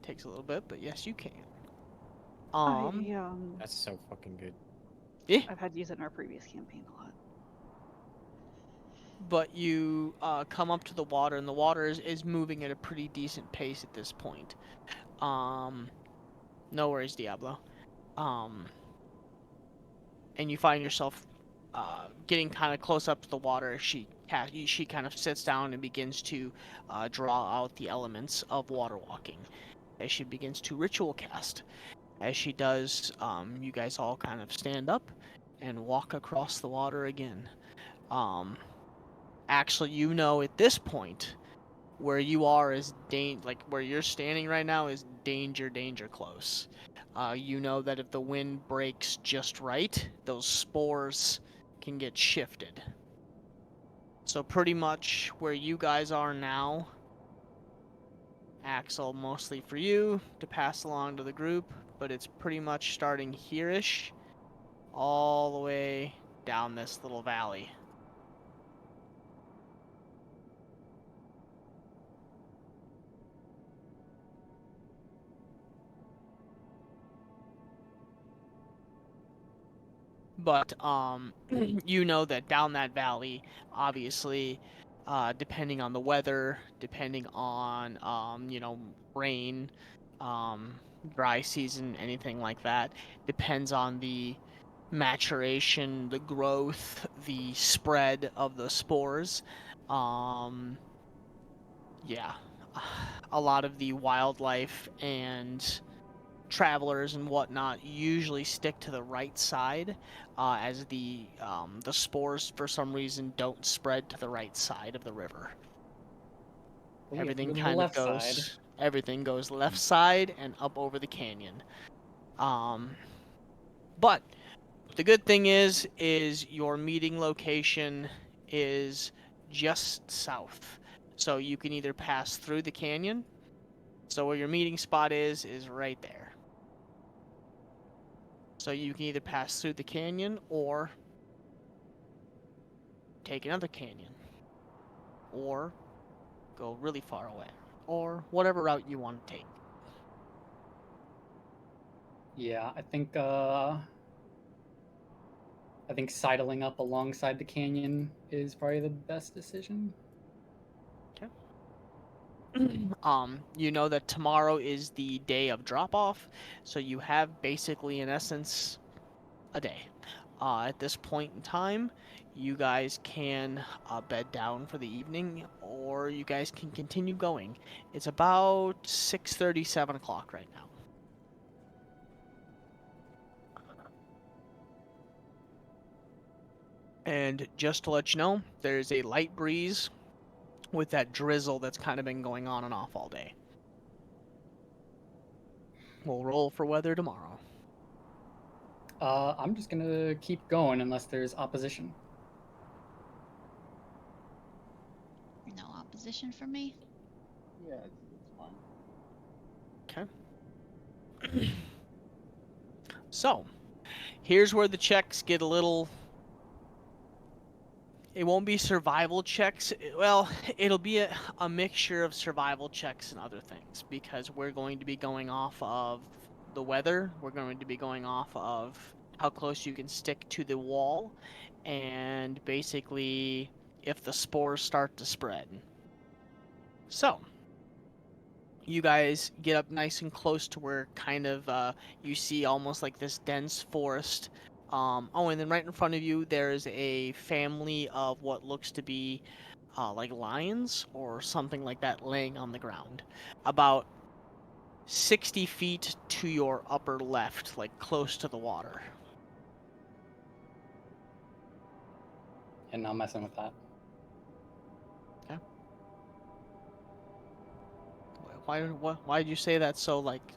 Takes a little bit, but yes, you can. That's so fucking good. Yeah. I've had to use it in our previous campaign a lot. But you come up to the water, and the water is moving at a pretty decent pace at this point. No worries, Diablo. And you find yourself getting kind of close up to the water. She kind of sits down and begins to draw out the elements of water walking as she begins to ritual cast. As she does, you guys all kind of stand up and walk across the water again. Actually, you know at this point where you are is where you're standing right now is danger close. You know that if the wind breaks just right, those spores can get shifted. So pretty much where you guys are now, Axel, mostly for you to pass along to the group, but it's pretty much starting here-ish, all the way down this little valley. But you know that down that valley, obviously, depending on the weather, depending on rain, dry season, anything like that, depends on the maturation, the growth, the spread of the spores. Yeah, a lot of the wildlife and travelers and whatnot usually stick to the right side, as the spores for some reason don't spread to the right side of the river. We have to Everything go to the kind of left goes. side. Everything goes left side and up over the canyon. But the good thing is your meeting location is just south, so you can either pass through the canyon. So where your meeting spot is right there. So you can either pass through the canyon or take another canyon, or go really far away, or whatever route you want to take. Yeah, I think sidling up alongside the canyon is probably the best decision. You know that tomorrow is the day of drop-off, so you have basically, in essence, a day. At this point in time, you guys can bed down for the evening, or you guys can continue going. It's about 6:30, 7 o'clock right now. And just to let you know, there's a light breeze with that drizzle that's kind of been going on and off all day. We'll roll for weather tomorrow. I'm just gonna keep going unless there's opposition. No opposition from me. Yeah, it's fine. Okay. So, here's where the checks get a little... It won't be survival checks. Well, it'll be a mixture of survival checks and other things, because we're going to be going off of the weather. We're going to be going off of how close you can stick to the wall, and basically if the spores start to spread. So, you guys get up nice and close to where kind of you see almost like this dense forest. Oh, and then right in front of you, there's a family of what looks to be like lions or something like that laying on the ground. About 60 feet to your upper left, like close to the water. And not messing with that. Okay. Why did you say that so, like,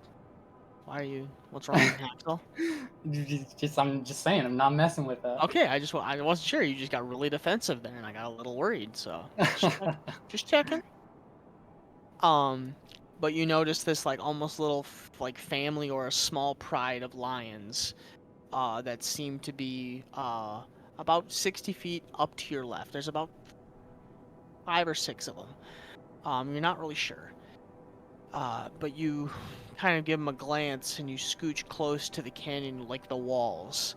why are you... What's wrong, Axel? I'm just saying, I'm not messing with that. Okay, I wasn't sure. You just got really defensive there, and I got a little worried. So just checking. But you notice this like almost little like family or a small pride of lions, that seem to be about 60 feet up to your left. There's about 5 or 6 of them. You're not really sure. But you kind of give them a glance, and you scooch close to the canyon, like the walls.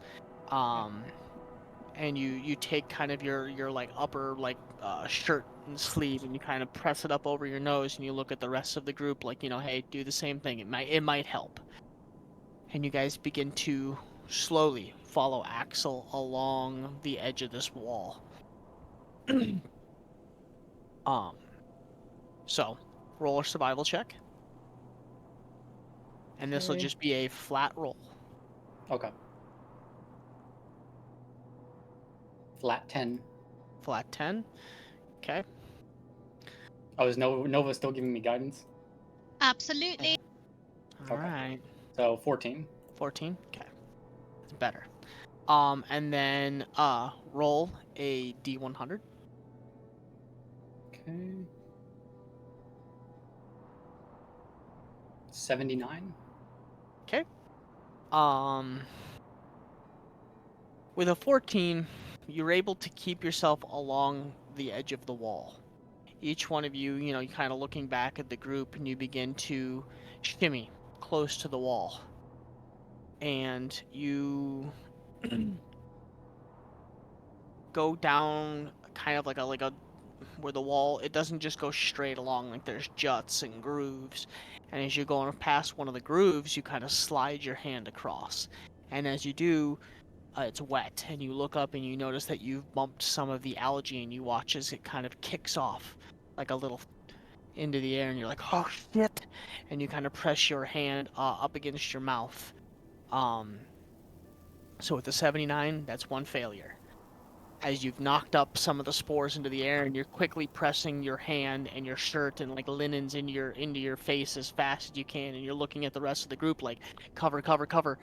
And you take kind of your like upper like shirt and sleeve, and you kind of press it up over your nose, and you look at the rest of the group like, hey, do the same thing. It might help. And you guys begin to slowly follow Axel along the edge of this wall. So roll a survival check, and this will Okay. just be a flat roll. Okay. Flat 10. Flat 10. Okay. Oh, is Nova still giving me guidance? Absolutely. All Okay. right. So 14. 14. Okay. It's better. And then roll a D100. Okay. 79. Okay. With a 14, you're able to keep yourself along the edge of the wall. Each one of you, you kind of looking back at the group, and you begin to shimmy close to the wall. And you go down kind of like a where the wall, it doesn't just go straight along, like there's juts and grooves. And as you're going past one of the grooves, you kind of slide your hand across. And as you do, it's wet, and you look up and you notice that you've bumped some of the algae, and you watch as it kind of kicks off like a little into the air, and you're like, oh shit, and you kind of press your hand up against your mouth. So with the 79, that's one failure. As you've knocked up some of the spores into the air, and you're quickly pressing your hand and your shirt and like linens into your face as fast as you can, and you're looking at the rest of the group like, cover, cover, cover.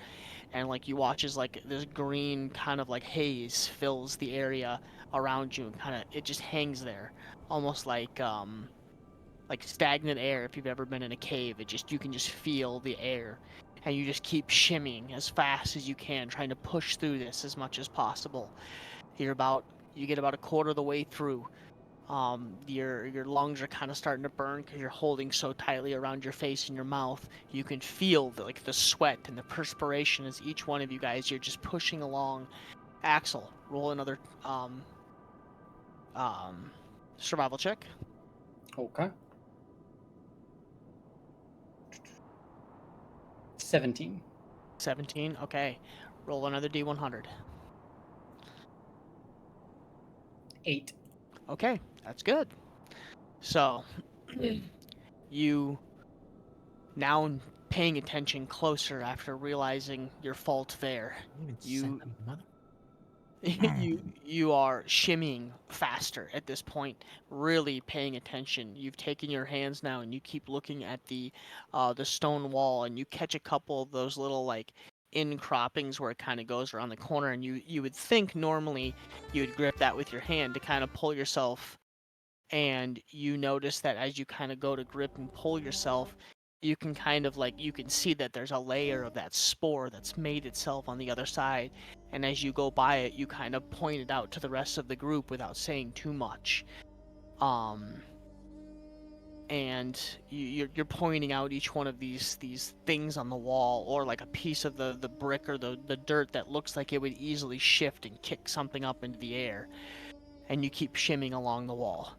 And like you watch as like this green kind of like haze fills the area around you, and kind of it just hangs there, almost like stagnant air. If you've ever been in a cave, you can just feel the air, and you just keep shimmying as fast as you can, trying to push through this as much as possible. You get about a quarter of the way through. Your lungs are kind of starting to burn because you're holding so tightly around your face and your mouth. You can feel the sweat and the perspiration as each one of you guys, you're just pushing along. Axel, roll another survival check. Okay. 17. 17. Okay. Roll another D100. 8. Okay, that's good. So, you now paying attention closer after realizing your fault there. You you are shimmying faster at this point, really paying attention. You've taken your hands now and you keep looking at the stone wall, and you catch a couple of those little like incroppings where it kind of goes around the corner, and you would think normally you would grip that with your hand to kind of pull yourself, and you notice that as you kind of go to grip and pull yourself, you can kind of you can see that there's a layer of that spore that's made itself on the other side, and as you go by it, you kind of point it out to the rest of the group without saying too much. And you're pointing out each one of these things on the wall, or like a piece of the brick or the dirt that looks like it would easily shift and kick something up into the air, and you keep shimming along the wall.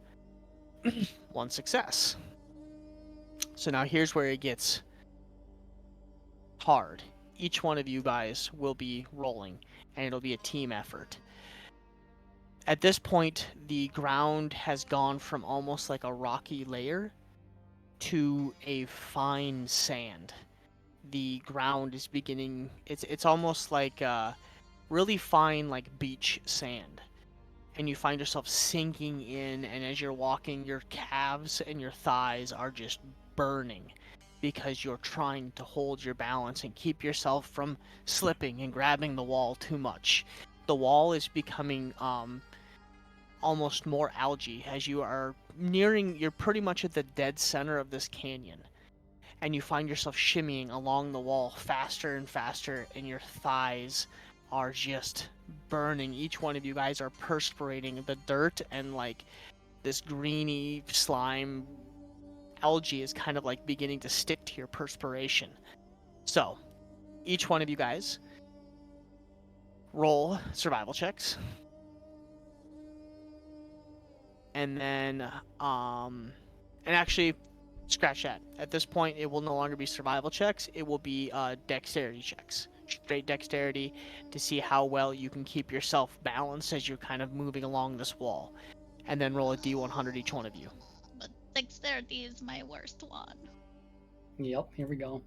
One success. So now here's where it gets hard. Each one of you guys will be rolling, and it'll be a team effort. At this point, the ground has gone from almost like a rocky layer to a fine sand. The ground is beginning, it's almost like really fine like beach sand. And you find yourself sinking in, and as you're walking, your calves and your thighs are just burning because you're trying to hold your balance and keep yourself from slipping and grabbing the wall too much. The wall is becoming almost more algae as you're pretty much at the dead center of this canyon, and you find yourself shimmying along the wall faster and faster, and your thighs are just burning. Each one of you guys are perspirating. The dirt and like this greeny slime algae is kind of like beginning to stick to your perspiration. So each one of you guys roll survival checks, and then and actually scratch that. At this point, it will no longer be survival checks. It will be dexterity checks. Straight dexterity to see how well you can keep yourself balanced as you're kind of moving along this wall. And then roll a D100 each one of you. But dexterity is my worst one. Yep, here we go.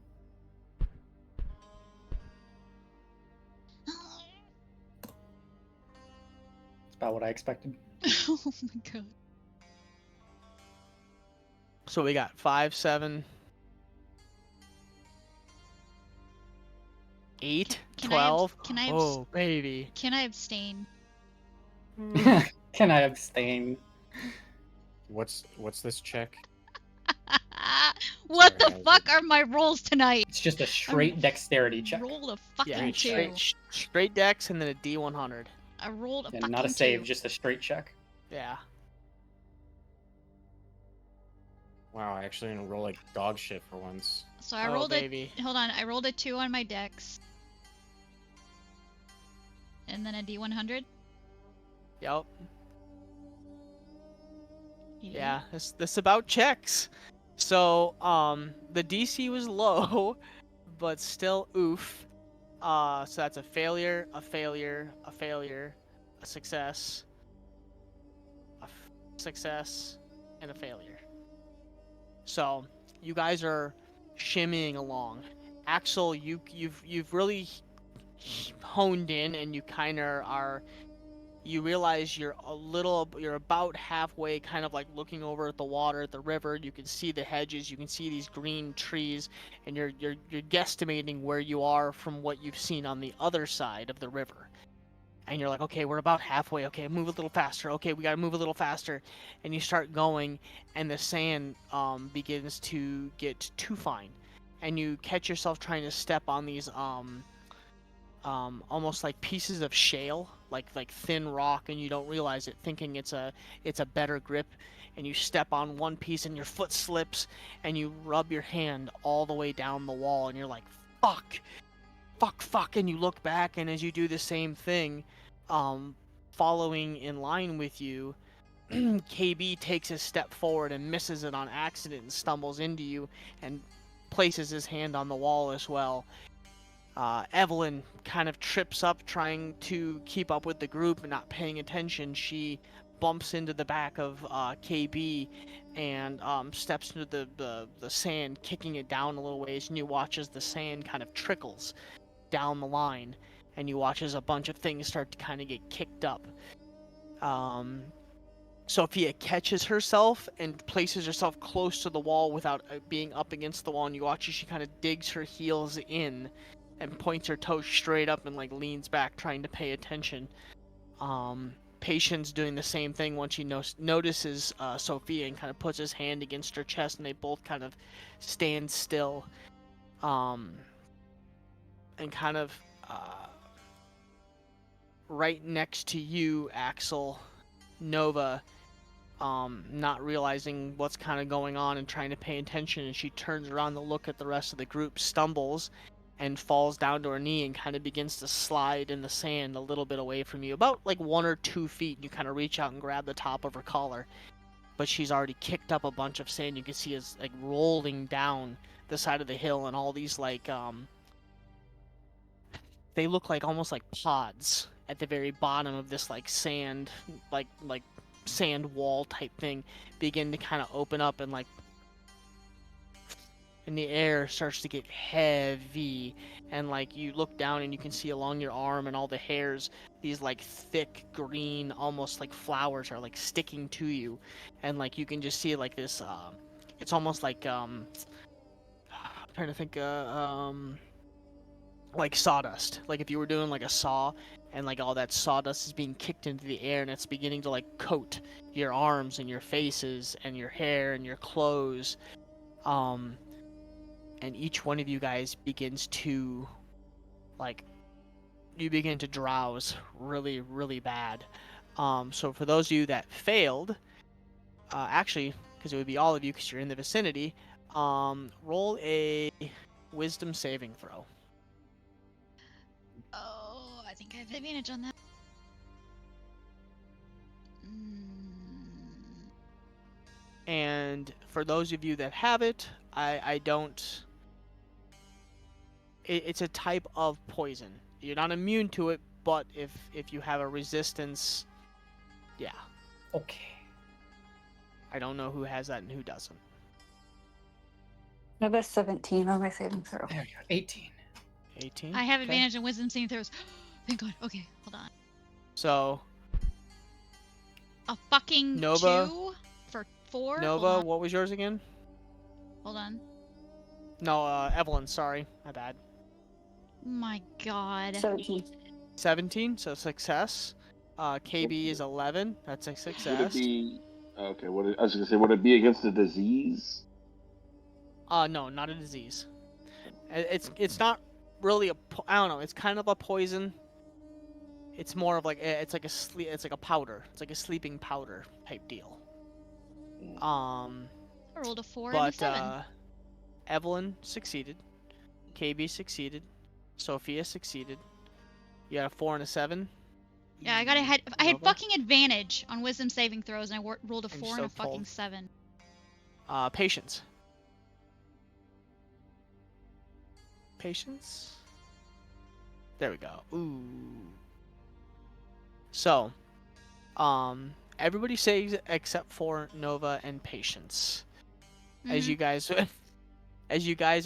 It's about what I expected. Oh my god. So we got 5, 7, 8, 12. Oh, baby. Can I abstain? Can I abstain? What's this check? What Sorry, the I fuck are my rolls tonight? It's just a straight dexterity check. Rolled a fucking Yeah, two. straight dex and then a D100. I rolled a And fucking not a save, two. just a straight check. Yeah. Wow, I actually didn't roll like dog shit for once. So I Oh, rolled baby. Hold on, I rolled a 2 on my dex. And then a D100. Yep. Yeah, this about checks. So, the DC was low, but still oof. So that's a failure, a failure, a failure, a success, success, and a failure. So, you guys are shimmying along. Axel, you've really honed in, and you kind of are. You realize you're about halfway, kind of like looking over at the water, at the river. You can see the hedges, you can see these green trees, and you're guesstimating where you are from what you've seen on the other side of the river. And you're like, okay, we're about halfway. Okay, move a little faster. Okay, we gotta move a little faster. And you start going, and the sand begins to get too fine, and you catch yourself trying to step on these almost like pieces of shale, like thin rock, and you don't realize it, thinking it's a better grip, and you step on one piece and your foot slips, and you rub your hand all the way down the wall, and you're like, fuck, and you look back, and as you do the same thing, following in line with you, KB takes a step forward and misses it on accident and stumbles into you and places his hand on the wall as well. Evelyn kind of trips up trying to keep up with the group and not paying attention. She bumps into the back of KB and steps into the sand, kicking it down a little ways, and you watch as the sand kind of trickles down the line, and you watch as a bunch of things start to kind of get kicked up. Sophia catches herself and places herself close to the wall without being up against the wall, and you watch as she kind of digs her heels in and points her toes straight up and like leans back trying to pay attention. Patience doing the same thing once he notices Sophia and kind of puts his hand against her chest, and they both kind of stand still, and kind of right next to you, Axel, Nova, not realizing what's kind of going on and trying to pay attention, and she turns around to look at the rest of the group, stumbles, and falls down to her knee and kind of begins to slide in the sand a little bit away from you, about like 1 or 2 feet. You kind of reach out and grab the top of her collar, but she's already kicked up a bunch of sand. You can see it's like rolling down the side of the hill, and all these like they look like almost like pods at the very bottom of this like sand, like sand wall type thing, begin to kind of open up, and like and the air starts to get heavy, and like you look down and you can see along your arm and all the hairs, these like thick green almost like flowers are like sticking to you, and like you can just see like this it's almost like I'm trying to think like sawdust, like if you were doing like a saw, and like all that sawdust is being kicked into the air, and it's beginning to like coat your arms and your faces and your hair and your clothes, and each one of you guys begins to like, you begin to drowse really, really bad. So for those of you that failed, actually, because it would be all of you because you're in the vicinity, roll a wisdom saving throw. Oh, I think I have advantage on that. And for those of you that have it, I don't... It's a type of poison. You're not immune to it, but if you have a resistance, yeah. Okay. I don't know who has that and who doesn't. I have 17 on my saving throw. There you go. 18. 18? I have Okay. advantage on wisdom saving throws. Thank God. Okay, hold on. So, A fucking Nova- 2 for 4? Nova, Hold on. what was yours again? Hold on. No, Evelyn, sorry. My bad. My God. 17. 17, so success. KB is 11. That's a Would it success. be Okay, I was gonna say, would it be against a disease? No, not a disease. It's not really I don't know. It's kind of a poison. It's more of like it's like it's like a powder. It's like a sleeping powder type deal. I rolled a 4 and a But 7. Evelyn succeeded. KB succeeded. Sophia succeeded. You got a 4 and a 7. Yeah, I had fucking advantage on wisdom saving throws, and I rolled a 4 and a fucking 7. Patience. Patience. There we go. Ooh. So, everybody saves except for Nova and Patience. As you guys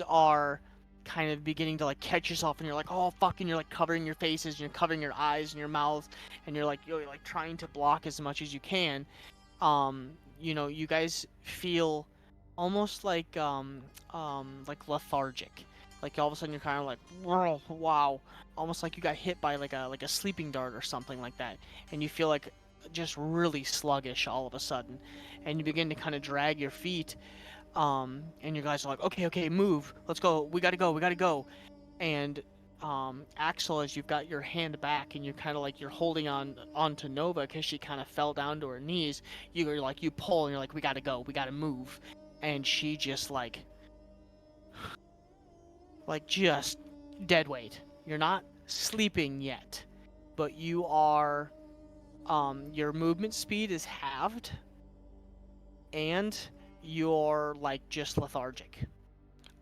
are kind of beginning to like catch yourself, and you're like, oh fuck, and you're like covering your faces, and you're covering your eyes and your mouth, and you're like trying to block as much as you can. You guys feel almost like lethargic. Like all of a sudden you're kind of like, whoa, wow, almost like you got hit by like a sleeping dart or something like that, and you feel like just really sluggish all of a sudden, and you begin to kind of drag your feet, and you guys are like, okay, move, let's go, we gotta go, and Axel, as you've got your hand back and you're kind of like you're holding onto Nova because she kind of fell down to her knees, you pull and you're like, we gotta go, we gotta move, and she just like just dead weight. You're not sleeping yet, but you are, your movement speed is halved, and you're like just lethargic.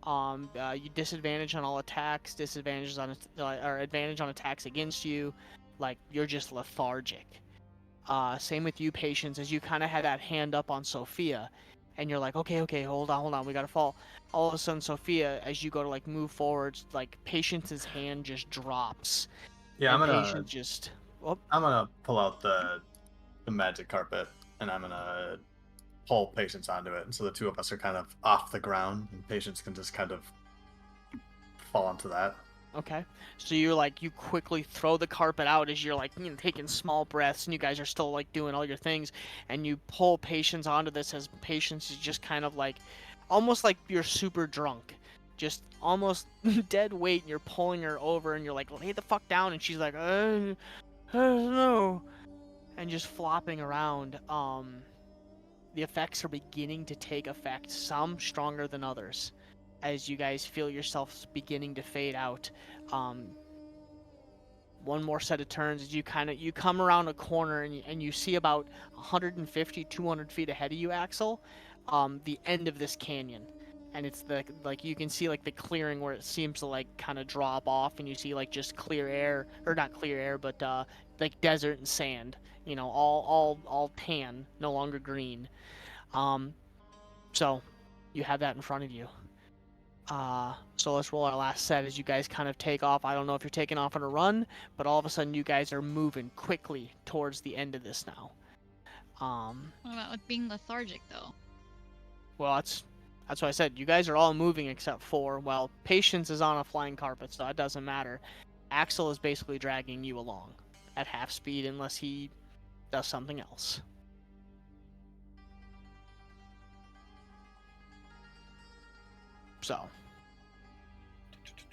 You disadvantage on all attacks, disadvantages on or advantage on attacks against you, like you're just lethargic. Same with you, Patience, as you kind of had that hand up on Sophia, and you're like, okay, hold on, we gotta fall. All of a sudden, Sophia, as you go to like move forwards, like Patience's hand just drops. Yeah, and I'm gonna pull out the magic carpet, and I'm gonna pull Patience onto it, and so the two of us are kind of off the ground, and Patience can just kind of fall onto that. Okay, so you quickly throw the carpet out as you're taking small breaths, and you guys are still like doing all your things, and you pull Patience onto this as Patience is just kind of like, almost like you're super drunk, just almost dead weight, and you're pulling her over, and you're like, lay the fuck down, and she's like, no, and just flopping around. The effects are beginning to take effect, some stronger than others, as you guys feel yourselves beginning to fade out. One more set of turns as you come around a corner, and you see about 150, 200 feet ahead of you, Axel, the end of this canyon. And it's you can see the clearing where it seems to kind of drop off, and you see just clear air, or not clear air, but desert and sand, all tan, no longer green. So you have that in front of you. So let's roll our last set as you guys kind of take off. I don't know if you're taking off on a run, but all of a sudden you guys are moving quickly towards the end of this now. What about with being lethargic though? Well, that's what I said. You guys are all moving except for, well, Patience is on a flying carpet, so that doesn't matter. Axel is basically dragging you along at half speed unless he does something else. So.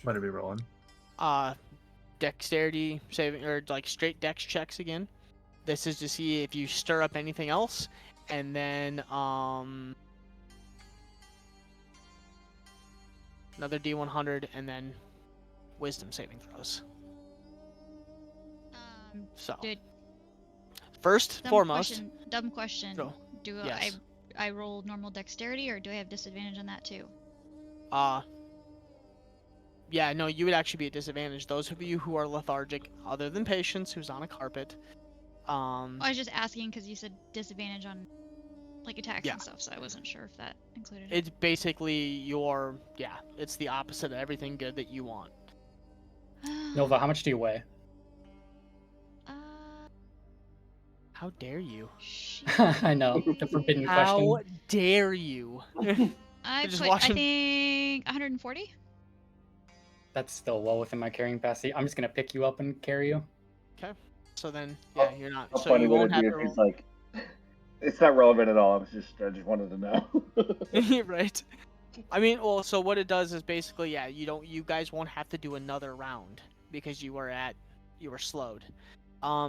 What are we rolling? Dexterity saving, or straight dex checks again. This is to see if you stir up anything else, and then another D100, and then wisdom saving throws. So first, foremost. Dumb question. Oh, Do yes. I roll normal dexterity, or do I have disadvantage on that too? Yeah, no, you would actually be at disadvantage. Those of you who are lethargic, other than Patience, who's on a carpet. I was just asking because you said disadvantage on attacks and stuff, so I wasn't sure if that included it. It's basically it's the opposite of everything good that you want. Nova, how much do you weigh? How dare you? I know, the forbidden question. How dare you? I think 140. That's still well within my carrying capacity. I'm just gonna pick you up and carry you. Okay. So then, you're not. How So funny you would won't it have be to if roll. he's like, It's not relevant at all. I just wanted to know. Right. I mean, well, so what it does is basically, yeah, you guys won't have to do another round because you were slowed.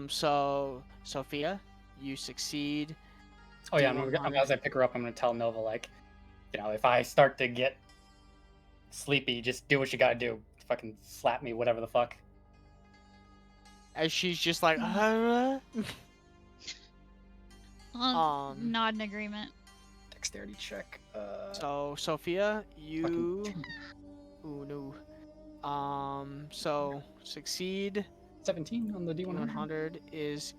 So Sophia, you succeed. Oh yeah, D100. as I pick her up, I'm gonna tell Nova, like, if I start to get sleepy, just do what you gotta do. Fucking slap me, whatever the fuck. As she's just like, Nod in agreement. Dexterity check. So Sophia, you. Ooh no. So succeed. 17 on the D100. D100 is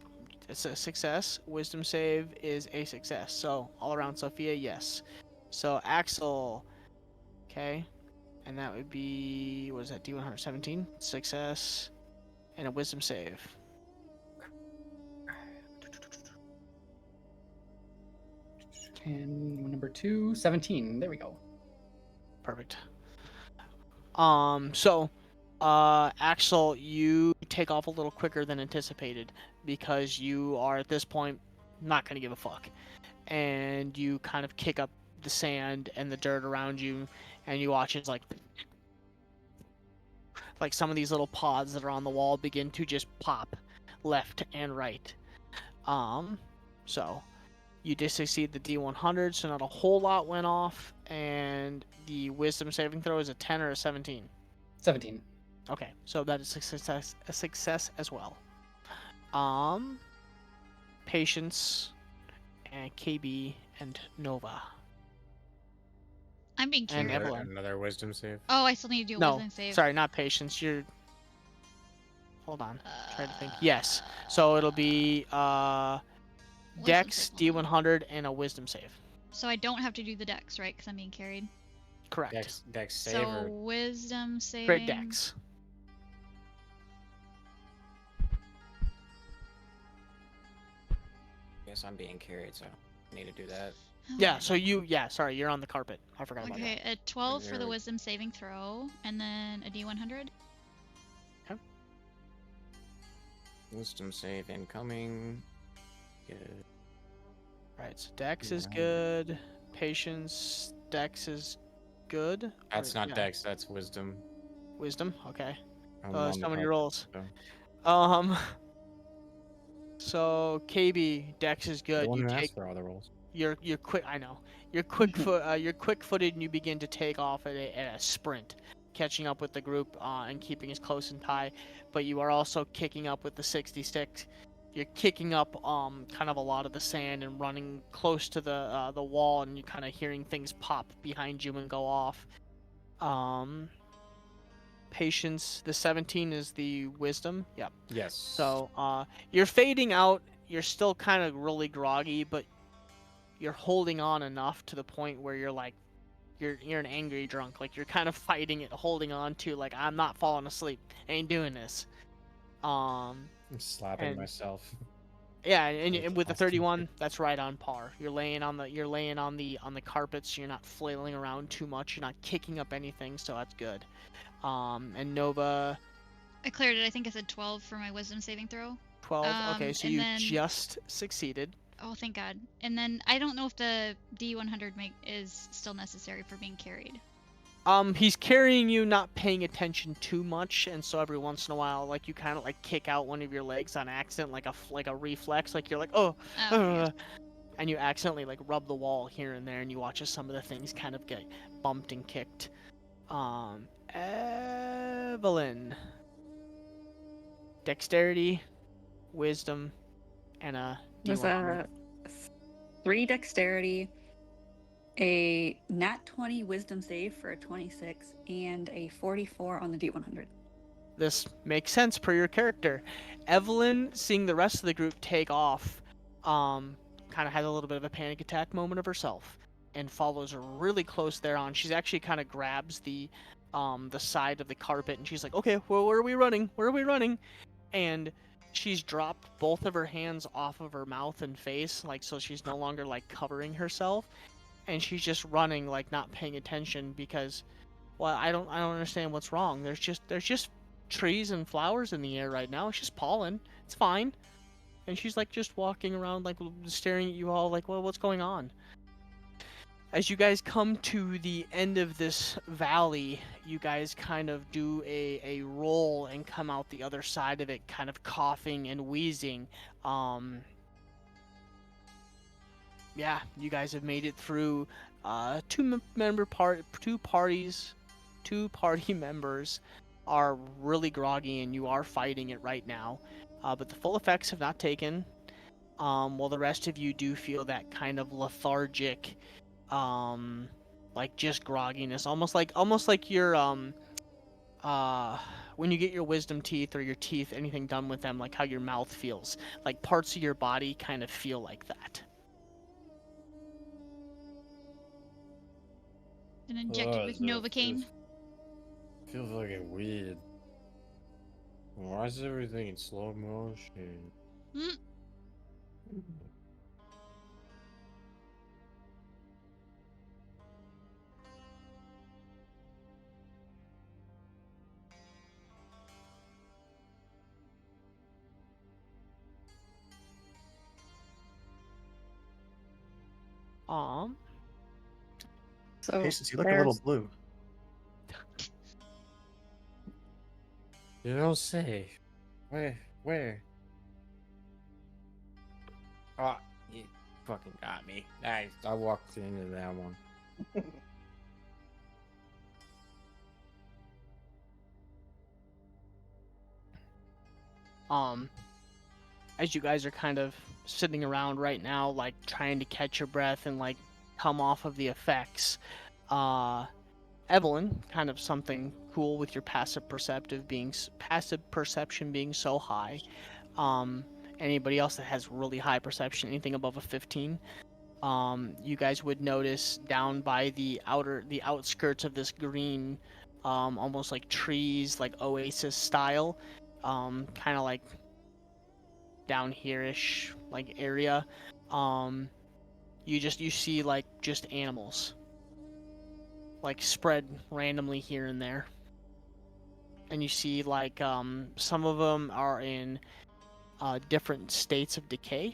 a success. Wisdom save is a success. So all around Sophia, yes. So Axel, okay, and that would be, what is that? D100, 17 success, and a wisdom save. And number 2, 17. There we go. Perfect. So, Axel, you take off a little quicker than anticipated because you are at this point not gonna give a fuck, and you kind of kick up the sand and the dirt around you, and you watch as like some of these little pods that are on the wall begin to just pop left and right. So you did succeed the D100, so not a whole lot went off, and the wisdom saving throw is a 10 or a 17. 17. Okay, so that is a success as well. Patience and KB and Nova. I'm being And carried. Evelyn. Another wisdom save. Oh, I still need to do a No, wisdom save. sorry, not patience. You're. Hold on. Try to think. Yes. So it'll be Dex, D100, and a wisdom save. So I don't have to do the Dex, right? Because I'm being carried. Correct. Dex save So or wisdom saving. Great Dex. guess I'm being carried, so I need to do that. Yeah, so sorry, you're on the carpet. I forgot about that. Okay, a 12 for the There. wisdom saving throw, and then a D100. Okay. Wisdom save incoming. Good. Alright, so Dex is good. Patience, Dex is good. That's Or- not yeah, Dex, that's wisdom. Wisdom, okay. I'm on the So many carpet, rolls. so. So KB, Dex is good. The one You who take asked for all the rolls. you're quick. I know. You're quick-footed, and you begin to take off at a sprint, catching up with the group and keeping as close and tight. But you are also kicking up with the 66. You're kicking up kind of a lot of the sand and running close to the wall, and you're kind of hearing things pop behind you and go off. Patience. The 17 is the wisdom. Yep. Yes. So you're fading out. You're still kind of really groggy, but you're holding on enough to the point where you're like, you're an angry drunk. Like you're kind of fighting it, holding on to like, I'm not falling asleep. I ain't doing this. I'm slapping and- myself. Yeah, and That's with the awesome. 31, that's right on par. You're laying on the carpets. You're not flailing around too much. You're not kicking up anything, so that's good. And Nova, I cleared it. I think I said 12 for my wisdom saving throw. 12. Okay, so and you then- just succeeded. Oh, thank God. And then I don't know if the D100 is still necessary for being carried. He's carrying you, not paying attention too much, and so every once in a while, like you kind of like kick out one of your legs on accident, like a reflex, like you're like, oh, Okay. and you accidentally like rub the wall here and there, and you watch as some of the things kind of get bumped and kicked. Evelyn, dexterity, wisdom, and a There's D100. a 3 dexterity, a nat 20 wisdom save for a 26, and a 44 on the D100. This makes sense per your character. Evelyn, seeing the rest of the group take off, kind of has a little bit of a panic attack moment of herself, and follows really close thereon. She's actually kind of grabs the side of the carpet, and she's like, "Okay, well, where are we running? Where are we running?" And she's dropped both of her hands off of her mouth and face, like so she's no longer like covering herself, and she's just running, like not paying attention because, well, I don't understand what's wrong. There's just trees and flowers in the air right now. It's just pollen. It's fine. and she's like just walking around, like staring at you all, like, well, what's going on? As you guys come to the end of this valley, you guys kind of do a roll and come out the other side of it, kind of coughing and wheezing. Yeah, you guys have made it through. Two party members are really groggy, and you are fighting it right now. But the full effects have not taken. While the rest of you do feel that kind of lethargic, like just grogginess, almost like your when you get your wisdom teeth or your teeth, anything done with them, like how your mouth feels, like parts of your body kind of feel like that. And injected with Novocaine. Feels like a weird. Why is everything in slow motion? So Patience, you look a little blue. You don't say. Where? Oh, you fucking got me. I walked into that one. As you guys are kind of sitting around right now, like trying to catch your breath and like come off of the effects, Evelyn, kind of something cool with your passive perception being so high. Anybody else that has really high perception, anything above a 15, you guys would notice down by the outskirts of this green, almost like trees, like oasis style, kind of like down here-ish like area, you see like just animals like spread randomly here and there, and you see like some of them are in different states of decay.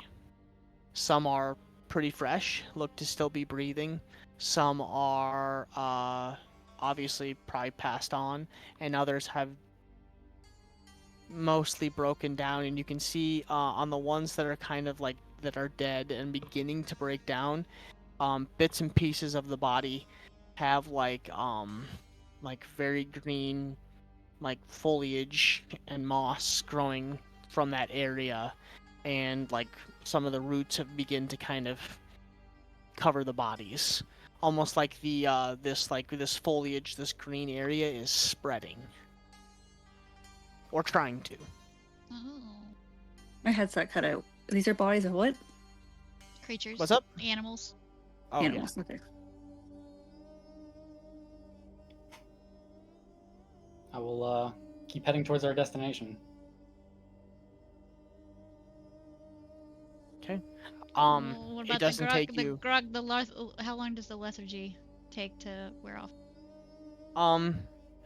Some are pretty fresh, look to still be breathing. Some are obviously probably passed on, and others have mostly broken down. And you can see on the ones that are kind of like that are dead and beginning to break down, bits and pieces of the body have like very green like foliage and moss growing from that area, and like some of the roots have begun to kind of cover the bodies, almost like the this foliage, this green area is spreading or trying to. Oh. My headset cut out. These are bodies of what? Creatures. What's up? Animals. Oh, Animals. Yeah. Okay. I will keep heading towards our destination. Okay. What about it doesn't the grog, take the you. grog, how long does the lethargy take to wear off?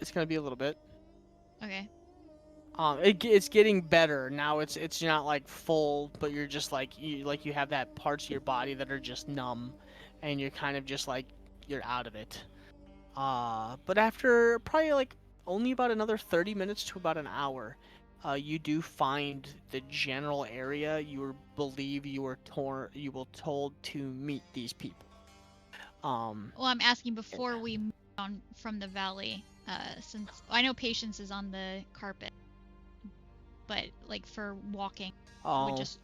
It's gonna be a little bit. Okay. It's getting better now. It's not like full, but you're just like you have that parts of your body that are just numb, and you're kind of just like you're out of it. But after probably like only about another 30 minutes to about an hour, you do find the general area you were told to meet these people. Well, I'm asking before we move on from the valley, since I know Patience is on the carpet, but like for walking, would just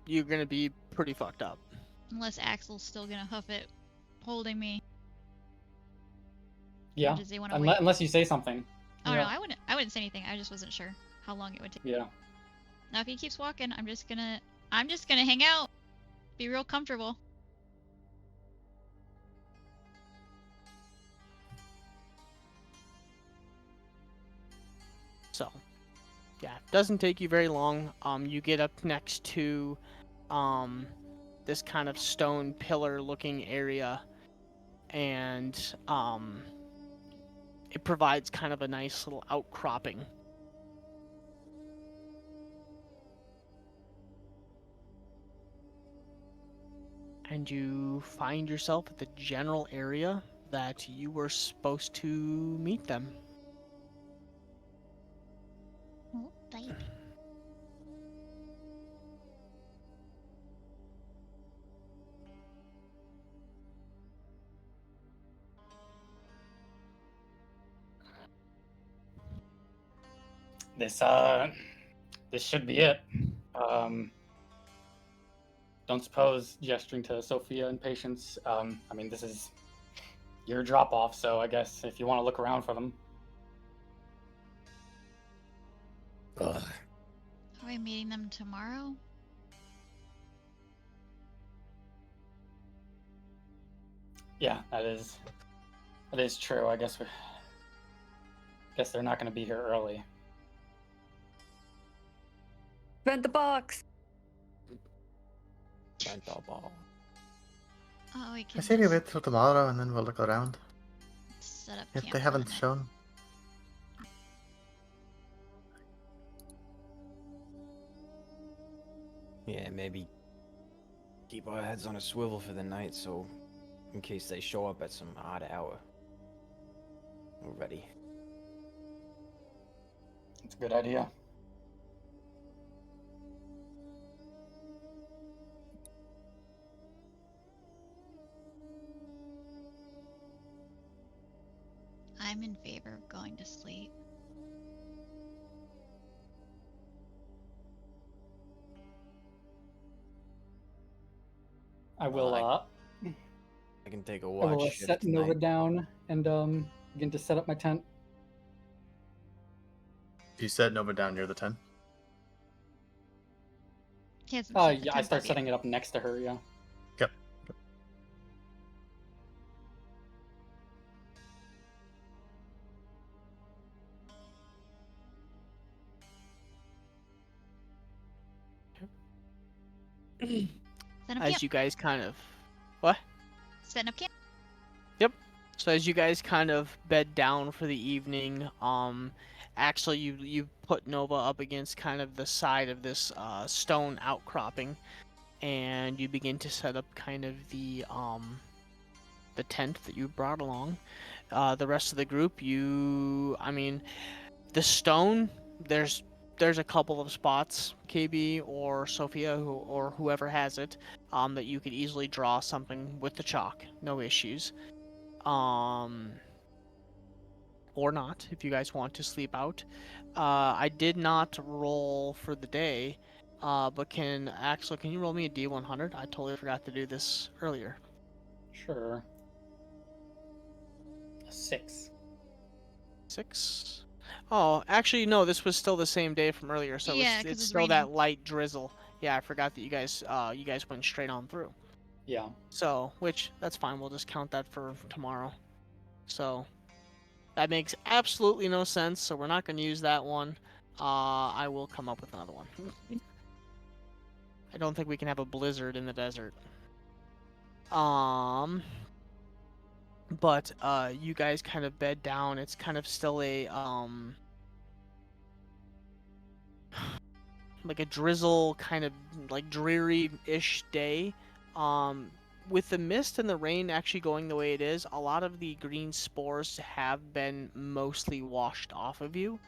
you're gonna be pretty fucked up. unless Axel's still gonna hoof it, holding me. Yeah. Or does he want to wait? Unless you say something. Oh Yeah. no, I wouldn't say anything. I just wasn't sure how long it would take. Yeah. Now if he keeps walking, I'm just gonna hang out, be real comfortable. So, yeah, doesn't take you very long. You get up next to, this kind of stone pillar-looking area, and it provides kind of a nice little outcropping. and you find yourself at the general area that you were supposed to meet them. Oh, baby. This should be it. Don't suppose, gesturing to Sophia and Patience, I mean, this is your drop-off, so I guess if you want to look around for them. Ugh. Are we meeting them tomorrow? Yeah, that is true. I guess they're not going to be here early. Vent the box. Mental ball. Oh, we can I say we just wait till tomorrow and then we'll look around. set up If camp they for the haven't night. shown. Yeah, maybe keep our heads on a swivel for the night, so in case they show up at some odd hour, we're ready. It's a good idea. I'm in favor of going to sleep. I will. I can take a I watch will shift set Nova tonight. down and begin to set up my tent. You set Nova down near the 10? He hasn't set the Yeah, I tent start up yet. setting it up next to her. Yeah. Yep. Setting up As camp. you guys kind of... What? Setting up camp. Yep. So as you guys kind of bed down for the evening, actually you put Nova up against kind of the side of this stone outcropping, and you begin to set up kind of the tent that you brought along. The rest of the group, I mean, the stone, there's a couple of spots, KB or Sophia, or whoever has it, that you could easily draw something with the chalk, no issues. Or not, if you guys want to sleep out. I did not roll for the day, but can you roll me a D100? I totally forgot to do this earlier. Sure. A 6. 6? Oh, actually, no, this was still the same day from earlier, so Yeah, 'cause it's it's still raining. that light drizzle. Yeah, I forgot that you guys went straight on through. Yeah. So, that's fine. We'll just count that for tomorrow. So, that makes absolutely no sense, so we're not going to use that one. I will come up with another one. I don't think we can have a blizzard in the desert. But you guys kind of bed down. It's kind of still a like a drizzle, kind of like dreary-ish day. With the mist and the rain actually going the way it is, a lot of the green spores have been mostly washed off of you.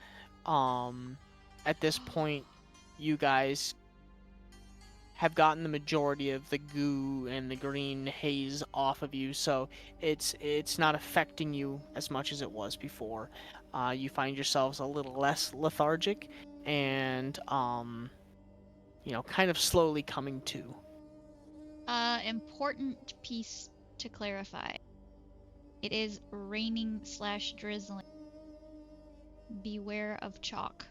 At this point, you guys have gotten the majority of the goo and the green haze off of you, so it's not affecting you as much as it was before. You find yourselves a little less lethargic and kind of slowly coming to. Important piece to clarify. It is raining / drizzling. Beware of chalk.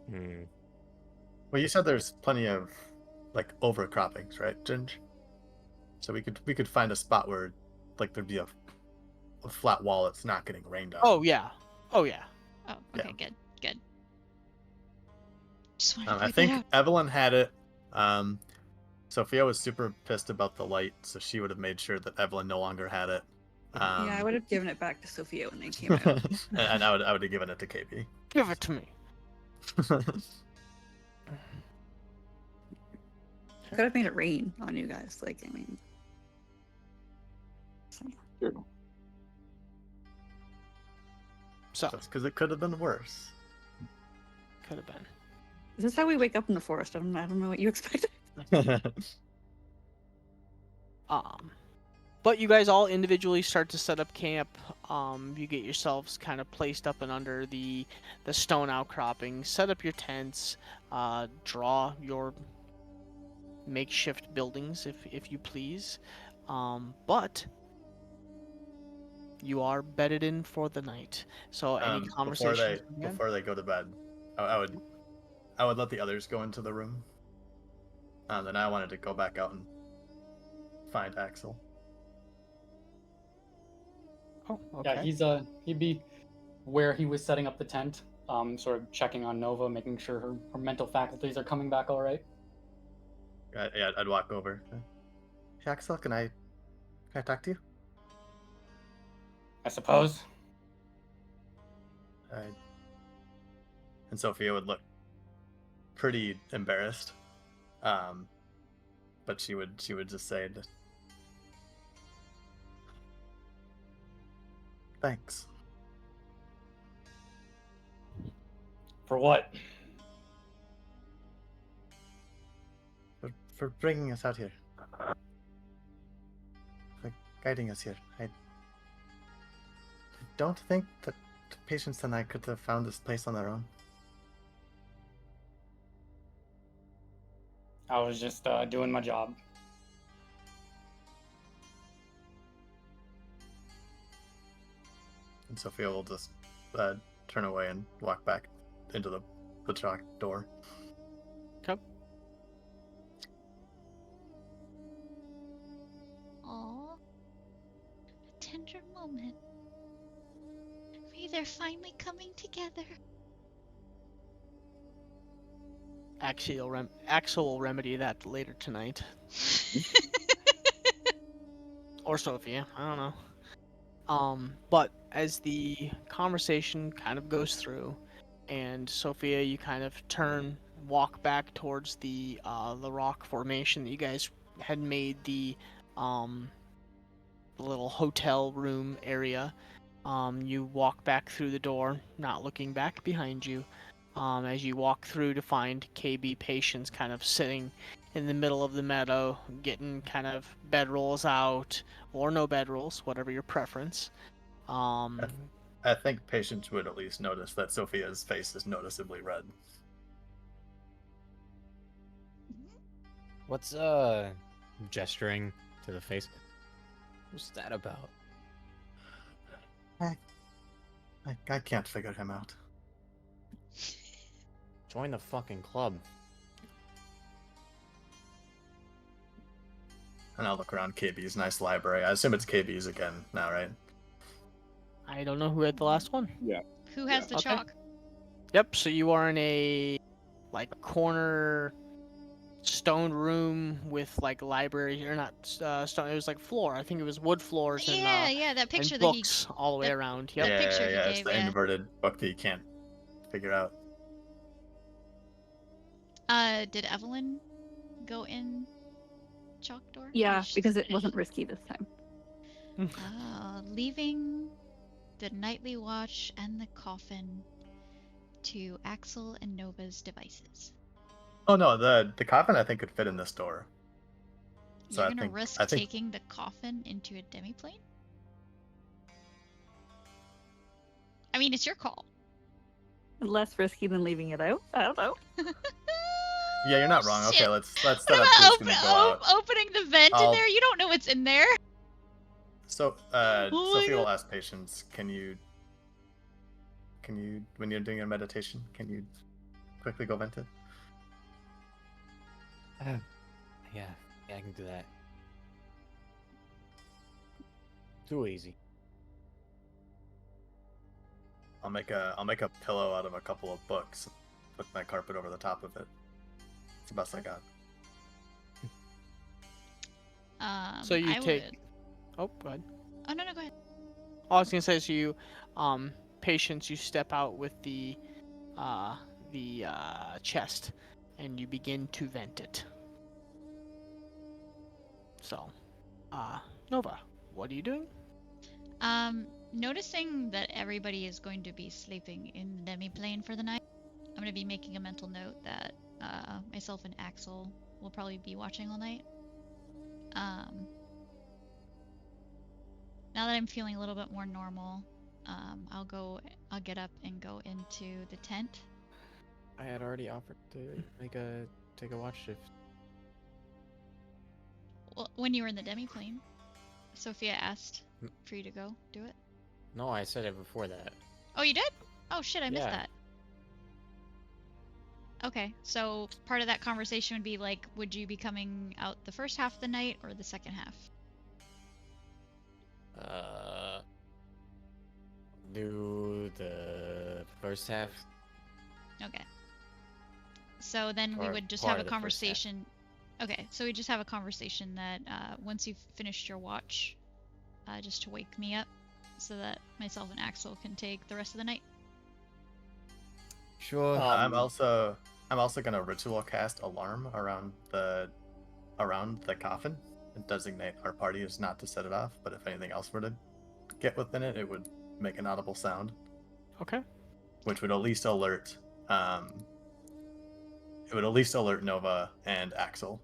Well, you said there's plenty of like overcroppings, right, Ginge? So we could find a spot where like there'd be a flat wall that's not getting rained on. Oh yeah. Oh, okay, good. Just wanted to I point that think out. Evelyn had it. Sophia was super pissed about the light, so she would have made sure that Evelyn no longer had it. Yeah, I would have given it back to Sophia when they came out. and I would have given it to KB. Give it to me. could have made it rain on you guys. Like, I mean. True. So Just because it could have been worse. could have been. Is this how we wake up in the forest? I don't know what you expected. But you guys all individually start to set up camp. You get yourselves kind of placed up and under the stone outcropping. Set up your tents. Draw your makeshift buildings, if you please. But you are bedded in for the night. So any conversations before they go to bed, I would let the others go into the room. And then I wanted to go back out and find Axel. Oh, okay. Yeah, he'd be where he was setting up the tent, sort of checking on Nova, making sure her mental faculties are coming back all right. Yeah, I'd walk over. Hey, Axel, can I talk to you? I suppose. And Sophia would look pretty embarrassed, but she would just say, "Thanks." For what? For bringing us out here. For guiding us here. I don't think that the patients and I could have found this place on their own. I was just doing my job. And Sophia will just turn away and walk back into the chalk door. Okay. Aww. A tender moment. Maybe they're finally coming together. Axel will remedy that later tonight. Or Sophia, I don't know. But as the conversation kind of goes through, and Sophia, you kind of walk back towards the rock formation that you guys had made the little hotel room area. You walk back through the door, not looking back behind you. As you walk through to find KB patients kind of sitting in the middle of the meadow, getting kind of bedrolls out, or no bedrolls, whatever your preference. I think patients would at least notice that Sophia's face is noticeably red. What's gesturing to the face? What's that about? I can't figure him out. Join the fucking club. And I'll look around KB's nice library. I assume it's KB's again now, right? I don't know who had the last one. Yeah. Who has the Okay. chalk? Yep, so you are in a corner stone room with library, or not stone, it was floor. I think it was wood floors and Yeah, that and picture that he books all the way around. Yep. that picture he It's gave, the yeah. inverted book that you can't figure out. Did Evelyn go in chalk door? Yeah, because it wasn't risky this time. Leaving the nightly watch and the coffin to Axel and Nova's devices. Oh no, the coffin I think could fit in this door. So You're I gonna think- risk I think- taking the coffin into a demiplane? I mean, it's your call. Less risky than leaving it out. I don't know. Yeah, you're not wrong. Shit. Okay, let's set What up about who's gonna go out. opening the vent in I'll- there? You don't know what's in there. So my Sophia will God. ask patients, can you when you're doing a meditation, can you quickly go vent it? Yeah, I can do that. Too easy. I'll make a pillow out of a couple of books, put my carpet over the top of it. It's the best I got. So you I take. would- Oh, go ahead. Oh no, go ahead. I was gonna say, so you, patients, you step out with the chest, and you begin to vent it. So, Nova, what are you doing? Noticing that everybody is going to be sleeping in the demi-plane for the night, I'm going to be making a mental note that myself and Axel will probably be watching all night. Now that I'm feeling a little bit more normal, I'll get up and go into the tent. I had already offered to take a watch shift. Well, when you were in the demi-plane, Sophia asked for you to go do it. No, I said it before that. Oh, you did? Oh shit, I missed Yeah. that. Okay, so part of that conversation would be like, would you be coming out the first half of the night or the second half? Do the first half. Okay. So then we Or would just part have a of the first half. conversation. Okay, so we just have a conversation that once you've finished your watch, just to wake me up, so that myself and Axel can take the rest of the night. Sure. I'm also gonna ritual cast alarm around the coffin and designate our party as not to set it off. But if anything else were to get within it, it would make an audible sound. Okay. Which would at least alert. It would at least alert Nova and Axel,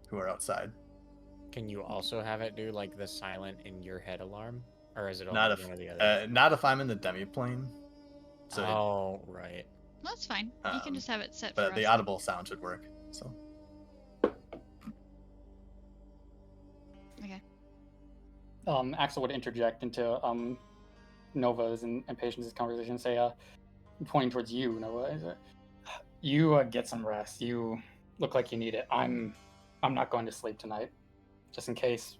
who are outside. Can you also have it do like the silent in your head alarm, or is it only Not if one or the other? not if I'm in the demi-plane. So Oh, right. That's fine. You can just have it set for but us. the audible sound should work. So Okay. Axel would interject into Nova's and Patience's conversation, say, pointing towards you, Nova. You get some rest. You look like you need it. I'm not going to sleep tonight, just in case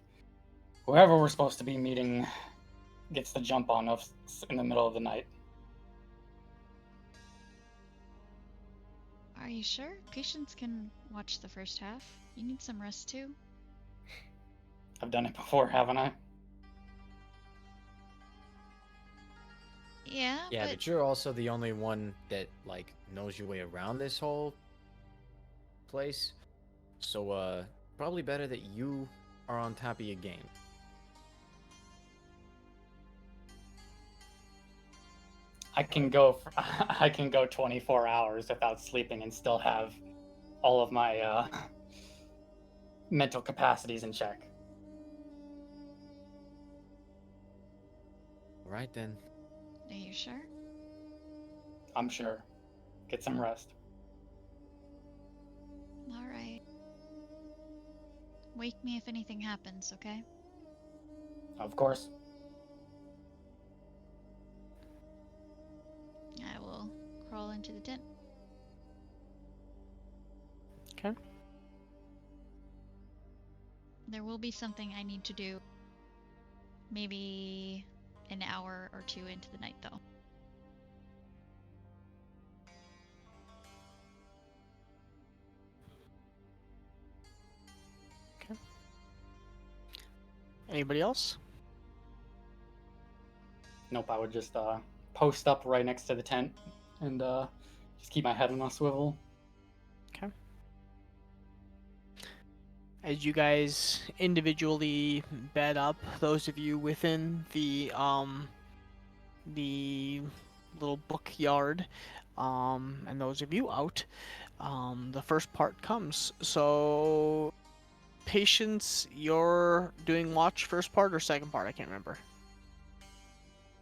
whoever we're supposed to be meeting gets the jump on us in the middle of the night. Are you sure? Patience can watch the first half. You need some rest too. I've done it before, haven't I? Yeah, Yeah, but you're also the only one that like knows your way around this whole place. So probably better that you are on top of your game. I can go 24 hours without sleeping and still have all of my mental capacities in check. All right then. Are you sure? I'm sure. Get some rest. All right. Wake me if anything happens, okay? Of course. I will crawl into the tent. Okay. There will be something I need to do. Maybe an hour or two into the night, though. Okay. Anybody else? Nope, I would just post up right next to the tent and just keep my head on a swivel. Okay. As you guys individually bed up, those of you within the little book yard, and those of you out, the first part comes. So, Patience, you're doing watch first part or second part? I can't remember.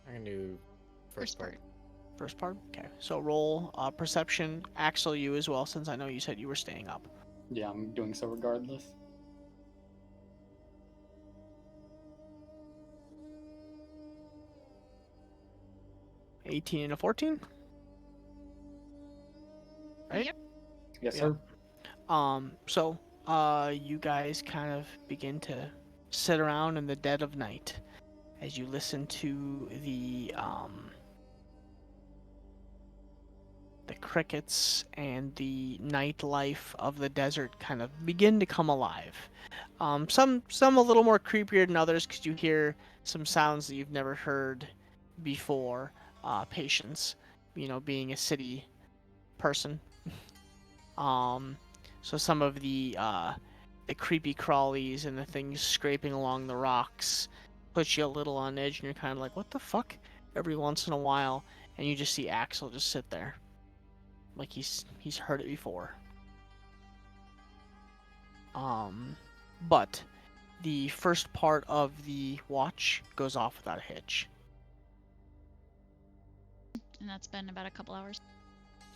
I can do first part. First part? Okay. So roll perception. Axel, you as well, since I know you said you were staying up. Yeah, I'm doing so regardless. $18 and a 14? Right? Yep. Yes, Yeah. sir. So, you guys kind of begin to sit around in the dead of night as you listen to the crickets and the nightlife of the desert kind of begin to come alive. Some a little more creepier than others because you hear some sounds that you've never heard before. Patience, being a city person. So some of the creepy crawlies and the things scraping along the rocks puts you a little on edge, and you're kind of like, what the fuck? Every once in a while, and you just see Axel just sit there, like he's heard it before. But the first part of the watch goes off without a hitch. And that's been about a couple hours.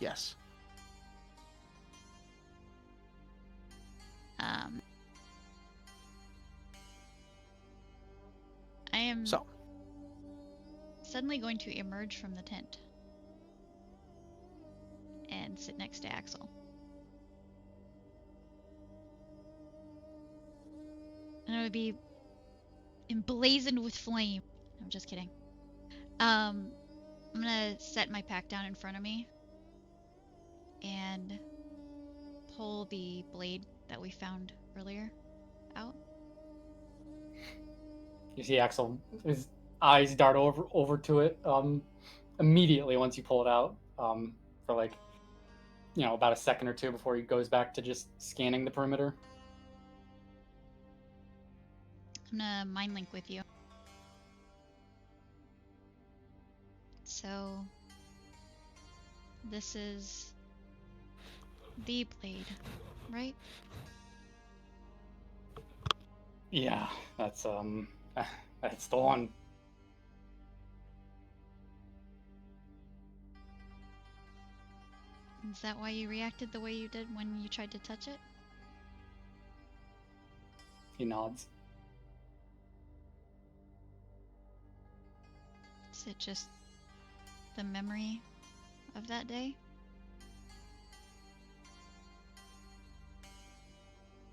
Yes. I am So suddenly going to emerge from the tent and sit next to Axel. And I would be emblazoned with flame. I'm just kidding. I'm gonna set my pack down in front of me and pull the blade that we found earlier out. You see Axel, his eyes dart over to it immediately once you pull it out, for like, about a second or two before he goes back to just scanning the perimeter. I'm gonna mind link with you. So this is the blade, right? Yeah, that's the one. Is that why you reacted the way you did when you tried to touch it? He nods. Is it just the memory of that day?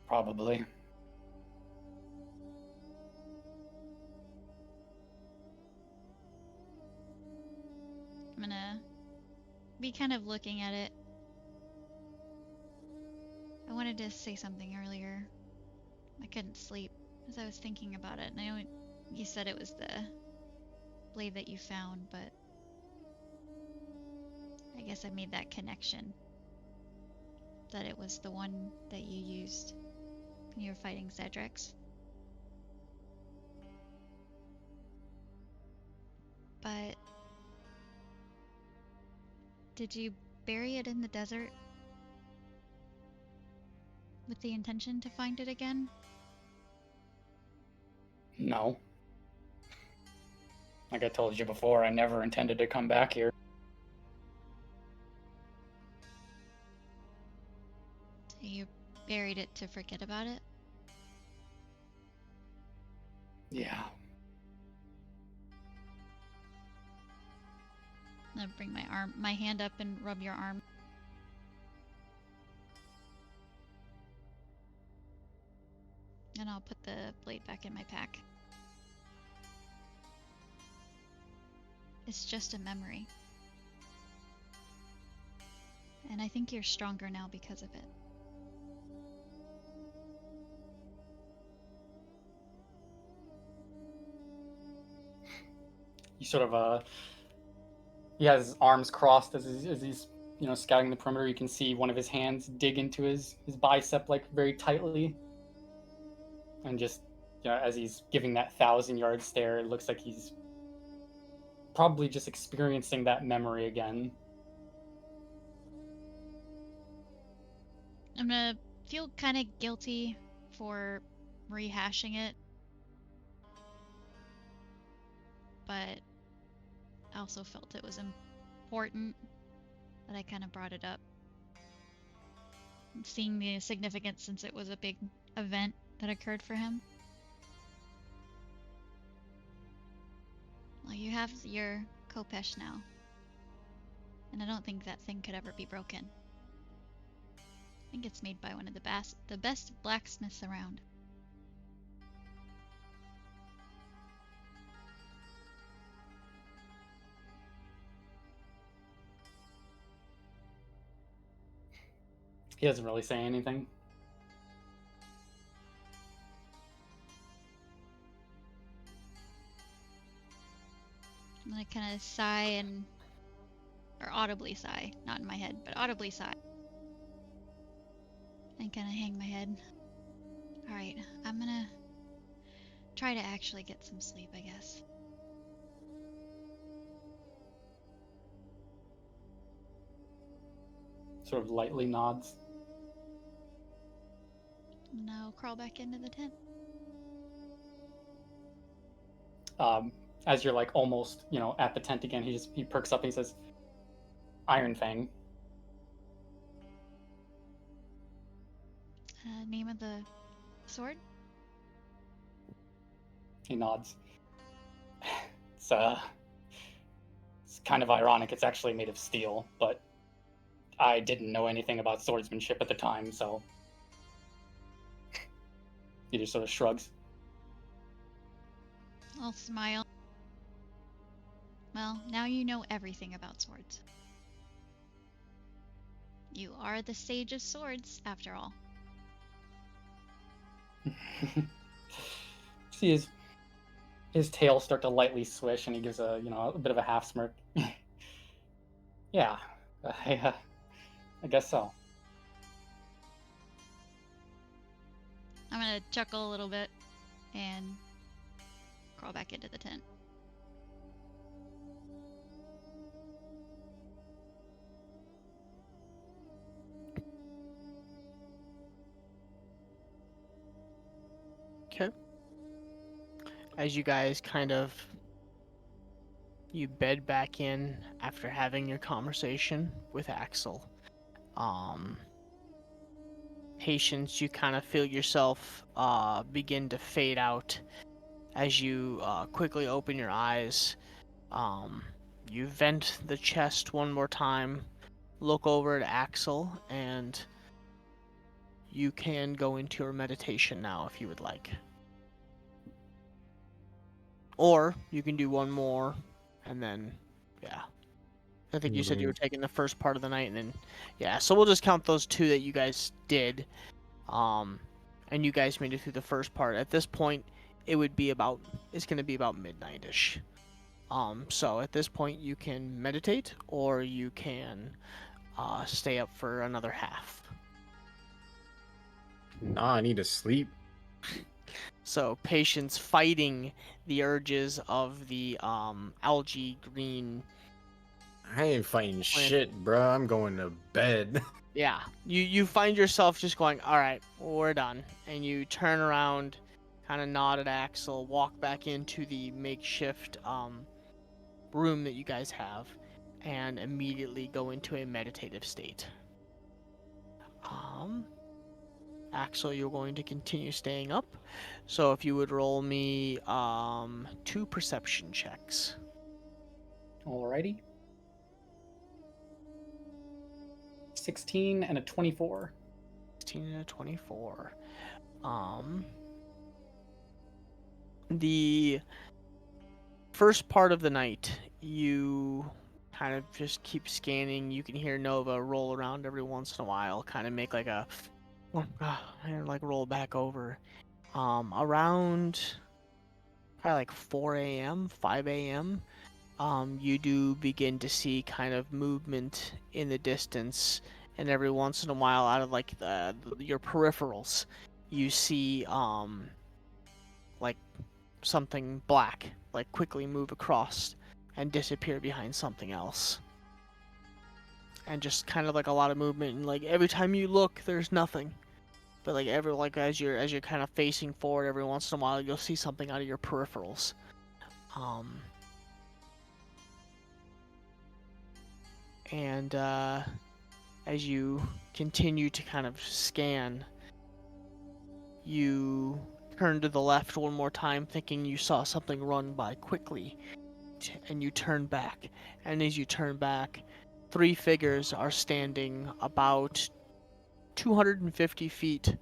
Probably. I'm gonna be kind of looking at it. I wanted to say something earlier. I couldn't sleep as I was thinking about it. And I know you said it was the blade that you found, but I guess I made that connection. That it was the one that you used when you were fighting Cedric's. But did you bury it in the desert with the intention to find it again? No. Like I told you before, I never intended to come back here. So you buried it to forget about it? Yeah. I'm gonna bring my hand up and rub your arm. And I'll put the blade back in my pack. It's just a memory. And I think you're stronger now because of it. He sort of, he has his arms crossed as he's scouting the perimeter. You can see one of his hands dig into his bicep, like, very tightly. And just, as he's giving that 1,000-yard stare, it looks like he's probably just experiencing that memory again. I'm gonna feel kind of guilty for rehashing it. But I also felt it was important that I kind of brought it up. Seeing the significance since it was a big event that occurred for him. Well, you have your Kopesh now. And I don't think that thing could ever be broken. I think it's made by one of the best blacksmiths around. He doesn't really say anything. And I kind of sigh or audibly sigh, not in my head, but audibly sigh. And kind of hang my head. Alright, I'm gonna try to actually get some sleep, I guess. Sort of lightly nods. Now crawl back into the tent. As you're like almost, at the tent again, he perks up and he says, "Iron Fang." Name of the sword? He nods. It's kind of ironic. It's actually made of steel, but I didn't know anything about swordsmanship at the time, so he just sort of shrugs. I'll smile. Well, now you know everything about swords. You are the Sage of Swords, after all. See his tail start to lightly swish, and he gives a bit of a half smirk. Yeah, I guess so. I'm gonna chuckle a little bit and crawl back into the tent. Okay. As you guys you bed back in after having your conversation with Axel. Patience, you kind of feel yourself begin to fade out as you quickly open your eyes. You vent the chest one more time, look over at Axel, and you can go into your meditation now if you would like. Or you can do one more, and then, yeah. I think you said you were taking the first part of the night, and then, yeah. So we'll just count those two that you guys did. And you guys made it through the first part. At this point, it's going to be about midnight-ish. So at this point, you can meditate, or you can stay up for another half. Nah, I need to sleep. So Patience fighting the urges of the algae green. I ain't fighting shit, bro. I'm going to bed. Yeah, you find yourself just going, all right, we're done. And you turn around, kind of nod at Axel, walk back into the makeshift room that you guys have, and immediately go into a meditative state. Axel, you're going to continue staying up. So if you would roll me 2 perception checks. Alrighty. 16 and a 24. 16 and a 24. The first part of the night, you kind of just keep scanning. You can hear Nova roll around every once in a while, kind of make like a and like roll back over. Around probably like 4 a.m., 5 a.m., you do begin to see kind of movement in the distance, and every once in a while, out of like your peripherals, you see like something black like quickly move across and disappear behind something else. And just kind of like a lot of movement, and like every time you look, there's nothing. But like as you're kind of facing forward, every once in a while you'll see something out of your peripherals. And as you continue to kind of scan, you turn to the left one more time, thinking you saw something run by quickly, and you turn back. And as you turn back, 3 figures are standing about 250 feet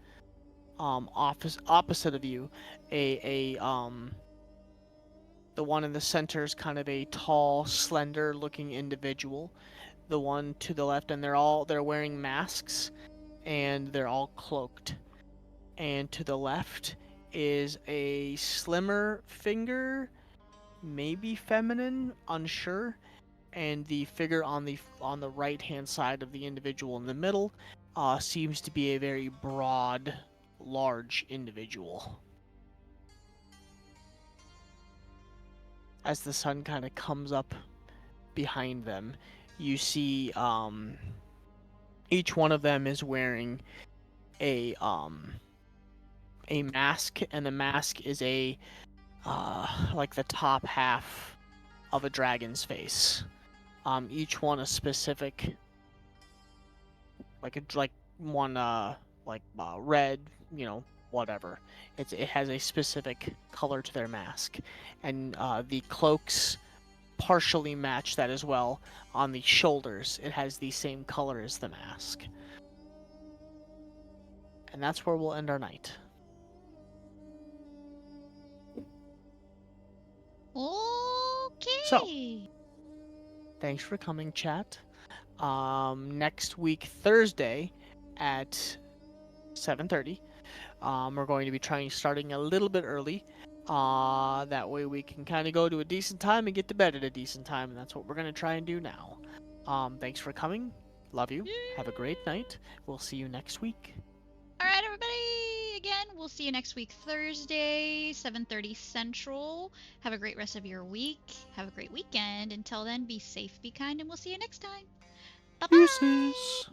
opposite of you. The one in the center is kind of a tall, slender-looking individual. The one to the left, and they're wearing masks, and they're all cloaked. And to the left is a slimmer figure, maybe feminine, unsure. And the figure on the right hand side of the individual in the middle seems to be a very broad, large individual. As the sun kind of comes up behind them, you see each one of them is wearing a mask, and the mask is like the top half of a dragon's face. Each one a specific, like one red, whatever. It has a specific color to their mask, and the cloaks partially match that as well. On the shoulders, it has the same color as the mask. And that's where we'll end our night. Okay. So, thanks for coming, chat. Next week, Thursday, at 7:30, we're going to be starting a little bit early. That way we can kind of go to a decent time and get to bed at a decent time, and that's what we're going to try and do now. Thanks for coming. Love you. Have a great night. We'll see you next week. All right, everybody. Again, we'll see you next week, Thursday, 7:30 Central. Have a great rest of your week. Have a great weekend. Until then, be safe, be kind, and we'll see you next time. Bye-bye. Deuces.